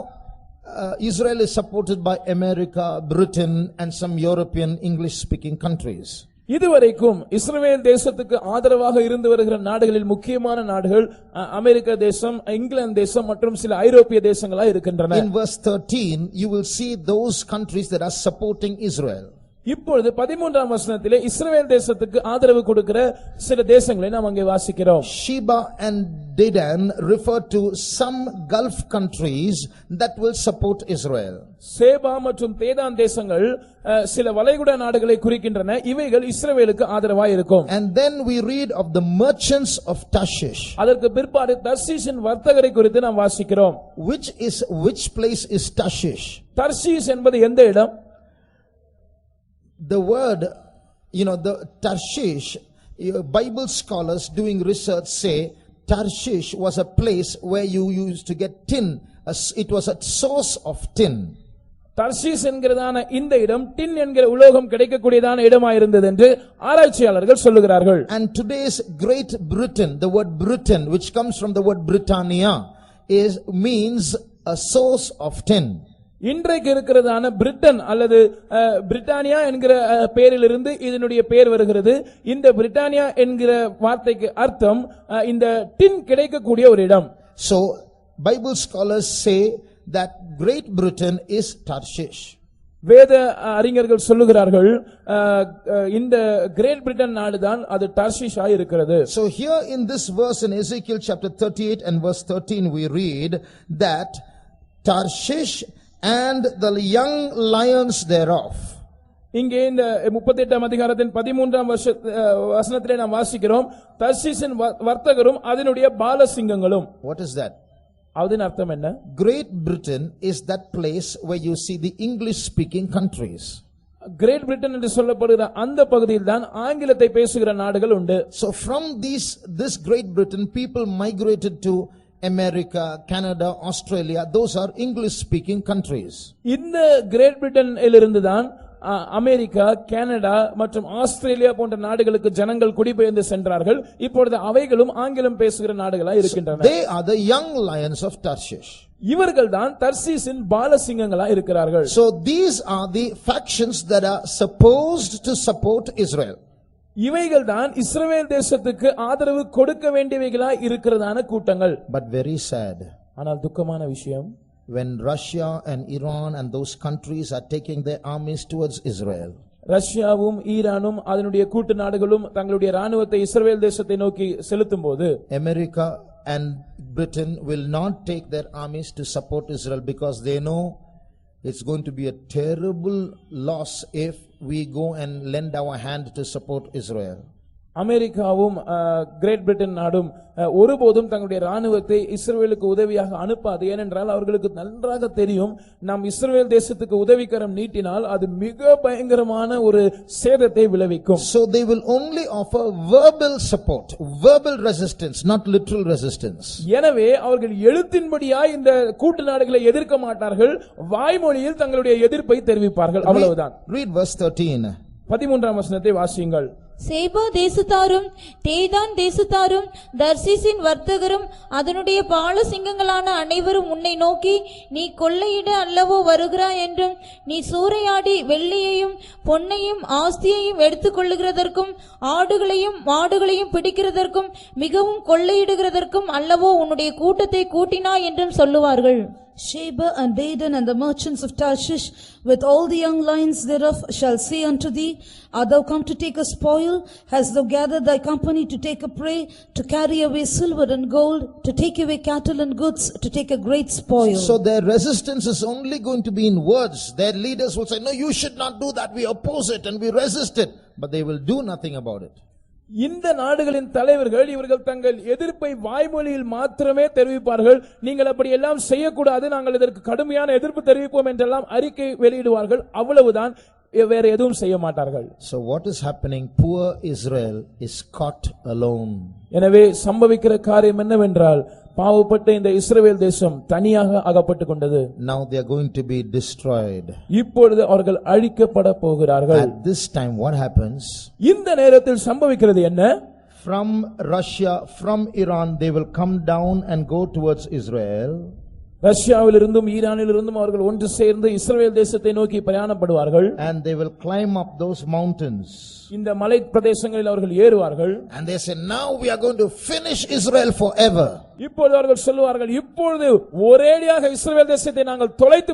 Israel is supported by America, Britain and some European English speaking countries. இதுவரைக்கும் இஸ்ரவேல் தேசத்துக்கு ஆதரவாக இருந்து வருகிற நாடுகளில் முக்கியமான நாடுகள் அமெரிக்க தேசம், இங்கிலாந்து தேசம் மற்றும் சில ஐரோப்பிய தேசங்களா இருக்கின்றன. In verse 13, you will see those countries that are supporting Israel. இப்பொழுது 13ஆம் வசனத்திலே இஸ்ரவேல் தேசத்துக்கு ஆதரவு கொடுக்கிற சில தேசங்களை நாம் அங்கே வாசிக்கிறோம். Sheba and Dedan refer to some Gulf countries that will support Israel. சேபா மற்றும் தேதான் தேசங்கள் சில வளைகுடா நாடுகளை குறிக்கின்றன. இவைகள் இஸ்ரவேலுக்கு ஆதரவாய் இருக்கும். And then we read of the merchants of Tarshish. அதற்கு பிற்பாடு தர்ஷீஷின் வர்த்தகரை குறித்து நாம் வாசிக்கிறோம். Which place is Tarshish? Tarshish என்பது எந்த இடம்? The word, the Tarshish, Bible scholars doing research say Tarshish was a place where you used to get tin. It was a source of tin. தர்ஷீஸ் என்கிறதான இந்த இடம் டின் என்கிற உலோகம் கிடைக்கக்கூடியதான இடமா இருந்தது என்று ஆராய்ச்சியாளர்கள் சொல்லுகிறார்கள். And today's Great Britain, the word Britain, which comes from the word Britannia, means a source of tin. இன்றைக்கு இருக்கிறதான பிரிட்டன் அல்லது பிரிட்டானியா என்கிற பெயரிலிருந்து இதனுடைய பெயர் வருகிறது. இந்த பிரிட்டானியா என்கிற வார்த்தைக்கு அர்த்தம் இந்த டின் கிடைக்கக்கூடிய ஒரு இடம். So Bible scholars say that Great Britain is Tarshish. வேத அறிஞர்கள் சொல்லுகிறார்கள் இந்த கிரேட் பிரிட்டன் நாடுதான் அது டார்ஷிஷா இருக்கிறது. So here in this verse in Ezekiel chapter 38 and verse 13 we read that Tarshish and the young lions thereof. இங்கே இந்த 38ஆம் அதிகாரத்தின் 13ஆம் வசனத்திலே நாம் வாசிக்கிறோம், தர்ஷீஷின் வர்த்தகரும் அதனுடைய பாலசிங்கங்களும். What is that? அதன் அர்த்தம் என்ன? Great Britain is that place where you see the English speaking countries. Great Britain என்று சொல்லப்படுகிற அந்த பகுதியில் தான் ஆங்கிலத்தை பேசுகிற நாடுகள் உண்டு. So from this Great Britain people migrated to America, Canada, Australia. Those are English speaking countries. இந்த கிரேட் பிரிட்டனிலிருந்து தான் அமெரிக்கா, கனடா மற்றும் ஆஸ்திரேலியா போன்ற நாடுகளுக்கு ஜனங்கள் குடிபெயர்ந்து சென்றார்கள். இப்பொழுது அவைகளும் ஆங்கிலம் பேசுகிற நாடுகளாய் இருக்கின்றன. They are the young lions of Tarshish. இவர்கள் தான் தர்ஷீஷின் பாலசிங்கங்களாய் இருக்கிறார்கள். So these are the factions that are supposed to support Israel. இவைகள் தான் இஸ்ரவேல் தேசத்துக்கு ஆதரவு கொடுக்க வேண்டியவைகளாய் இருக்கிறதான கூட்டங்கள். But very sad, ஆனால் துக்கமான விஷயம், when Russia and Iran and those countries are taking their armies towards Israel, ரஷ்யாவும் ஈரானும் அதனுடைய கூட்டு நாடுகளும் தங்களுடைய ராணுவத்தை இஸ்ரவேல் தேசத்தை நோக்கி செலுத்தும் போது America and Britain will not take their armies to support Israel because they know it's going to be a terrible loss if we go and lend our hand to support Israel. அமெரிக்காவும் great Britain நாடும் ஒருபோதும் தங்களுடைய ராணுவத்தை இஸ்ரவேலுக்கு உதவியாக அனுப்பாது. ஏனென்றால் அவர்களுக்கு நன்றாக தெரியும், நாம் இஸ்ரவேல் தேசத்துக்கு உதவிக்கரம் நீட்டினால் அது மிக பயங்கரமான ஒரு சேதத்தை விளைவிக்கும். So they will only offer verbal support, verbal resistance, not literal resistance. எனவே அவர்கள் எழுத்தின்படியாய் இந்த கூட்டு நாடுகளை எதிர்க்க மாட்டார்கள், வாய்மொழியில் தங்களுடைய எதிர்ப்பை தெரிவிப்பார்கள், அவ்வளவுதான். Read verse 13. 13ஆம் வசனத்தை வாசியுங்கள். சேபா தேசத்தாரும் தேதான் தேசத்தாரும் தர்ஷீஷின் வர்த்தகரும் அதனுடைய பாலசிங்கங்களான அனைவரும் உன்னை நோக்கி, நீ கொள்ளையிட அல்லவோ வருகிறாய் என்றும், நீ சூறையாடி வெள்ளியையும் பொன்னையும் ஆஸ்தியையும் எடுத்துக்கொள்ளுகிறதற்கும் ஆடுகளையும் மாடுகளையும் பிடிக்கிறதற்கும் மிகவும் கொள்ளையிடுகிறதற்கும் அல்லவோ உன்னுடைய கூட்டத்தை கூட்டினாய் என்றும் சொல்லுவார்கள். Sheba and Dedan and the merchants of Tarshish with all the young lions thereof shall say unto thee, Art thou come to take a spoil? Hast thou gathered thy company to take a prey, to carry away silver and gold, to take away cattle and goods, to take a great spoil? So their resistance is only going to be in words. Their leaders will say, no, you should not do that. We oppose it and we resist it. But they will do nothing about it. இந்த நாடுகளின் தலைவர்கள் இவர்கள் தங்கள் எதிர்ப்பை வாய்மொழியில் மாத்திரமே தெரிவிப்பார்கள். நீங்கள் அப்படி எல்லாம் செய்யக்கூடாது, நாங்கள் இதற்கு கடுமையான எதிர்ப்பு தெரிவிப்போம் என்றெல்லாம் அறிக்கை வெளியிடுவார்கள். அவ்வளவுதான், வேற எதுவும் செய்ய மாட்டார்கள். So what is happening? Poor Israel is caught alone. எனவே சம்பவிக்கிற காரியம் என்னவென்றால், பாவப்பட்ட இந்த இஸ்ரவேல் தேசம் தனியாக அகப்பட்டுக் கொண்டது. Now they are going to be destroyed. இப்பொழுது அவர்கள் அழிக்கப்பட போகிறார்கள். At this time what happens? இந்த நேரத்தில் சம்பவிக்கிறது என்ன? From Russia, from Iran, they will come down and go towards Israel. ரஷ்யாவிலிருந்தும் ஈரானிலிருந்தும் அவர்கள் ஒன்று சேர்ந்து இஸ்ரவேல் தேசத்தை நோக்கி பிரயாணப்படுவார்கள். And they will climb up those mountains. இந்த மலை பிரதேசங்களில் அவர்கள் ஏறுவார்கள். And they say, now we are going to finish Israel forever. இப்பொழுது அவர்கள் சொல்லுவார்கள், இப்பொழுது ஒரேடியாக இஸ்ரவேல் தேசத்தை நாங்கள் தொலைத்து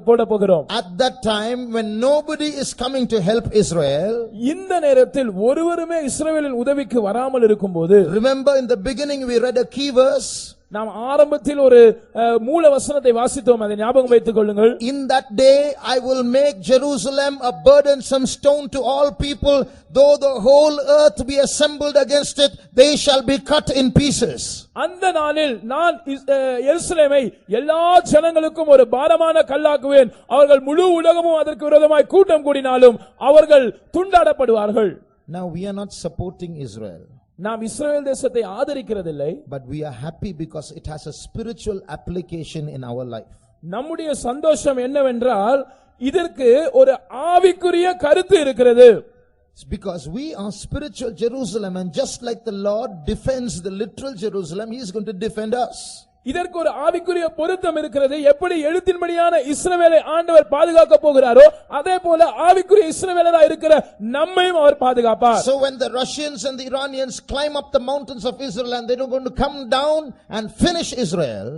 போட போகிறோம். At that time when nobody is coming to help Israel, இந்த நேரத்தில் ஒருவருமே இஸ்ரவேலின் உதவிக்கு வராமல் இருக்கும்போது, remember in the beginning we read a key verse. நாம் ஆரம்பத்தில் ஒரு மூல வசனத்தை வாசித்தோம், அதை ஞாபகம் வைத்துக் கொள்ளுங்கள். In that day I will make Jerusalem a burdensome stone to all people, though the whole earth be assembled against it, they shall be cut in pieces. அந்த நாளில் நான் எருசலேமை எல்லா ஜனங்களுக்கும் ஒரு பாரமான கல்லாக்குவேன், அவர்கள் முழு உலகமும் அதற்கு விரோதமாய் கூட்டம் கூடினாலும் அவர்கள் துண்டாடப்படுவார்கள். Now we are not supporting Israel, நாம் இஸ்ரவேல் தேசத்தை ஆதரிக்கிறதில்லை, but we are happy because it has a spiritual application in our life. நம்முடைய சந்தோஷம் என்னவென்றால் இதற்கு ஒரு ஆவிக்குரிய கருத்து இருக்கிறது. It's because we are spiritual Jerusalem, and just like the Lord defends the literal Jerusalem, He is going to defend us. இதற்கு ஒரு ஆவிக்குரிய பொருத்தம் இருக்கிறது. எப்படி எழுத்தின்படியான இஸ்ரவேலை ஆண்டவர் பாதுகாக்க போகிறாரோ அதே போல ஆவிக்குரிய இஸ்ரவேலரா இருக்கிற நம்மையும் அவர் பாதுகாப்பார். So when the Russians and the Iranians climb up the mountains of Israel and they are going to come down and finish Israel,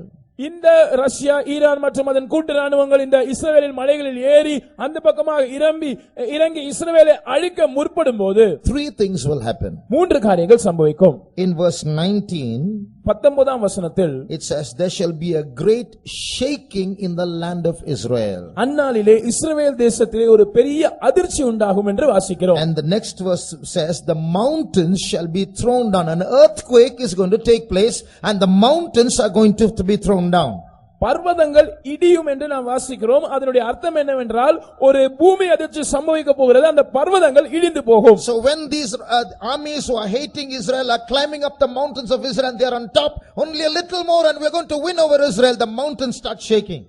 இந்த ரஷ்யா, ஈரான் மற்றும் அதன் கூட்டு ராணுவங்கள் இந்த இஸ்ரவேலின் மலைகளில் ஏறி அந்த பக்கமாக இறங்கி இஸ்ரவேலை அழிக்க முற்படும் போது three things will happen. மூன்று காரியங்கள் சம்பவிக்கும். In verse 19, 19ஆம் வசனத்தில் it says, there shall be a great shaking in the land of Israel. அந்நாளிலே இஸ்ரவேல் தேசத்திலே ஒரு பெரிய அதிர்ச்சி உண்டாகும் என்று வாசிக்கிறோம். And the next verse says, the mountains shall be thrown down. An earthquake is going to take place and the mountains are going to be thrown down. பர்வதங்கள் இடியும் என்று நாம் வாசிக்கிறோம். அதனுடைய அர்த்தம் என்னவென்றால் ஒரு பூமி அதிர்ச்சி சம்பவிக்க போகிறது, அந்த பர்வதங்கள் இடிந்து போகும். So when these armies who are hating Israel are climbing up the mountains of Israel and they are on top, only a little more and we are going to win over Israel, the mountains start shaking.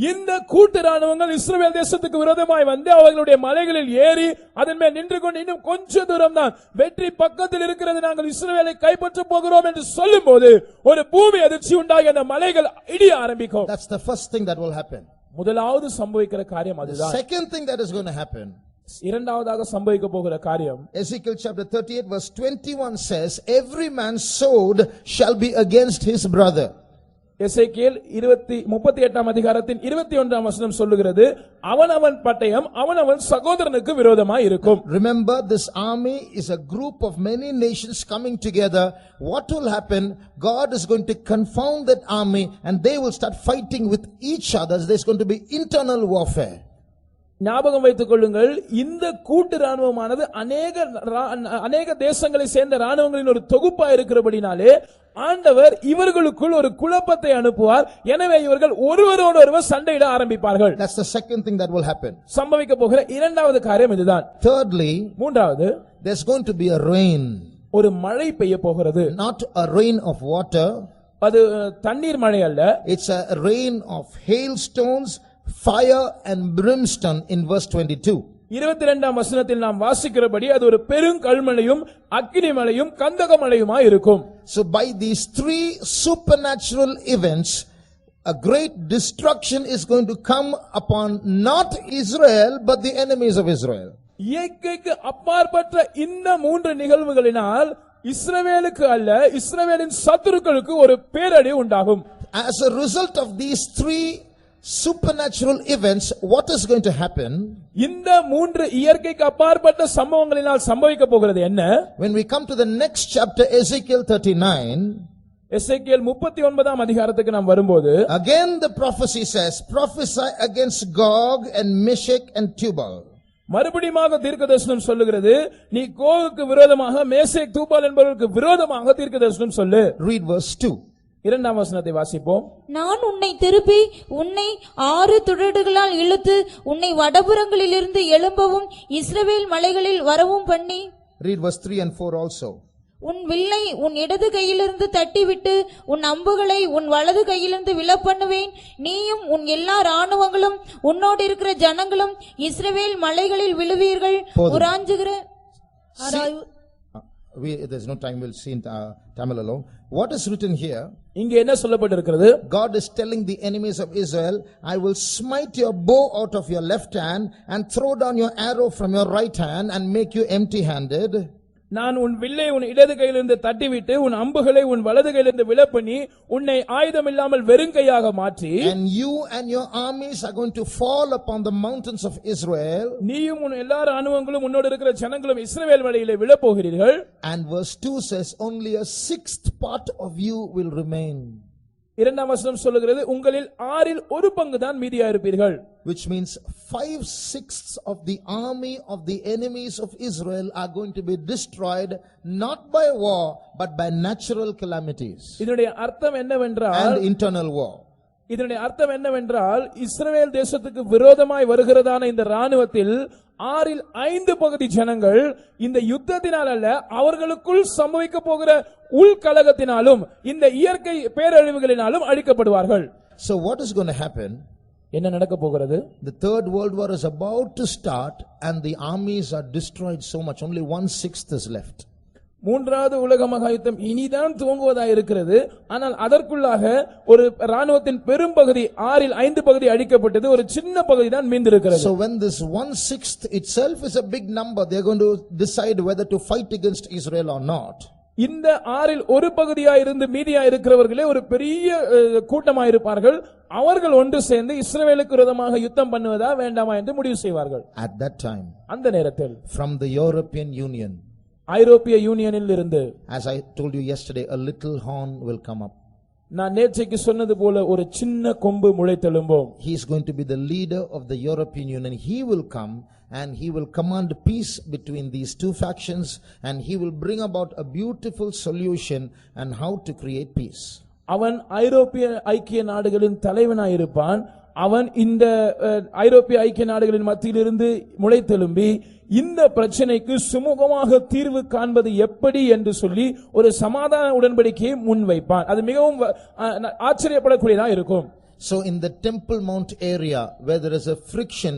இந்த கூட்டு ராணுவங்கள் இஸ்ரவேல் தேசத்துக்கு விரோதமாய் வந்து அவர்களுடைய மலைகளில் ஏறி அதன் மேல் நின்று கொண்டு இன்னும் கொஞ்ச தூரம் தான் வெற்றி பக்கத்தில் இருக்கிறது, நாங்கள் இஸ்ரவேலை கைப்பற்ற போகிறோம் என்று சொல்லும்போது ஒரு பூமி அதிர்ச்சி உண்டாகி அந்த மலைகள் இடிய ஆரம்பிக்கும். That's the first thing that will happen. முதலாவது சம்பவிக்கிற காரியம் The அதுதான். second thing that is going to happen, இரண்டாவதாக சம்பவிக்க போகிற காரியம், Ezekiel chapter 38 verse 21 says, every man's sword shall be against his brother. எசேக்கியேல் 38ஆம் அதிகாரத்தின் 21ஆம் வசனம் சொல்லுகிறது, அவனவன் பட்டயம் அவனவன் சகோதரனுக்கு விரோதமாய் இருக்கும். Remember, this army is a group of many nations coming together. What will happen? God is going to confound that army and they will start fighting with each other. There's going to be internal warfare. ஞாபகம் வைத்துக் கொள்ளுங்கள், இந்த கூட்டு ராணுவமானது அநேக தேசங்களை சேர்ந்த ராணுவங்களின் ஒரு தொகுப்பா இருக்கிறபடினாலே ஆண்டவர் இவர்களுக்குள் ஒரு குழப்பத்தை அனுப்புவார். எனவே இவர்கள் ஒருவரோடு ஒருவர் சண்டையிட ஆரம்பிப்பார்கள். That's the second thing that will happen. சம்பவிக்க போகிற இரண்டாவது காரியம் இதுதான். Thirdly, மூன்றாவது, there's going to be a rain. ஒரு மழை பெய்ய போகிறது. Not a rain of water. அது தண்ணீர் மழை அல்ல. It's a rain of hailstones, fire and brimstone in verse 22. 22ஆம் வசனத்தில் நாம் வாசிக்கிறபடி அது ஒரு பெருங்கல்மழையும் அக்கினி மழையும் கந்தக மழையுமாய் இருக்கும். So by these three supernatural events, a great destruction is going to come upon not Israel but the enemies of Israel. இயற்கைக்கு அப்பாற்பட்ட இந்த மூன்று நிகழ்வுகளினால் இஸ்ரவேலுக்கு அல்ல, இஸ்ரவேலின் சத்துருக்களுக்கு ஒரு பேரடி உண்டாகும். as a result of these three supernatural events, what is going to happen? இந்த மூன்று இயற்கைக்கு அப்பாற்பட்ட சம்பவங்களினால் சம்பவிக்க போகிறது என்ன? When we come to the next chapter, Ezekiel 39, எசேக்கியேல் 39ஆம் அதிகாரத்துக்கு நாம் வரும்போது, again the prophecy says, prophesy against Gog and Meshech and Tubal. மறுபடியுமாக தீர்க்கதரிசனம் சொல்லுகிறது, நீ கோகுக்கு விரோதமாக மேசேக் தூபால் என்பவர்களுக்கு விரோதமாக தீர்க்கதரிசனம் சொல்லு. Read verse 2. இரண்டாம் வசனத்தை வாசிப்போம். நான் உன்னை திருப்பி உன்னை 6 துறடுகளால் இழுத்து உன்னை வடபுறங்களிலிருந்து எழும்பவும் இஸ்ரவேல் மலைகளில் வரவும் பண்ணி. Read verse 3 and 4 also. உன் வில்லை உன் இடது கையிலிருந்து தட்டிவிட்டு உன் அம்புகளை உன் வலது கையிலிருந்து விழப்பண்ணுவேன். நீயும் உன் எல்லா ராணுவங்களும் உன்னோடு இருக்கிற ஜனங்களும் இஸ்ரவேல் மலைகளில் விழுவீர்கள். உராஞ்சுகிற there's no time, we'll see in Tamil alone. What is written here? இங்க என்ன சொல்லப்பட்டிருக்கிறது? God is telling the enemies of Israel, I will smite your bow out of your left hand and throw down your arrow from your right hand and make you empty-handed. நான் உன் வில்லை உன் இடது கையிலிருந்து தட்டிவிட்டு உன் அம்புகளை உன் வலது கையிலிருந்து விழப்பண்ணி உன்னை ஆயுதம் இல்லாமல் வெறுங்கையாக மாற்றி, and you and your armies are going to fall upon the mountains of Israel. நீயும் உன் எல்லா ராணுவங்களும் உன்னோடு இருக்கிற ஜனங்களும் இஸ்ரவேல் மலையிலே விழப்போகிறீர்கள். And verse 2 says, only a sixth part of you will remain. இரண்டாம் வசனம் சொல்லுகிறது, உங்களில் 1/6 ஒரு பங்கு தான் மீதியா இருப்பீர்கள். Which means 5/6 of the army of the enemies of Israel are going to be destroyed, not by war but by natural calamities. இதனுடைய அர்த்தம் என்னவென்றால், and internal war. இதனுடைய அர்த்தம் என்னவென்றால், இஸ்ரவேல் தேசத்துக்கு விரோதமாய் வருகிறதான இந்த ராணுவத்தில் 5/6 பகுதி ஜனங்கள் இந்த யுத்தத்தினால் அல்ல, அவர்களுக்குள் சம்பவிக்க போகிற உள்கலகத்தினாலும் இந்த இயற்கை பேரழிவுகளினாலும் அழிக்கப்படுவார்கள். So what is going to happen? என்ன நடக்க போகிறது? The third world war is about to start and the armies are destroyed so much, only 1/6 is left. மூன்றாவது உலக மகா யுத்தம் இனிதான் துவங்குவதாக இருக்கிறது. ஆனால் அதற்குள்ளாக ஒரு ராணுவத்தின் பெரும் பகுதி 5/6 பகுதி அழிக்கப்பட்டது, ஒரு சின்ன பகுதி தான் மீந்திருக்கிறது. So when this 1/6 itself is a big number, they are going to decide whether to fight against Israel or not. இந்த 6 ஒரு பகுதியா இருந்து மீதியா இருக்கிறவர்களே ஒரு பெரிய கூட்டமாக இருப்பார்கள். அவர்கள் ஒன்று சேர்ந்து இஸ்ரவேலுக்கு விரோதமாக யுத்தம் பண்ணுவதா வேண்டாமா என்று முடிவு செய்வார்கள். At that time, அந்த நேரத்தில் from the European Union, ஐரோப்பிய யூனியனில் இருந்து, as I told you yesterday, a little horn will come up. நான் நேற்றைக்கு சொன்னது போல ஒரு சின்ன கொம்பு முளைத்தெழும்பும். He is going to be the leader of the European Union. He will come and he will command peace between these two factions and he will bring about a beautiful solution and how to create peace. அவன் ஐரோப்பிய ஐக்கிய நாடுகளின் தலைவனாய் இருப்பான். அவன் இந்த ஐரோப்பிய ஐக்கிய நாடுகளின் மத்தியிலிருந்து முளைத்தெழும்பி இந்த பிரச்சனைக்கு சுமூகமாக தீர்வு காண்பது எப்படி என்று சொல்லி ஒரு சமாதான உடன்படிக்கையை முன்வைப்பான். அது மிகவும் ஆச்சரியப்படக்கூடியதா இருக்கும். So in the Temple Mount area where there is a friction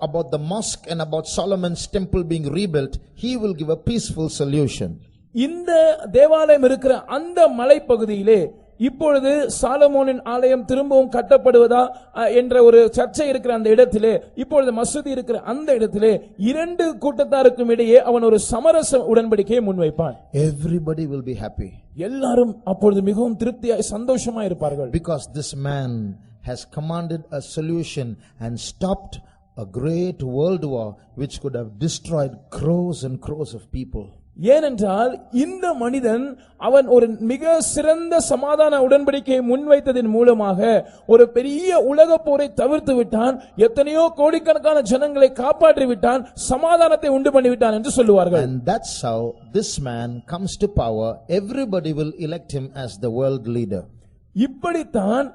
about the mosque and about Solomon's temple being rebuilt, he will give a peaceful solution. இந்த தேவாலயம் இருக்கிற அந்த மலைப்பகுதியிலே இப்பொழுது சாலமோனின் ஆலயம் திரும்பவும் கட்டப்படுவதா என்ற ஒரு சர்ச்சை இருக்கிற அந்த இடத்திலே, இப்பொழுது மசூதி இருக்கிற அந்த இடத்திலே 2 கூட்டத்தாருக்கும் இடையே அவன் ஒரு சமரச உடன்படிக்கையை முன்வைப்பான். Everybody will be happy. எல்லாரும் அப்பொழுது மிகவும் திருப்தியாய் சந்தோஷமாய் இருப்பார்கள். Because this man has commanded a solution and stopped a great world war which could have destroyed crores and crores of people. ஏனென்றால் இந்த மனிதன் அவன் ஒரு மிக சிறந்த சமாதான உடன்படிக்கையை முன்வைத்ததின் மூலமாக ஒரு பெரிய உலக போரை தவிர்த்து விட்டான், எத்தனையோ கோடிக்கணக்கான ஜனங்களை காப்பாற்றி விட்டான், சமாதானத்தை உண்டு பண்ணிவிட்டான் என்று சொல்லுவார்கள். And that's how this man comes to power. Everybody will elect him as the world leader. இப்படித்தான்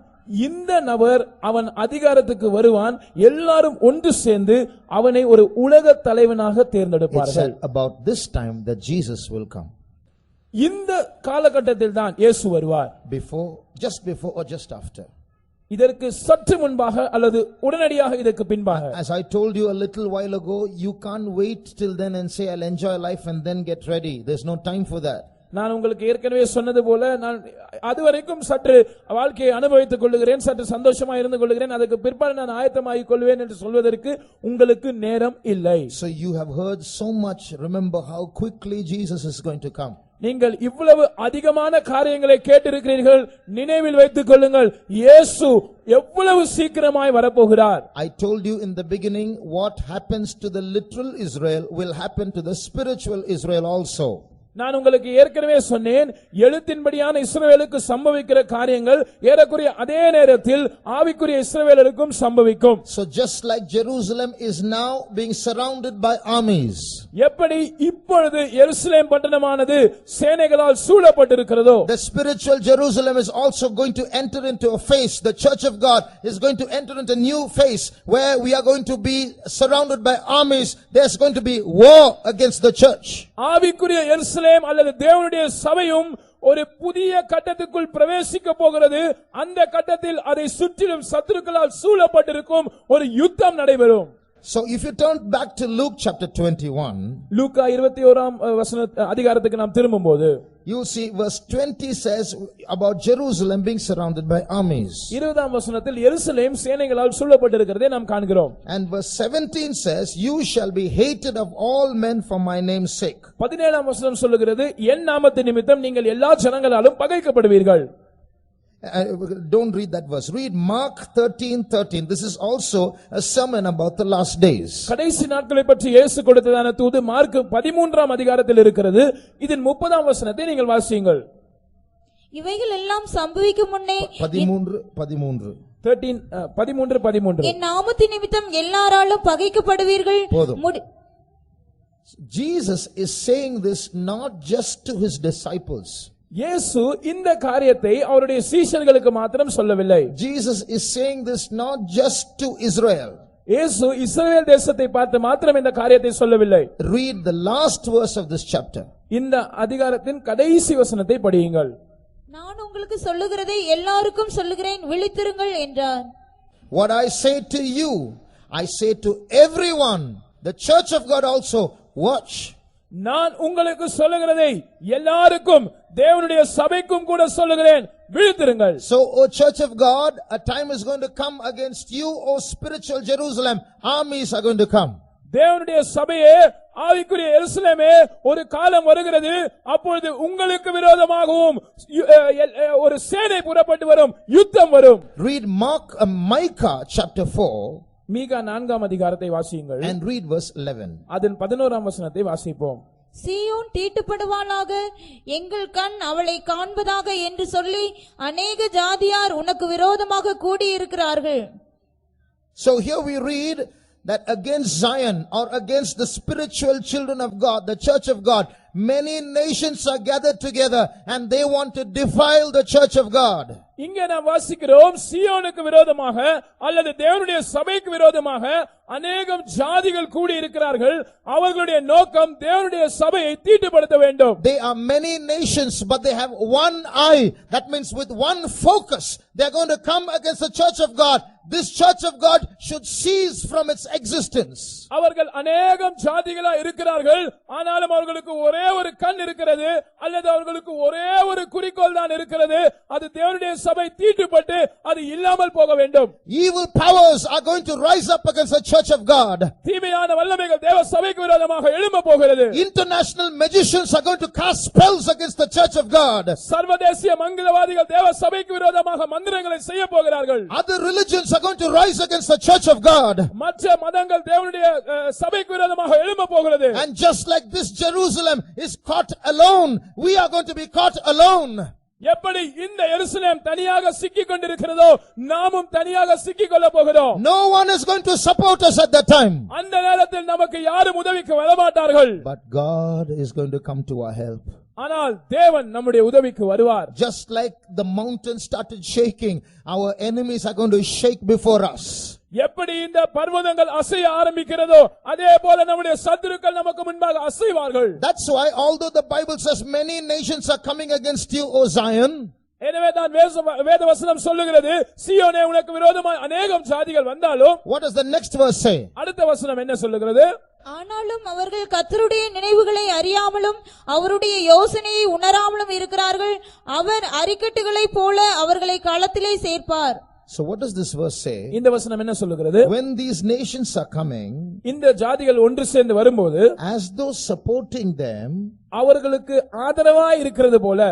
இந்த நபர் அவன் அதிகாரத்துக்கு வருவான். எல்லாரும் ஒன்று சேர்ந்து அவனை ஒரு உலக தலைவனாக தேர்ந்தெடுப்பார்கள். About this time that Jesus will come. இந்த காலகட்டத்தில் தான் இயேசு வருவார். Before, just before or just after? இதற்கு சற்று முன்பாக அல்லது உடனடியாக இதற்கு பின்பாக? As I told you a little while ago, you can't wait till then and say I'll enjoy life and then get ready. There's no time for that. நான் உங்களுக்கு ஏற்கனவே சொன்னது போல, நான் அதுவரைக்கும் சற்று வாழ்க்கையை அனுபவித்துக் கொள்ளுகிறேன், சற்று சந்தோஷமா இருந்து கொள்ளுகிறேன், அதுக்கு பிற்பாடு நான் ஆயத்தமாகிக் கொள்வேன் என்று சொல்வதற்கு உங்களுக்கு நேரம் இல்லை. So you have heard so much. Remember how quickly Jesus is going to come. நீங்கள் இவ்வளவு அதிகமான காரியங்களை கேட்டிருக்கிறீர்கள். நினைவில் வைத்துக் கொள்ளுங்கள், இயேசு எவ்வளவு சீக்கிரமாய் வரப்போகிறார். I told you in the beginning, what happens to the literal Israel will happen to the spiritual Israel also. நான் உங்களுக்கு ஏற்கனவே சொன்னேன், எழுத்தின்படியான இஸ்ரவேலுக்கு சம்பவிக்கிற காரியங்கள் ஏறக்குறைய அதே நேரத்தில் ஆவிக்குரிய இஸ்ரவேலருக்கும் சம்பவிக்கும். So just like Jerusalem is now being surrounded by armies, எப்படி இப்பொழுது எருசலேம் பட்டணமானது சேனைகளால் சூழப்பட்டிருக்கிறதோ, the spiritual Jerusalem is also going to enter into a phase. The church of God is going to enter into a new phase where we are going to be surrounded by armies. There's going to be war against the church. ஆவிக்குரிய எருசலேம் அல்லது தேவனுடைய சபையும் ஒரு புதிய கட்டத்துக்குள் பிரவேசிக்க போகிறது. அந்த கட்டத்தில் அதை சுற்றிலும் சத்துருக்களால் சூழப்பட்டிருக்கும் ஒரு யுத்தம் நடைபெறும். So if you turn back to Luke chapter 21, லூக்கா 21ஆம் அதிகாரத்துக்கு நாம் திரும்பும்போது, you see verse 20 says about Jerusalem being surrounded by armies. 20ஆம் வசனத்தில் எருசலேம் சேனைகளால் சூழப்பட்டிருக்கிறதை நாம் காண்கிறோம். And verse 17 says, you shall be hated of all men for my name's sake. 17ஆம் வசனம் சொல்லுகிறது, என் நாமத்தின் நிமித்தம் நீங்கள் எல்லா ஜனங்களாலும் பகைக்கப்படுவீர்கள். Don't read that verse. Read Mark 13:13. This is also a sermon about the last days. கடைசி நாட்களை பற்றி இயேசு கொடுத்ததான தூது மார்க் 13ஆம் அதிகாரத்தில் இருக்கிறது. இதன் 30ஆம் வசனத்தை நீங்கள் வாசியுங்கள். இவைகள் எல்லாம் சம்பவிக்கும் முன்னே 13 என் நாமத்தின் நிமித்தம் எல்லாராலும் பகைக்கப்படுவீர்கள். Jesus is saying this not just to his disciples. இயேசு இந்த காரியத்தை அவருடைய சீஷர்களுக்கு மாத்திரம் சொல்லவில்லை. Jesus is saying this not just to Israel. இயேசு இஸ்ரவேல் தேசத்தை பார்த்து மாத்திரம் இந்த காரியத்தை சொல்லவில்லை. Read the last verse of this chapter. இந்த அதிகாரத்தின் கடைசி வசனத்தை படியுங்கள். நான் உங்களுக்கு சொல்லுகிறதை எல்லாருக்கும் சொல்லுகிறேன், விழித்திருங்கள் என்றார். What I say to you, I say to everyone, the church of God also, watch. நான் உங்களுக்கு சொல்லுகிறதை எல்லாருக்கும், தேவனுடைய சபைக்கும் கூட சொல்லுகிறேன், விழித்திருங்கள். So, O church of God, a time is going to come against you, O spiritual Jerusalem. Armies are going to come. தேவனுடைய சபையே, ஆவிக்குரிய எருசலேமே, ஒரு காலம் வருகிறது, அப்பொழுது உங்களுக்கு விரோதமாகவும் ஒரு சேனை புறப்பட்டு வரும், யுத்தம் வரும். Read Micah chapter 4. மீகா 4ஆம் அதிகாரத்தை வாசியுங்கள். And read verse 11. அதன் 11ஆம் வசனத்தை வாசிப்போம். சீயோன் தீட்டுப்படுவாளாக, எங்கள் கண் அவளை காண்பதாக என்று சொல்லி அநேக ஜாதியார் உனக்கு விரோதமாக கூடியிருக்கிறார்கள். So here we read that against Zion or against the spiritual children of God, the church of God, many nations are gathered together and they want to defile the church of God. இங்கே நாம் வாசிக்கிறோம், சீயோனுக்கு விரோதமாக அல்லது தேவனுடைய சபைக்கு விரோதமாக அநேகம் ஜாதிகள் கூடி இருக்கிறார்கள். அவர்களுடைய நோக்கம் தேவனுடைய சபையை தீட்டுப்படுத்த வேண்டும். They are many nations, but they have one eye. That means with one focus, they are going to come against the church of God. This church of God should cease from its existence. அவர்கள் அநேகம் ஜாதிகளா இருக்கிறார்கள், ஆனாலும் அவர்களுக்கு ஒரே ஒரு கண் இருக்கிறது, அல்லது அவர்களுக்கு ஒரே ஒரு குறிக்கோள் தான் இருக்கிறது, அது தேவனுடைய சபை தீட்டுப்பட்டு அது இல்லாமல் போக வேண்டும். Evil powers are going to rise up against the church of God. தீமையான வல்லமைகள் தேவ சபைக்கு விரோதமாக எழும்ப போகிறது. International magicians are going to cast spells against the church of God. சர்வதேசிய மந்திரவாதிகள் தேவ சபைக்கு விரோதமாக மந்திரங்களை செய்ய போகிறார்கள். Other religions are going to rise against the church of God. மற்ற மதங்கள் தேவனுடைய சபைக்கு விரோதமாக எழும்ப போகிறது. And just like this Jerusalem is caught alone, we are going to be caught alone. எப்படி இந்த எருசலேம் தனியாக சிக்கிக் கொண்டிருக்கிறதோ, நாமும் தனியாக சிக்கிக் கொள்ள போகிறோம். No one is going to support us at that time. அந்த நேரத்தில் நமக்கு யாரும் உதவிக்கு வரமாட்டார்கள். But God is going to come to our help. ஆனால் தேவன் நம்முடைய உதவிக்கு வருவார். Just like the mountain started shaking, our enemies are going to shake before us. எப்படி இந்த பர்வதங்கள் அசைய ஆரம்பிக்கிறதோ, அதே போல நம்முடைய சத்துருக்கள் நமக்கு முன்பாக அசைவார்கள். That's why although the Bible says many nations are coming against you, O Zion, எனவே தான் வேத வசனம் சொல்லுகிறது, சீயோனே உனக்கு விரோதமாய் அநேகம் ஜாதிகள் வந்தாலும், what does the next verse say? அடுத்த வசனம் என்ன சொல்லுகிறது? ஆனாலும் அவர்கள் கர்த்தருடைய நினைவுகளை அறியாமலும் அவருடைய யோசனையை உணராமலும் இருக்கிறார்கள். அவர் அரிக்கட்டுகளைப் போல அவர்களை களத்திலே சேர்ப்பார். So what does this verse say? இந்த வசனம் என்ன சொல்லுகிறது? When these nations are coming, இந்த ஜாதிகள் ஒன்று சேர்ந்து வரும்போது, as those supporting them, அவர்களுக்கு ஆதரவாய் இருக்கிறது போல,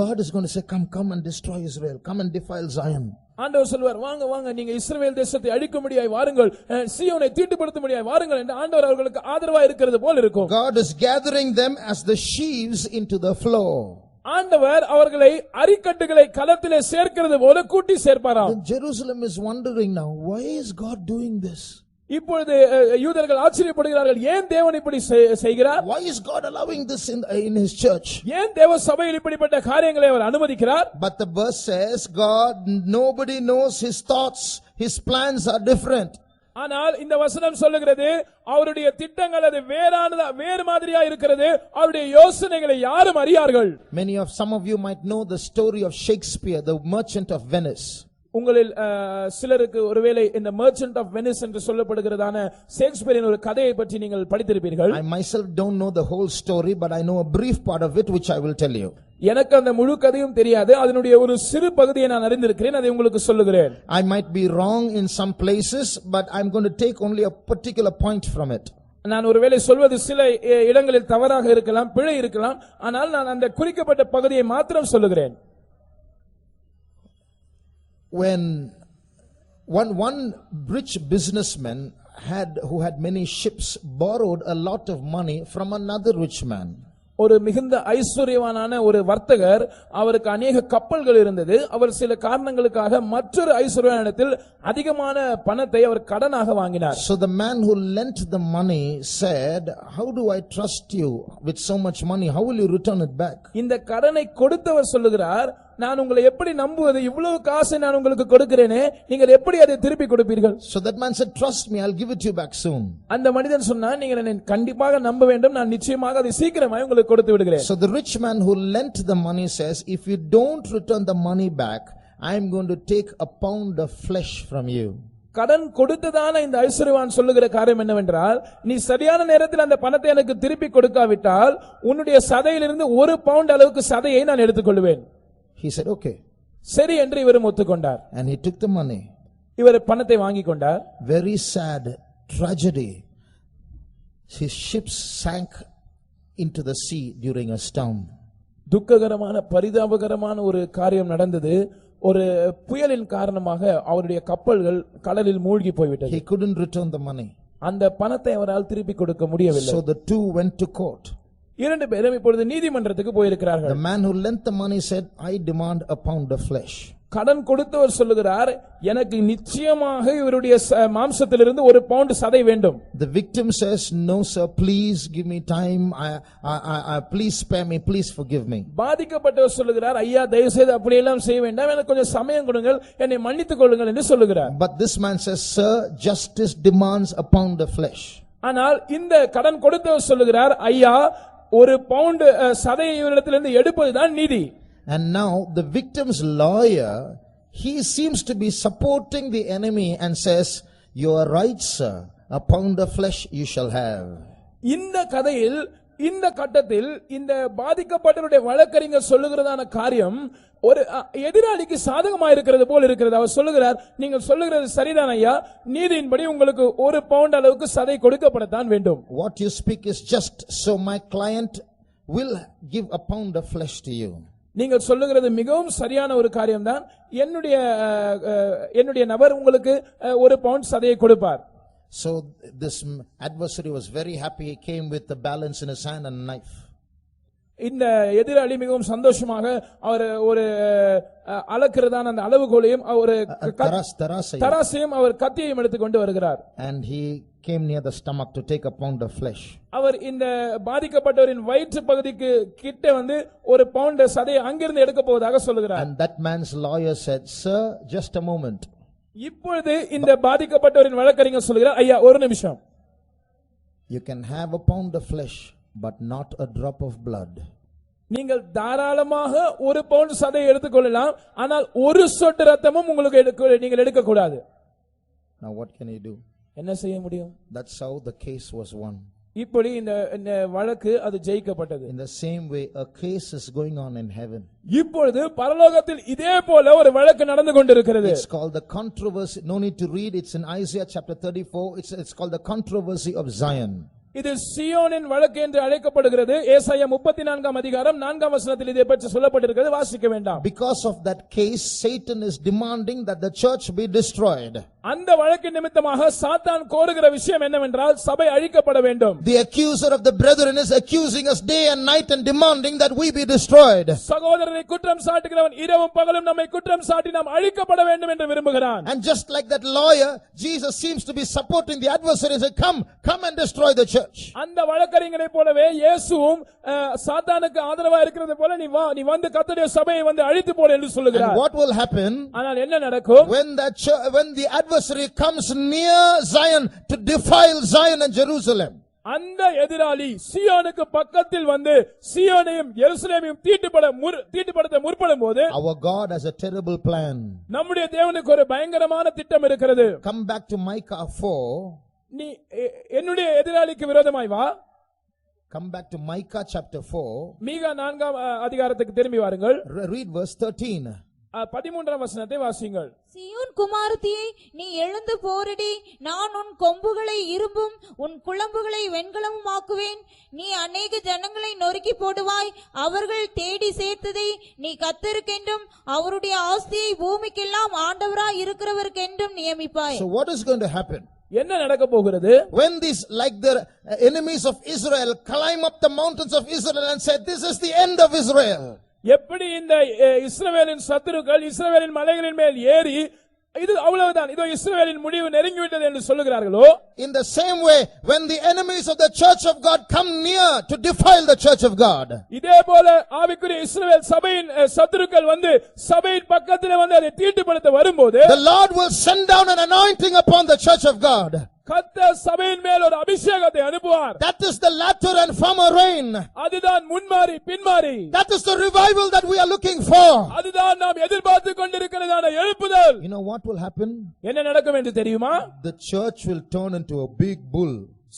God is going to say, come and destroy Israel, come and defile Zion. ஆண்டவர் சொல்வார், வாங்க வாங்க நீங்க இஸ்ரவேல் தேசத்தை அழிக்கும்படியாய் வாருங்கள், சீயோனை தீட்டுப்படுத்தும்படியாய் வாருங்கள் என்று ஆண்டவர் அவர்களுக்கு ஆதரவாய் இருக்கிறது போல இருக்கும். God is gathering them as the sheaves into the flock. ஆண்டவர் அவர்களை அரிக்கட்டுகளை களத்திலே சேர்க்கிறது போல கூட்டி சேர்ப்பாராம். Jerusalem is wondering now, why is God doing this? இப்பொழுது யூதர்கள் ஆச்சரியப்படுகிறார்கள், ஏன் தேவன் இப்படி செய்கிறார்? Why is God allowing this in his church? ஏன் தேவ சபையில் இப்படிப்பட்ட காரியங்களை அவர் அனுமதிக்கிறார்? But the verse says, nobody knows his thoughts, his plans are different. ஆனால் இந்த வசனம் சொல்லுகிறது, அவருடைய திட்டங்கள் அது வேறு மாதிரியா இருக்கிறது, அவருடைய யோசனைகளை யாரும் அறியார்கள். Some of you might know the story of Shakespeare, the merchant of Venice. உங்களில் சிலருக்கு ஒருவேளை இந்த மர்ச்சன்ட் ஆஃப் வெனிஸ் என்று சொல்லப்படுகிறதான ஷேக்ஸ்பியரின் ஒரு கதையை பற்றி நீங்கள் படித்திருப்பீர்கள். I myself don't know the whole story, but I know a brief part of it which I will tell you. எனக்கு அந்த முழு கதையும் தெரியாது, அதனுடைய ஒரு சிறு பகுதியை நான் அறிந்திருக்கிறேன், அதை உங்களுக்கு சொல்லுகிறேன். I might be wrong in some places, but I'm going to take only a particular point from it. நான் ஒருவேளை சொல்வது சில இடங்களில் தவறாக இருக்கலாம், பிழை இருக்கலாம், ஆனால் நான் அந்த குறிக்கப்பட்ட பகுதியை மாத்திரம் சொல்லுகிறேன். When one rich businessman who had many ships borrowed a lot of money from another rich man. ஒரு மிகுந்த ஐஸ்வர்யவானான ஒரு வர்த்தகர், அவருக்கு அநேக கப்பல்கள் இருந்தது. அவர் சில காரணங்களுக்காக மற்றொரு ஐஸ்வர்யவானிடத்தில் அதிகமான பணத்தை அவர் கடனாக வாங்கினார். So the man who lent the money said, how do I trust you with so much money? How will you return it back? இந்த கடனை கொடுத்தவர் சொல்லுகிறார், நான் உங்களை எப்படி நம்புவது? இவ்வளவு காசை நான் உங்களுக்கு கொடுக்கிறேனே, நீங்கள் எப்படி அதை திருப்பி கொடுப்பீர்கள்? So that man said, trust me, I'll give it to you back soon. அந்த மனிதன் சொன்னான், நீங்கள் என்னை கண்டிப்பாக நம்ப வேண்டும், நான் நிச்சயமாக அதை சீக்கிரமாக உங்களுக்கு கொடுத்து விடுகிறேன். So the rich man who lent the money says, if you don't return the money back, I am going to take a pound of flesh from you. கடன் கொடுத்ததான இந்த ஐஸ்வர்யவான் சொல்லுகிற காரியம் என்னவென்றால், நீ சரியான நேரத்தில் அந்த பணத்தை எனக்கு திருப்பி கொடுக்காவிட்டால் உன்னுடைய சதையிலிருந்து ஒரு பவுண்ட் அளவுக்கு சதையை நான் எடுத்துக்கொள்வேன். He said, okay. சரி என்று இவரும் ஒத்துக்கொண்டார். And he took the money. இவர் பணத்தை வாங்கி கொண்டார். Very sad tragedy. His ships sank into the sea during a storm. துக்ககரமான பரிதாபகரமான ஒரு காரியம் நடந்தது. ஒரு புயலின் காரணமாக அவருடைய கப்பல்கள் கடலில் மூழ்கி போய்விட்டது. He couldn't return the money. அந்த பணத்தை அவரால் திருப்பி கொடுக்க முடியவில்லை. So the two went to court. இரண்டு பேரும் இப்பொழுது நீதிமன்றத்துக்கு போயிருக்கிறார்கள். The man who lent the money said, I demand a pound of flesh. கடன் கொடுத்தவர் சொல்லுகிறார், எனக்கு நிச்சயமாக இவருடைய மாம்சத்திலிருந்து ஒரு பவுண்ட் சதை வேண்டும். The victim says, no sir, please give me time, please spare me, please forgive me. பாதிக்கப்பட்டவர் சொல்லுகிறார், ஐயா தயவு செய்து அப்படியெல்லாம் செய்ய வேண்டாம், எனக்கு கொஞ்சம் சமயம் கொடுங்கள், என்னை மன்னித்துக் கொள்ளுங்கள் என்று சொல்லுகிறார். But this man says, sir, justice demands a pound of flesh. ஆனால் இந்த கடன் கொடுத்தவர் சொல்லுகிறார், ஐயா ஒரு பவுண்ட் சதையை இவரிடத்திலிருந்து எடுப்பதுதான் நீதி. And now the victim's lawyer, he seems to be supporting the enemy and says, you are right sir, a pound of flesh you shall have. இந்த கதையில் இந்த கட்டத்தில் இந்த பாதிக்கப்பட்டவருடைய வழக்கறிஞர் சொல்லுகிறதான காரியம் ஒரு எதிராளிக்கு சாதகமாக இருக்கிறது போல் இருக்கிறது. அவர் சொல்லுகிறார், நீங்கள் சொல்லுகிறது சரிதான் ஐயா, நீதியின்படி உங்களுக்கு ஒரு பவுண்ட் அளவுக்கு சதை கொடுக்கப்படத்தான் வேண்டும். What you speak is just, so my client will give a pound of flesh to you. நீங்கள் சொல்லுகிறது மிகவும் சரியான ஒரு காரியம்தான், என்னுடைய நபர் உங்களுக்கு ஒரு பவுண்ட் சதையை கொடுப்பார். So this adversary was very happy. He came with the balance in his hand and a knife. இந்த எதிராளி மிகவும் சந்தோஷமாக அவர் ஒரு அளக்கிறதான அந்த அளவுகோலையும் ஒரு தராசையும் அவர் கத்தியையும் எடுத்துக்கொண்டு வருகிறார். And he came near the stomach to take a pound of flesh. அவர் இந்த பாதிக்கப்பட்டவரின் வயிற்று பகுதிக்கு கிட்ட வந்து ஒரு பவுண்ட் சதையை அங்கிருந்து எடுக்க போவதாக சொல்லுகிறார். And that man's lawyer said, sir, just a moment. இப்பொழுது இந்த பாதிக்கப்பட்டவரின் வழக்கறிஞர் சொல்கிறார், ஐயா ஒரு நிமிஷம், you can have a pound of flesh but not a drop of blood. நீங்கள் தாராளமாக ஒரு பவுண்ட் சதையை எடுத்துக்கொள்ளலாம், ஆனால் ஒரு சொட்டு ரத்தமும் உங்களுக்கு நீங்கள் எடுக்க கூடாது. Now what can you do? என்ன செய்ய முடியும்? That's how the case was won. இப்படி இந்த வழக்கு அது ஜெயிக்கப்பட்டது. In the same way, a case is going on in heaven. இப்பொழுது பரலோகத்தில் இதே போல ஒரு வழக்கு நடந்து கொண்டிருக்கிறது. It's called the controversy. No need to read. It's in Isaiah chapter 34. It's called the controversy of Zion. இது சியோனின் வழக்கு என்று அழைக்கப்படுகிறது. ஏசாயா 34 அதிகாரம் 4 வசனத்தில் இதை பற்றி சொல்லப்பட்டிருக்கிறது. வாசிக்க வேண்டாம். Because of that case, Satan is demanding that the church be destroyed. அந்த வழக்கின் நிமித்தமாக சாத்தான் கோருகிற விஷயம் என்னவென்றால் சபை அழிக்கப்பட வேண்டும். The accuser of the brethren is accusing us day and night and demanding that we be destroyed. சகோதரரை குற்றம் சாட்டுகிறவன் இரவும் பகலும் நம்மை குற்றம் சாட்டி நாம் அழிக்கப்பட வேண்டும் என்று விரும்புகிறான். And just like that lawyer, Jesus seems to be supporting the adversary and say, come and destroy the church. அந்த வழக்கறிஞரை போலவே இயேசுவும் சாத்தானுக்கு ஆதரவா இருக்கிறது போல நீ வந்து கர்த்தருடைய சபையை வந்து அழித்து போடு என்று சொல்லுகிறார். And what will happen? ஆனால் என்ன நடக்கும்? When the adversary comes near Zion to defile Zion and Jerusalem. அந்த எதிராளி சியோனுக்கு பக்கத்தில் வந்து சியோனையும் எருசலேமையும் தீட்டுப்படுத்த முற்படும்போது our God has a terrible plan. நம்முடைய தேவனுக்கு ஒரு பயங்கரமான திட்டம் இருக்கிறது. Come back to Micah 4. நீ என்னுடைய எதிராளிக்கு விரோதமாய் வா. Come back to Micah chapter 4. மீகா 4 அதிகாரத்துக்கு திரும்பி வாருங்கள். Read verse 13. 13 வசனத்தை வாசியுங்கள். சீயோன் குமாரத்தியே, நீ எழுந்து போரிடி, நான் உன் கொம்புகளை இரும்பும் உன் குளம்புகளை வெண்கலமும் ஆக்குவேன். நீ அநேக ஜனங்களை நொறுக்கி போடுவாய். அவர்கள் தேடி சேர்த்ததை நீ கர்த்தருக்கென்றும் அவருடைய ஆஸ்தியை பூமிக்கெல்லாம் ஆண்டவராய் இருக்கிறவருக்கென்றும் நியமிப்பாய். So what is going to happen? என்ன நடக்க போகிறது? When these like the enemies of Israel climb up the mountains of Israel and say, this is the end of Israel. எப்படி இந்த இஸ்ரவேலின் சத்துருக்கள் இஸ்ரவேலின் மலைகளின் மேல் ஏறி இது அவ்வளவுதான், இதோ இஸ்ரவேலின் முடிவு நெருங்கிவிட்டது என்று சொல்லுகிறார்களோ, in the same way when the enemies of the church of God come near to defile the church of God, இதே போல ஆவிக்குரிய இஸ்ரவேல் சபையின் சத்துருக்கள் வந்து சபையின் பக்கத்திலே வந்து அதை தீட்டுப்படுத்த வரும்போது the Lord will send down an anointing upon the church of God. கர்த்தர் சபையின் மேல் ஒரு அபிஷேகத்தை அனுப்புவார். That is the latter and former rain. அதுதான் முன்மாறி பின்மாறி. That is the revival that we are looking for. அதுதான் நாம் எதிர்பார்த்து கொண்டிருக்கிறதான எழுப்புதல். You know what will happen? என்ன நடக்கும் என்று தெரியுமா? The church will turn into a big bull.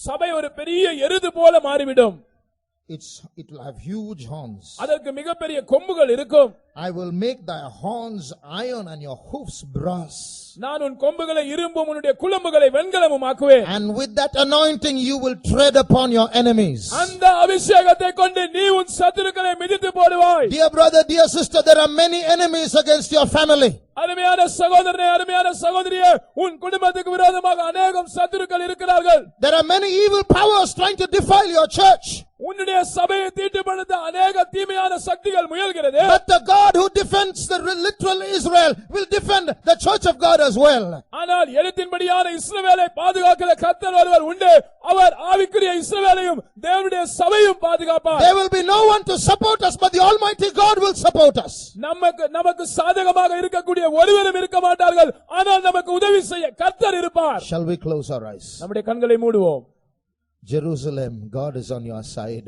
சபை ஒரு பெரிய எருது போல மாறிவிடும். It will have huge horns. அதற்கு மிகப்பெரிய கொம்புகள் இருக்கும். I will make thy horns iron and your hoofs brass. நான் உன் கொம்புகளை இரும்பும் உன்னுடைய குளம்புகளை வெண்கலமும் ஆக்குவேன். And with that anointing you will tread upon your enemies. அந்த அபிஷேகத்தை கொண்டு நீ உன் சத்துருக்களை மிதித்து போடுவாய். Dear brother, dear sister, there are many enemies against your family. அருமையான சகோதரனே, அருமையான சகோதரியே, உன் குடும்பத்துக்கு விரோதமாக அநேகம் சத்துருக்கள் இருக்கிறார்கள். There are many evil powers trying to defile your church. உன்னுடைய சபையை தீட்டுப்படுத்த அநேக தீமையான சக்திகள் முயல்கிறது. But the God who defends the literal Israel will defend the church of God as well. ஆனால் எழுத்தின்படியான இஸ்ரவேலை பாதுகாக்கிற கர்த்தர் ஒருவர் உண்டு. அவர் ஆவிக்குரிய இஸ்ரவேலையும் தேவனுடைய சபையும் பாதுகாப்பார். There will be no one to support us, but the Almighty God will support us. நமக்கு சாதகமாக இருக்கக்கூடிய ஒருவரும் இருக்க மாட்டார்கள், ஆனால் நமக்கு உதவி செய்ய கர்த்தர் இருப்பார். Shall we close our eyes? நம்முடைய கண்களை மூடுவோம். Jerusalem, God is on your side.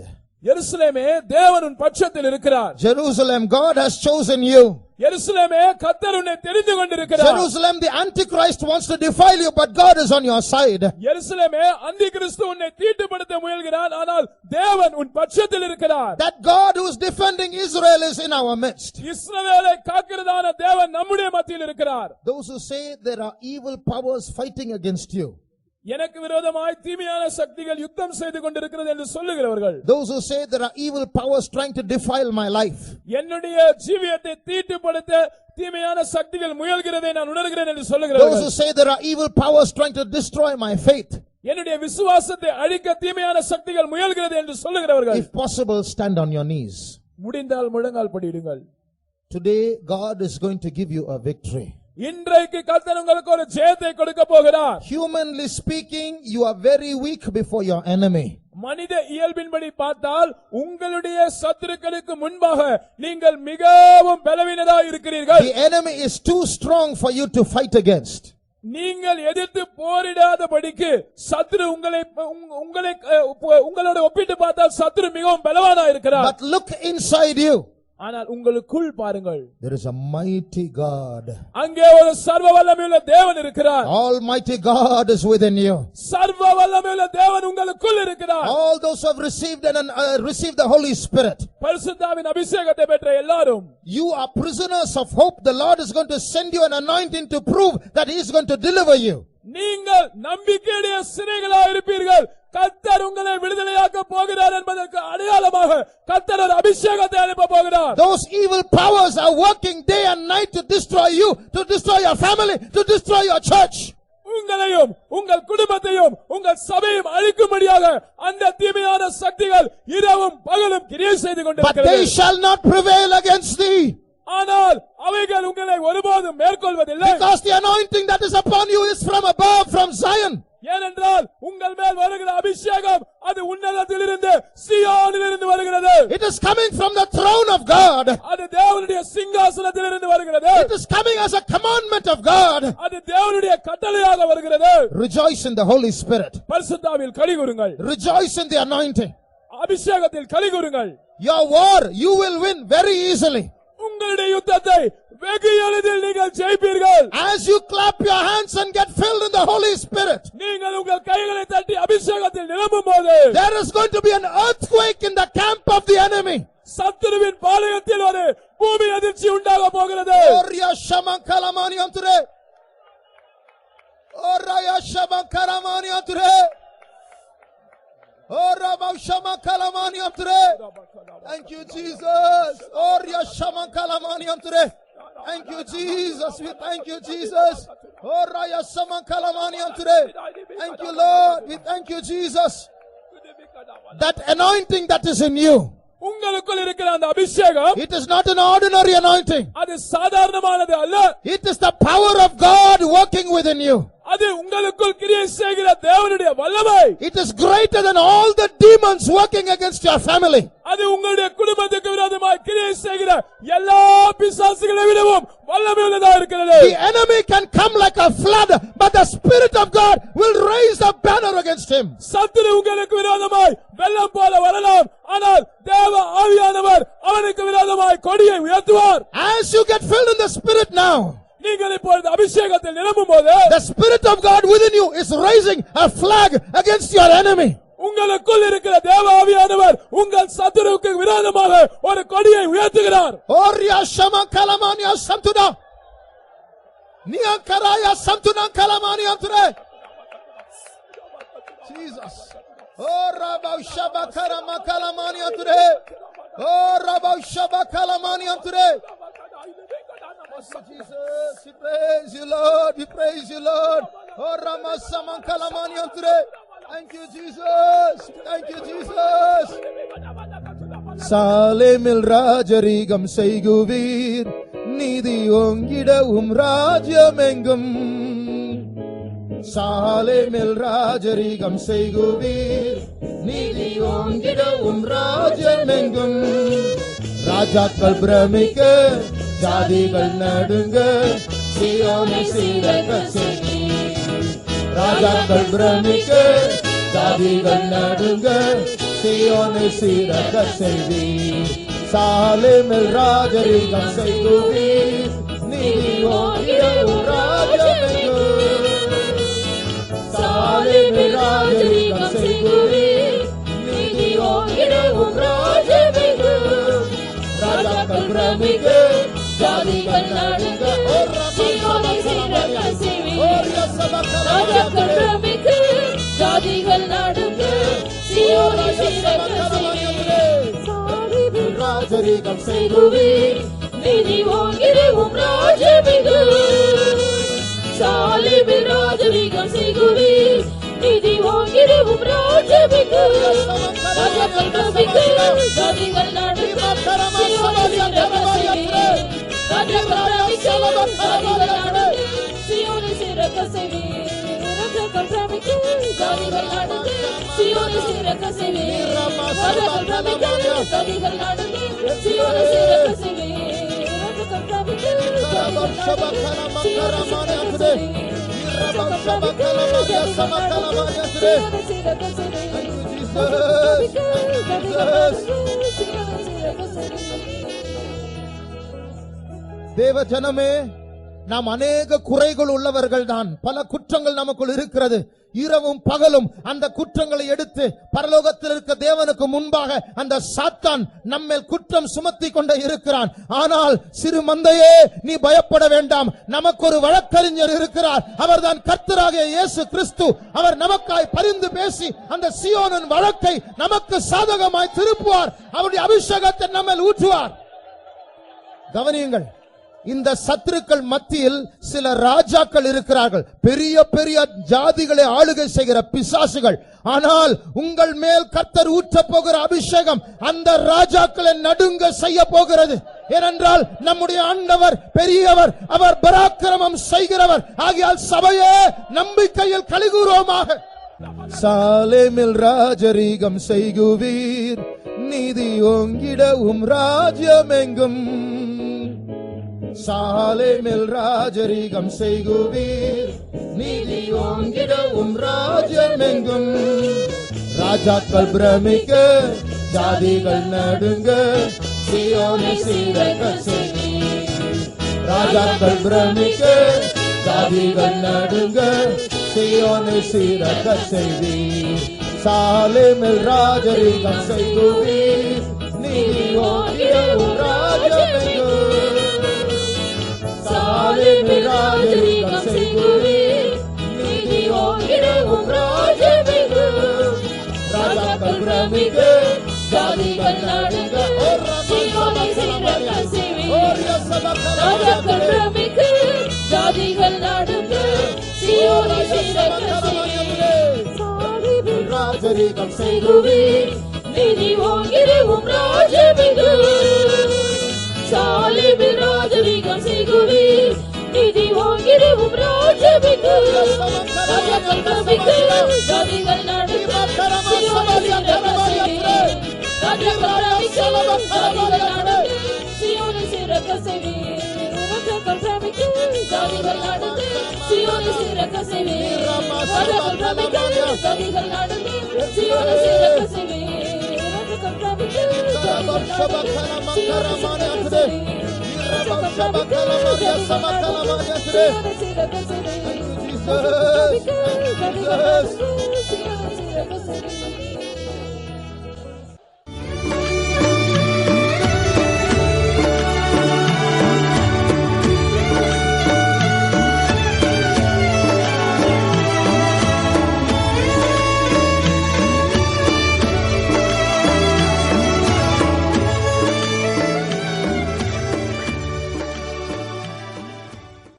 எருசலேமே, தேவன் உன் பட்சத்தில் இருக்கிறார். Jerusalem, God has chosen you. எருசலேமே, கர்த்தர் உன்னை தெரிந்து கொண்டிருக்கிறார். Jerusalem, the Antichrist wants to defile you, but God is on your side. எருசலேமே, அந்தி கிறிஸ்து உன்னை தீட்டுப்படுத்த முயல்கிறான், ஆனால் தேவன் உன் பட்சத்தில் இருக்கிறார். That God who is defending Israel is in our midst. இஸ்ரவேலை காக்கிறதான தேவன் நம்முடைய மத்தியில் இருக்கிறார். Those who say there are evil powers fighting against you, எனக்கு விரோதமாய் தீமையான சக்திகள் யுத்தம் செய்து கொண்டிருக்கிறது என்று சொல்லுகிறவர்கள், those who say there are evil powers trying to defile my life, என்னுடைய ஜீவியத்தை தீட்டுப்படுத்த தீமையான சக்திகள் முயல்கிறதை நான் உணர்கிறேன் என்று those சொல்லுகிறவர்கள், who say there are evil powers trying to destroy my faith, என்னுடைய விசுவாசத்தை அழிக்க தீமையான சக்திகள் முயல்கிறது என்று சொல்லுகிறவர்கள், if possible, stand on your knees. முடிந்தால் முழங்கால் படியிடுங்கள். Today God is going to give you a victory. இன்றைக்கு கர்த்தர் உங்களுக்கு ஒரு ஜெயத்தை கொடுக்க போகிறார். Humanly speaking, you are very weak before your enemy. மனித இயல்பின்படி பார்த்தால் உங்களுடைய சத்துருக்களுக்கு முன்பாக நீங்கள் மிகவும் பலவீனராக இருக்கிறீர்கள். The enemy is too strong for you to fight against. நீங்கள் எதிர்த்து போரிடாதபடிக்கு சத்துரு உங்களோட ஒப்பிட்டு பார்த்தால் சத்துரு மிகவும் பலவானா இருக்கிறார். But look inside you. ஆனால் உங்களுக்குள் பாருங்கள், there is a mighty God. அங்கே ஒரு சர்வ வல்லமையுள்ள தேவன் இருக்கிறார். Almighty God is within you. சர்வ வல்லமையுள்ள தேவன் உங்களுக்குள் இருக்கிறார். All those who have received the Holy Spirit, பரிசுத்தாவின் அபிஷேகத்தை பெற்ற எல்லாரும், you are prisoners of hope. The Lord is going to send you an anointing to prove that He is going to deliver you. நீங்கள் நம்பிக்கையுடைய சிறைகளாக இருப்பீர்கள். கர்த்தர் உங்களை விடுதலையாக்க போகிறார் என்பதற்கு அடையாளமாக கர்த்தர் ஒரு அபிஷேகத்தை அனுப்ப போகிறார். Those evil powers are working day and night to destroy you, to destroy your family, to destroy your church. உங்களையும் உங்கள் குடும்பத்தையும் உங்கள் சபையும் அழிக்கும்படியாக அந்த தீமையான சக்திகள் இரவும் பகலும் கிரியை செய்து But கொண்டிருக்கிறது. they shall not prevail against thee. ஆனால் அவைகள் உங்களை ஒருபோதும் மேற்கொள்வதில்லை. Because the anointing that is upon you is from above, from Zion. ஏனென்றால் உங்கள் மேல் வருகிற அபிஷேகம் அது உன்னதத்திலிருந்து சீயோனிலிருந்து வருகிறது. It is coming from the throne of God. அது தேவனுடைய சிங்காசனத்திலிருந்து வருகிறது. It is coming as a commandment of God. அது தேவனுடைய கட்டளையாக வருகிறது. Rejoice in the Holy Spirit. பரிசுத்தாவில் களிகூருங்கள். Rejoice in the anointing. அபிஷேகத்தில் களிகூருங்கள். Your war you will win very easily. உங்களுடைய யுத்தத்தை வெகு எளிதில் நீங்கள் ஜெயிப்பீர்கள். As you clap your hands and get filled in the Holy Spirit, நீங்கள் உங்கள் கைகளை தட்டி அபிஷேகத்தில் நிரம்பும்போது there is going to be an earthquake in the camp of the enemy. சத்துருவின் பாளையத்தில் ஒரு பூமி அதிர்ச்சி உண்டாக போகிறது. Orya shamankalamani anture. Oraya shamankalamani anture. Oraba shamankalamani anture. Thank you, Jesus. Orya shamankalamani anture. Thank you, Jesus. We thank you, Jesus. Oraya shamankalamani anture. Thank you, Lord. We thank you, Jesus. That anointing that is in you, உங்களுக்குள் இருக்கிற அந்த அபிஷேகம், it is not an ordinary anointing. அது சாதாரணமானது அல்ல. It is the power of God working within you. அது உங்களுக்குள் கிரியை செய்கிற தேவனுடைய வல்லமை. It is greater than all the demons working against your family. அது உங்களுடைய குடும்பத்துக்கு விரோதமாய் கிரியை செய்கிற எல்லா பிசாசுகளை விடவும் வல்லமையுள்ளதா இருக்கிறது. The enemy can come like a flood, but the Spirit of God will raise a banner against him. சத்துரு உங்களுக்கு விரோதமாய் வெள்ளம் போல வரலாம், ஆனால் தேவ ஆவியானவர் அவனுக்கு விரோதமாய் கொடியை உயர்த்துவார். As you get filled in the Spirit now, நீங்கள் இப்பொழுது அபிஷேகத்தில் நிரம்பும்போது the Spirit of God within you is raising a flag against your enemy. உங்களுக்குள் இருக்கிற தேவ ஆவியானவர் உங்கள் சத்துருவுக்கு விரோதமாக ஒரு கொடியை உயர்த்துகிறார். Orya shamankalamani samtuna. Niyankaraya samtuna kalamani anture. Jesus. Oh Rabba Shabakaramakalamani anture. Oh Rabba Shabakalamani anture. Jesus, we praise you, Lord. We praise you, Lord. Oh Rama Samankalamani anture. Thank you, Jesus. Thank you, Jesus. சாலேமில் ராஜரீகம் செய்குவீர், நீதி ஓங்கிடவும் ராஜ்யமெங்கும். சாலேமில் ராஜரீகம் செய்குவீர், நீதி ஓங்கிடவும் ராஜ்யமெங்கும். ராஜாக்கள் பிரமிக்க, ஜாதிகள் நடுங்க, சீயோனை சீரக்க செய்வீர். ராஜாக்கள் பிரமிக்க, ஜாதிகள் நடுங்க, சீயோனை சீரக்க செய்வீர். சாலேமில் ராஜரீகம் செய்குவீர், நீதி ஓங்கிடவும் ராஜ்யமெங்கும். சாலேமில் ராஜரீகம் செய்குவீர், நீதி ஓங்கிடவும் ராஜ்யமெங்கும். ராஜாக்கள் பிரமிக்க, ஜாதிகள் நடுங்க, சீயோனை சீரக்க செய்வீர். ராஜாக்கள் பிரமிக்க, ஜாதிகள் நடுங்க, சீயோனை சீரக்க செய்வீர். சாலேமில் ராஜரீகம் செய்குவீர், நீதி ஓங்கிடவும் ராஜ்யமெங்கும். சாலேமில் ராஜரீகம் செய்குவீர், நீதி ஓங்கிடவும் ராஜ்யமெங்கும். ராஜாக்கள் பிரமிக்க, ஜாதிகள் நடுங்க, சீயோனை சீரக்க செய்வீர். ராஜாக்கள் பிரமிக்க, ஜாதிகள் நடுங்க, சீயோனை சீரக்க செய்வீர். ராஜாக்கள் பிரமிக்க, ஜாதிகள் நடுங்க, சீயோனை சீரக்க செய்வீர். ராஜாக்கள் பிரமிக்க, ஜாதிகள் நடுங்க, சீயோனை சீரக்க செய்வீர். ராஜாக்கள் பிரமிக்க, ஜாதிகள் நடுங்க, சீயோனை சீரக்க செய்வீர். Jesus. தேவ ஜனமே, நாம் அநேக குறைகள் உள்ளவர்கள் தான். பல குற்றங்கள் நமக்குள் இருக்கிறது. இரவும் பகலும் அந்த குற்றங்களை எடுத்து பரலோகத்தில் இருக்க தேவனுக்கு முன்பாக அந்த சாத்தான் நம்மேல் குற்றம் சுமத்தி கொண்டே இருக்கிறான். ஆனால் சிறு மந்தையே, நீ பயப்பட வேண்டாம். நமக்கு ஒரு வழக்கறிஞர் இருக்கிறார். அவர்தான் கர்த்தராகிய இயேசு கிறிஸ்து. அவர் நமக்காய் பரிந்து பேசி அந்த சீயோனின் வழக்கை நமக்கு சாதகமாய் திருப்புவார். அவருடைய அபிஷேகத்தை நம்மேல் ஊற்றுவார். கவனியுங்கள், இந்த சத்துருக்கள் மத்தியில் சில ராஜாக்கள் இருக்கிறார்கள், பெரிய பெரிய ஜாதிகளை ஆளுகை செய்கிற பிசாசுகள். ஆனால் உங்கள் மேல் கர்த்தர் ஊற்ற போகிற அபிஷேகம் அந்த ராஜாக்களை நடுங்க செய்ய போகிறது. ஏனென்றால் நம்முடைய ஆண்டவர் பெரியவர், அவர் பராக்கிரமம் செய்கிறவர். ஆகையால் சபையே, நம்பிக்கையில் கலிகூரோமாக. சாலேமில் ராஜரீகம் செய்குவீர், நீதி ஓங்கிடவும் ராஜ்யமெங்கும். சாலேமில் ராஜரீகம் செய்குவீர், நீதி ஓங்கிடவும் ராஜ்யமெங்கும். ராஜாக்கள் பிரமிக்க, ஜாதிகள் நடுங்க, சீயோனை சீரக்க செய்வீர். ராஜாக்கள் பிரமிக்க, ஜாதிகள் நடுங்க, சீயோனை சீரக்க செய்வீர். சாலேமில் ராஜரீகம் செய்குவீர், நீதி ஓங்கிடவும் ராஜ்யமெங்கும். சாலேமில் ராஜரீகம் செய்குவீர், நீதி ஓங்கிடவும் ராஜ்யமெங்கும். ராஜாக்கள் பிரமிக்க, ஜாதிகள் நடுங்க, சீயோனை சீரக்க செய்வீர். ராஜாக்கள் பிரமிக்க, ஜாதிகள் நடுங்க, சீயோனை சீரக்க செய்வீர். சாலேமில் ராஜரீகம் செய்குவீர், நீதி ஓங்கிடவும் ராஜ்யமெங்கும். சாலேமில் ராஜரீகம் செய்குவீர், நீதி ஓங்கிடவும் ராஜ்யமெங்கும். ராஜாக்கள் பிரமிக்க, ஜாதிகள் நடுங்க, சீயோனை சீரக்க செய்வீர். ராஜாக்கள் பிரமிக்க, ஜாதிகள் நடுங்க, சீயோனை சீரக்க செய்வீர். ராஜாக்கள் பிரமிக்க, ஜாதிகள் நடுங்க, சீயோனை சீரக்க செய்வீர். ராஜாக்கள் பிரமிக்க, ஜாதிகள் நடுங்க, சீயோனை சீரக்க செய்வீர். ராஜாக்கள் பிரமிக்க, ஜாதிகள் நடுங்க,